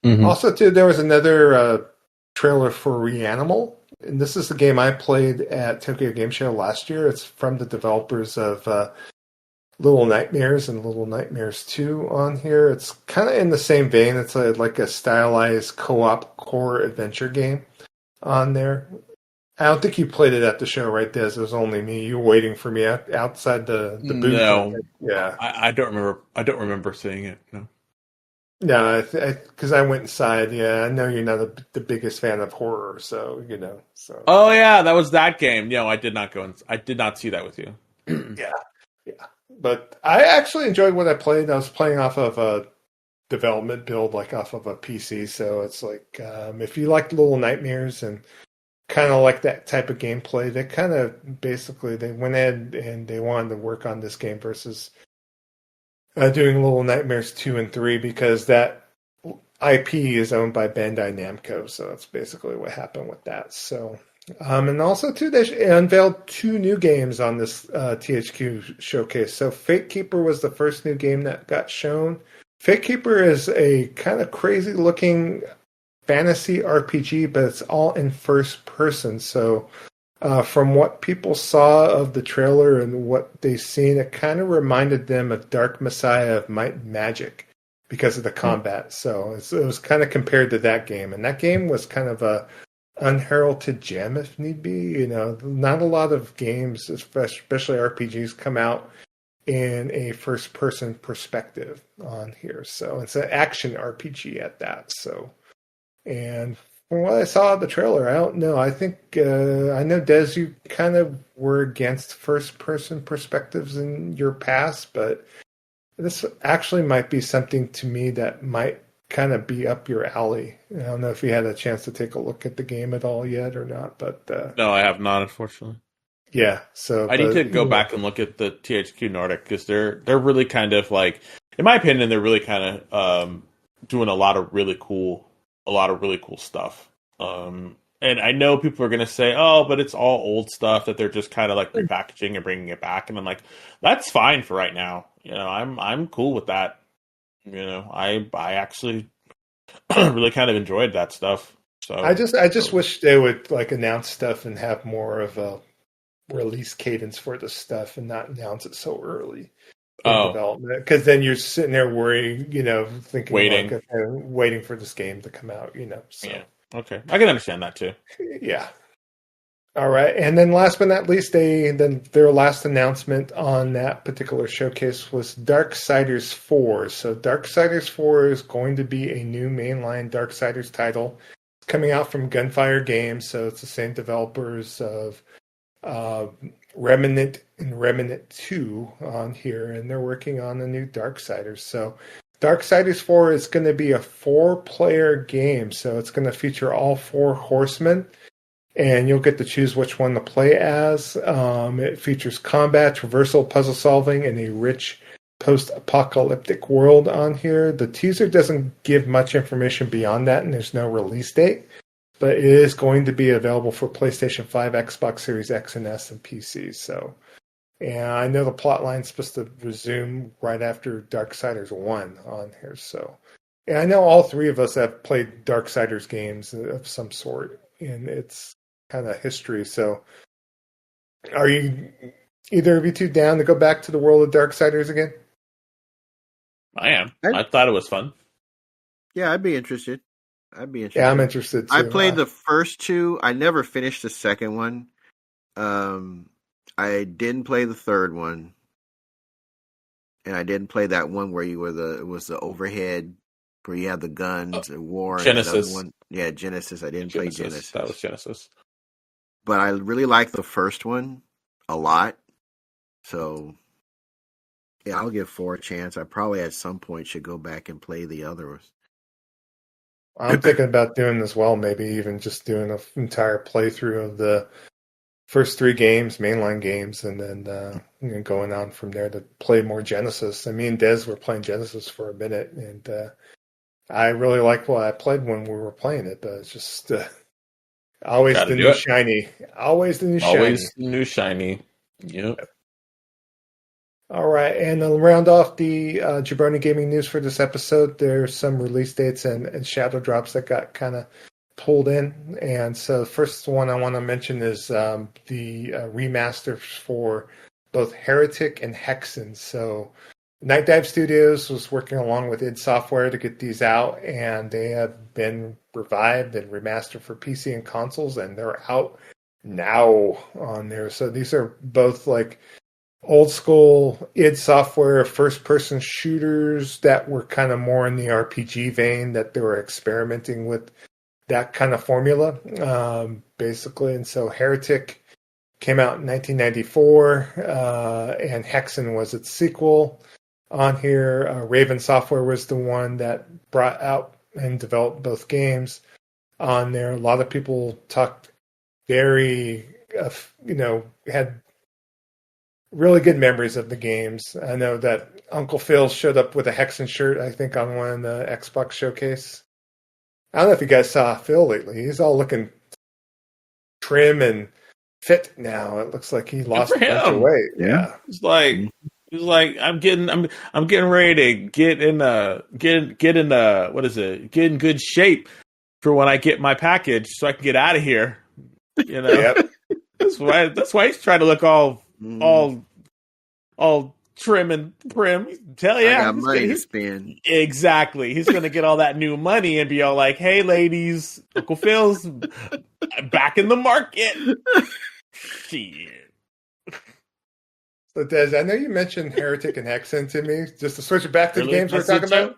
Mm-hmm. Also, too, there was another trailer for Reanimal. And this is the game I played at Tokyo Game Show last year. It's from the developers of Little Nightmares and Little Nightmares 2 on here. It's kind of in the same vein. It's like a stylized co-op core adventure game on there. I don't think you played it at the show, right, Des? It was only me. You were waiting for me outside the booth. No, yeah, I don't remember. I don't remember seeing it. No. No, because I went inside. Yeah, I know you're not the biggest fan of horror, so you know. So. Oh yeah, that was that game. No, I did not go. I did not see that with you. Yeah. But I actually enjoyed what I played. I was playing off of a development build, like off of a PC. So it's like if you like Little Nightmares and kind of like that type of gameplay, they kind of basically they went in and they wanted to work on this game versus doing Little Nightmares 2 and 3 because that IP is owned by Bandai Namco. So that's basically what happened with that. So, and also too, they unveiled 2 new games on this THQ showcase. So Fate Keeper was the first new game that got shown. Fate Keeper is a kind of crazy looking fantasy RPG, but it's all in first person. So from what people saw of the trailer and what they've seen, it kind of reminded them of Dark Messiah of Might and Magic because of the combat. So it was kind of compared to that game. And that game was kind of a unheralded gem, if need be. You know, not a lot of games, especially RPGs, come out in a first-person perspective on here. So it's an action RPG at that. So, and from what I saw of the trailer, I don't know. I think I know, Des, you kind of were against first-person perspectives in your past, but this actually might be something to me that might kind of be up your alley. I don't know if you had a chance to take a look at the game at all yet or not, but no, I have not, unfortunately. Yeah, so I need to go back and look at the THQ Nordic because they're really kind of like, in my opinion, they're really kind of doing a lot of really cool stuff. And I know people are going to say, "Oh, but it's all old stuff that they're just kind of like repackaging and bringing it back," and I'm like, "That's fine for right now. You know, I'm cool with that. You know, I actually really kind of enjoyed that stuff. So I just wish they would like announce stuff and have more of a release cadence for the stuff and not announce it so early in development. Because then you're sitting there worrying, you know, thinking waiting, like, okay, waiting for this game to come out, you know. So. Yeah. Okay, I can understand that too. Yeah. All right, and then last but not least, their last announcement on that particular showcase was Darksiders 4. So Darksiders 4 is going to be a new mainline Darksiders title. It's coming out from Gunfire Games, so it's the same developers of Remnant and Remnant 2 on here, and they're working on a new Darksiders. So Darksiders 4 is going to be a 4-player game, so it's going to feature all 4 horsemen. And you'll get to choose which one to play as. It features combat, traversal, puzzle solving, and a rich post-apocalyptic world on here. The teaser doesn't give much information beyond that, and there's no release date. But it is going to be available for PlayStation 5, Xbox Series X and S, and PC. So, and I know the plotline's supposed to resume right after Darksiders 1 on here. So, and I know all 3 of us have played Darksiders games of some sort, and it's kind of history. So are you either of you two down to go back to the world of Darksiders again? I am. I thought it was fun. Yeah, I'd be interested. Yeah, I'm interested too. I played the first 2. I never finished the second one. I didn't play the third one. And I didn't play that one where it was the overhead where you had the guns and war. Genesis. And yeah, Genesis. I didn't play Genesis. That was Genesis. But I really liked the first one a lot. So, yeah, I'll give 4 a chance. I probably at some point should go back and play the others. I'm thinking about doing as well, maybe even just doing an entire playthrough of the first 3 games, mainline games, and then going on from there to play more Genesis. Me and Des were playing Genesis for a minute, and I really liked what I played when we were playing it, but it's just... always the new shiny. Always the new shiny. Always the new shiny. Yep. All right, and to round off the Jabroni Gaming news for this episode, there's some release dates and shadow drops that got kind of pulled in. And so the first one I want to mention is the remasters for both Heretic and Hexen. So Night Dive Studios was working along with id Software to get these out, and they have been revived and remastered for PC and consoles, and they're out now on there. So these are both like old school id Software first person shooters that were kind of more in the RPG vein, that they were experimenting with that kind of formula, basically. And so Heretic came out in 1994, and Hexen was its sequel on here. Raven Software was the one that brought out and developed both games on there. A lot of people talked very, had really good memories of the games. I know that Uncle Phil showed up with a Hexen shirt, I think, on one of the Xbox showcase. I don't know if you guys saw Phil lately. He's all looking trim and fit now. It looks like he lost a bunch of weight. Yeah. It's like I'm getting ready to get in good shape for when I get my package so I can get out of here. You know. Yep. That's why he's trying to look all trim and prim. Tell you, I got money to spend. Exactly. He's going to get all that new money and be all like, "Hey, ladies, Uncle Phil's back in the market." Shit. So, Des, I know you mentioned Heretic and Hexen to me. Just to switch it back to the games we're talking about.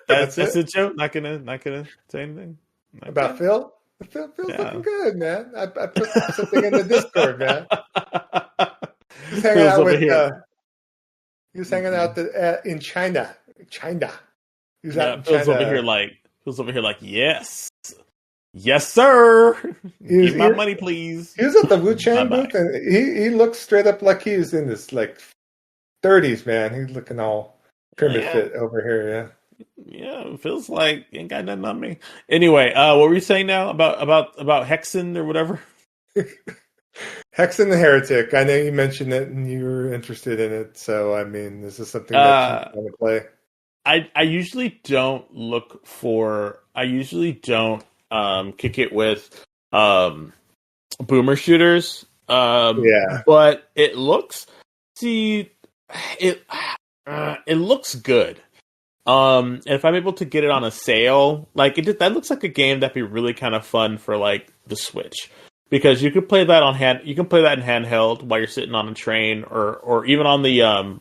That's a joke. Not gonna say anything about Phil. Phil's looking good, man. I put something in the Discord, man. He's hanging out with. He was hanging out in China. He's out in China. Phil's over here like, yes, sir. Give my money, please. He was at the Wu Chang booth, and he looks straight up like he was in his like 30s, man. He's looking all trim and fit over here, yeah. Yeah, it feels like ain't got nothing on me. Anyway, what were you saying now about Hexen or whatever? Hexen the Heretic. I know you mentioned it and you were interested in it. So, I mean, this is something that you want to play. I usually don't kick it with boomer shooters. But it looks good. If I'm able to get it on a sale, that looks like a game that'd be really kind of fun for like the Switch, because you could play that in handheld while you're sitting on a train, or even on the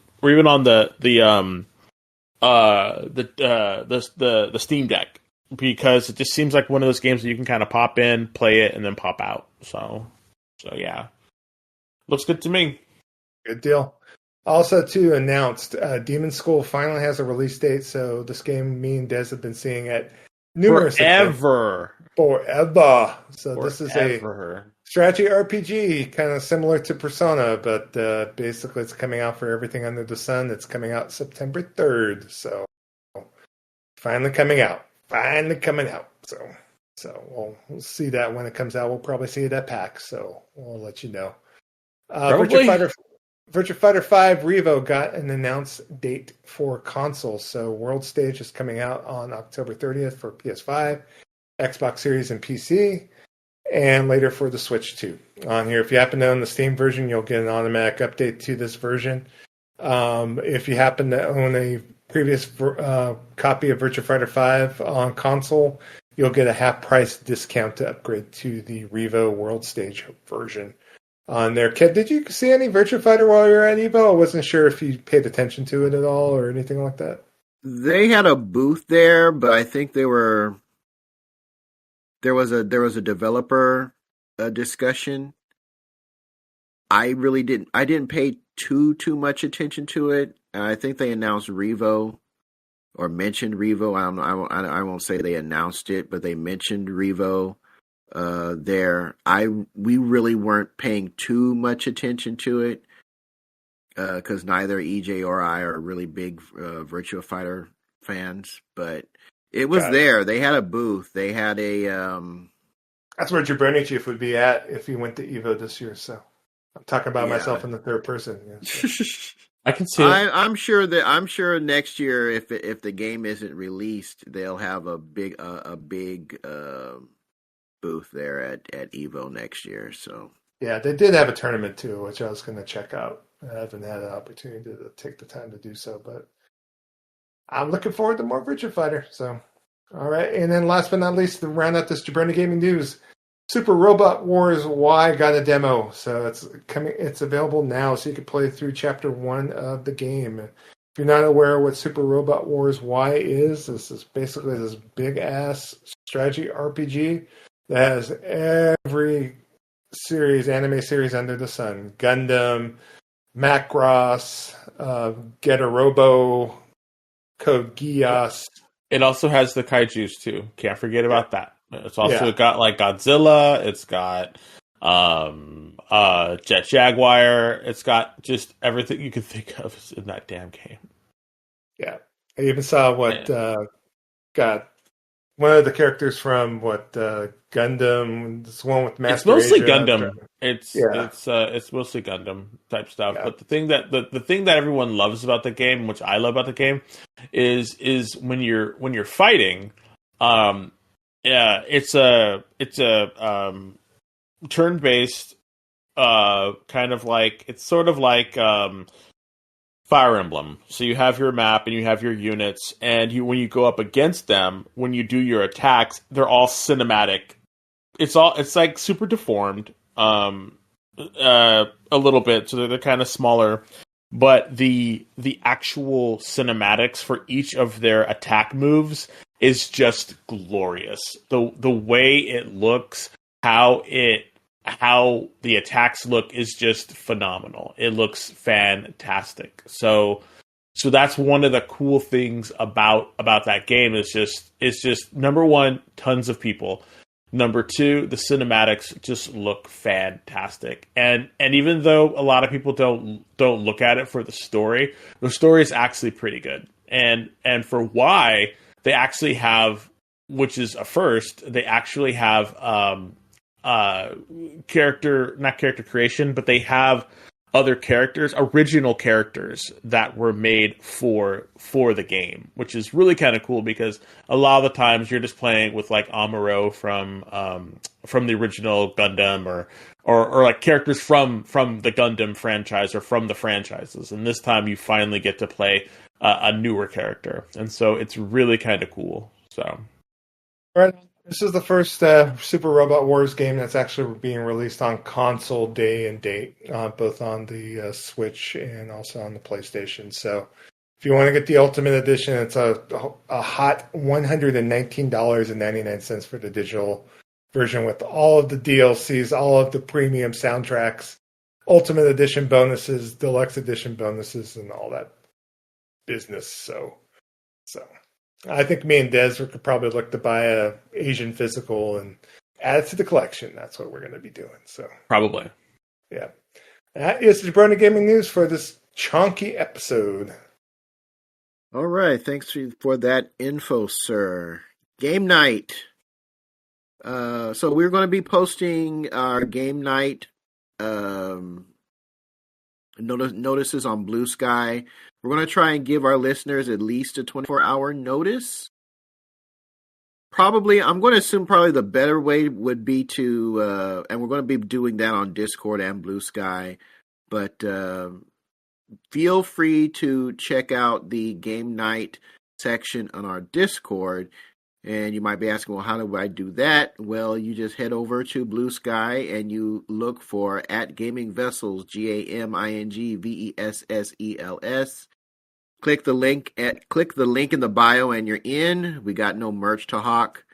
Steam Deck, because it just seems like one of those games that you can kind of pop in, play it, and then pop out. So yeah, looks good to me. Good deal. Also, too, announced Demon School finally has a release date. So this game, me and Des have been seeing at numerous forever. So this is a strategy RPG, kind of similar to Persona, but basically it's coming out for everything under the sun. It's coming out September 3rd. So finally coming out. So we'll see that when it comes out. We'll probably see it at PAX. So we'll let you know. Virtua Fighter 5 Revo got an announced date for consoles. So World Stage is coming out on October 30th for PS5, Xbox Series, and PC, and later for the Switch 2. On here, if you happen to own the Steam version, you'll get an automatic update to this version. If you happen to own a previous copy of Virtua Fighter 5 on console, you'll get a half-price discount to upgrade to the Revo World Stage version. On there, Kid, did you see any Virtua Fighter while you were at Evo? I wasn't sure if you paid attention to it at all or anything like that. They had a booth there, but I think there was a developer discussion. I didn't pay too much attention to it. I think they announced Revo or mentioned Revo. I won't say they announced it, but they mentioned Revo. There, we really weren't paying too much attention to it, because neither EJ or I are really big Virtua Fighter fans. But it was there. They had a booth. They had a. That's where Jabroni Chief would be at if he went to Evo this year. So I'm talking about myself in the third person. Yeah, so. I can see it. I'm sure next year, if the game isn't released, they'll have a big booth there at Evo next year. So Yeah, they did have a tournament too, which I was going to check out. I haven't had an opportunity to take the time to do so, but I'm looking forward to more Virtua Fighter. So, all right, and then last but not least, to round out this Jabroni Gaming news, Super Robot Wars Y got a demo, so it's coming. It's available now, so you can play through Chapter 1 of the game. If you're not aware what Super Robot Wars Y is, this is basically this big ass strategy RPG that has every anime series under the sun: Gundam, Macross, Get a Robo, Code Geass. It also has the kaijus too. Can't forget about that. It's also got like Godzilla. It's got Jet Jaguar. It's got just everything you can think of is in that damn game. Yeah, I even saw what got one of the characters from Gundam. This one with Master. It's mostly Asia. Gundam. It's mostly Gundam type stuff. Yeah. But the thing that everyone loves about the game, which I love about the game, is when you're fighting. It's a turn-based kind of like it's sort of like Fire Emblem. So you have your map and you have your units, and when you go up against them, when you do your attacks, they're all cinematic. It's like super deformed, a little bit, so they're kind of smaller. But the actual cinematics for each of their attack moves is just glorious. The way it looks, how the attacks look is just phenomenal. It looks fantastic. So that's one of the cool things about that game is just number one, tons of people. Number two, the cinematics just look fantastic. And even though a lot of people don't look at it for the story is actually pretty good. And for why they actually have, which is a first, they actually have not character creation, but they have other characters, original characters that were made for the game, which is really kind of cool because a lot of the times you're just playing with like Amuro from the original Gundam or like characters from the Gundam franchise or from the franchises, and this time you finally get to play a newer character, and so it's really kind of cool. So, all right. This is the first Super Robot Wars game that's actually being released on console day and date, both on the Switch and also on the PlayStation. So if you want to get the Ultimate Edition, it's a hot $119.99 for the digital version with all of the DLCs, all of the premium soundtracks, Ultimate Edition bonuses, Deluxe Edition bonuses, and all that business. So I think me and Des could probably look to buy a Asian physical and add it to the collection. That's what we're going to be doing. So probably, yeah. That is the Jabroni Gaming news for this chunky episode. All right, thanks for that info, sir. Game night. So we're going to be posting our game night notices on Blue Sky. We're going to try and give our listeners at least a 24-hour notice. I'm going to assume the better way would be to, and we're going to be doing that on Discord and Blue Sky, but feel free to check out the game night section on our Discord. And you might be asking, well, how do I do that? Well, you just head over to Blue Sky and you look for @GamingVessels, GamingVessels. Click the link in the bio and you're in. We got no merch to hawk,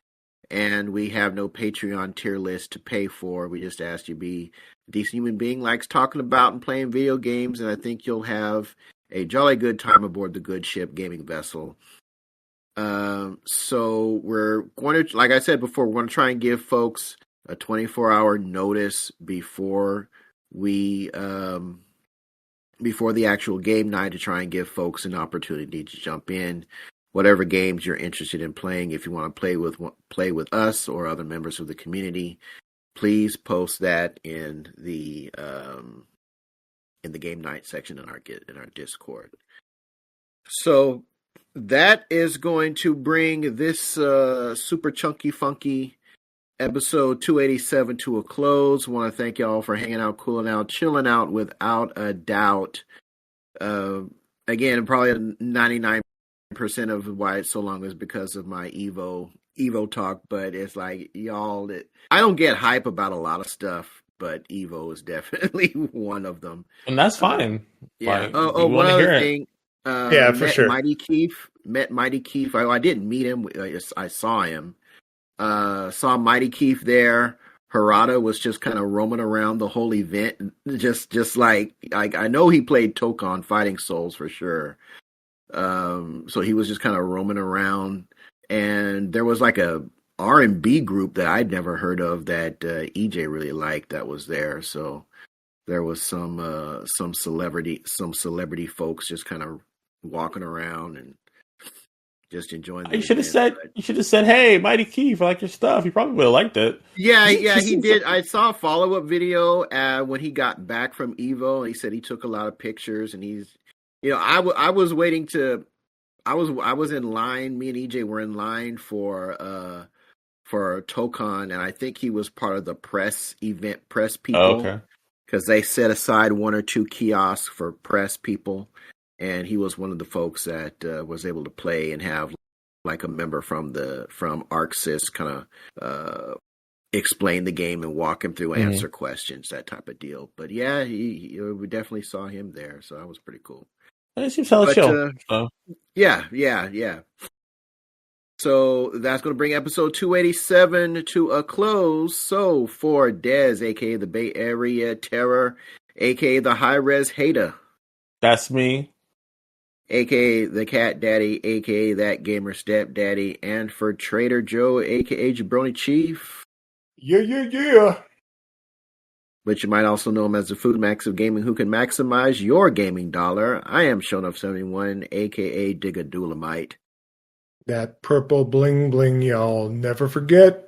and we have no Patreon tier list to pay for. We just ask you to be a decent human being, likes talking about and playing video games, and I think you'll have a jolly good time aboard the good ship Gaming Vessel. So we're going to, like I said before, we're going to try and give folks a 24-hour notice before the actual game night to try and give folks an opportunity to jump in. Whatever games you're interested in playing, if you want to play with us or other members of the community, please post that in the in the game night section in our Discord. So that is going to bring this super chunky funky episode 287 to a close. Want to thank y'all for hanging out, cooling out, chilling out without a doubt. Again, probably 99% of why it's so long is because of my Evo talk, but it's like y'all, I don't get hype about a lot of stuff, but Evo is definitely one of them. And that's fine. Yeah. One other thing. Yeah, for sure. Met Mighty Keith. I didn't meet him. I saw him. Saw Mighty Keith there. Harada was just kind of roaming around the whole event, just like I know he played Tokon Fighting Souls for sure. So he was just kind of roaming around, and there was like a R&B group that I'd never heard of that EJ really liked that was there. So there was some celebrity folks just kind of walking around and just enjoying. You should have said, "Hey, Mighty Keith, I like your stuff." He probably would have liked it. Yeah, he did. I saw a follow-up video when he got back from Evo. He said he took a lot of pictures, and he's, I was waiting to, I was in line. Me and EJ were in line for Tokon, and I think he was part of the press people. Oh, okay. Because they set aside 1 or 2 kiosks for press people. And he was one of the folks that was able to play and have like a member from ArcSys kind of explain the game and walk him through, answer questions, that type of deal. But yeah, we definitely saw him there, so that was pretty cool. It seems hella chill. Yeah. So that's going to bring episode 287 to a close. So for Dez, aka the Bay Area Terror, aka the High Res Hater. That's me. A.K.A. the Cat Daddy, A.K.A. that Gamer Stepdaddy, and for Trader Joe, A.K.A. Jabroni Chief. Yeah. But you might also know him as the Food Max of Gaming, who can maximize your gaming dollar. I am Shonuff71, A.K.A. Digadulamite. That purple bling bling, y'all never forget.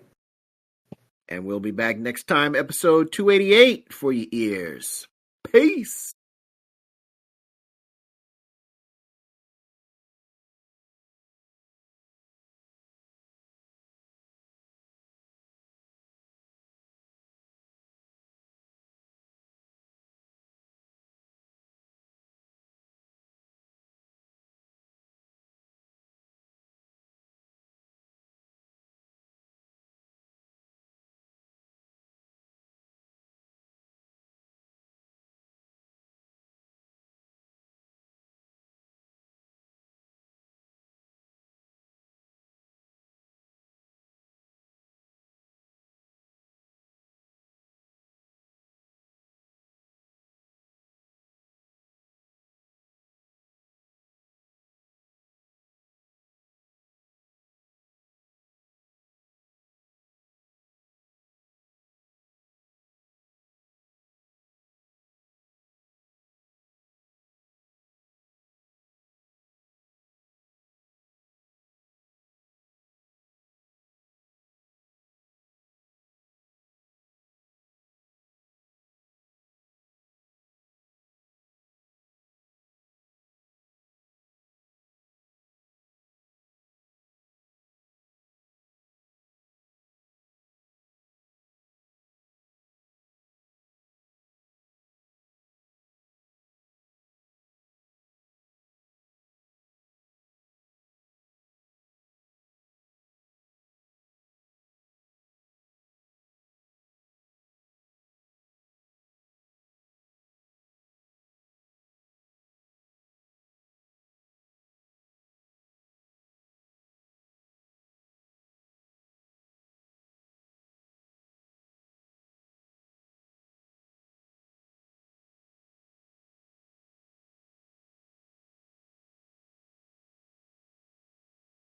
And we'll be back next time, episode 288 for your ears. Peace.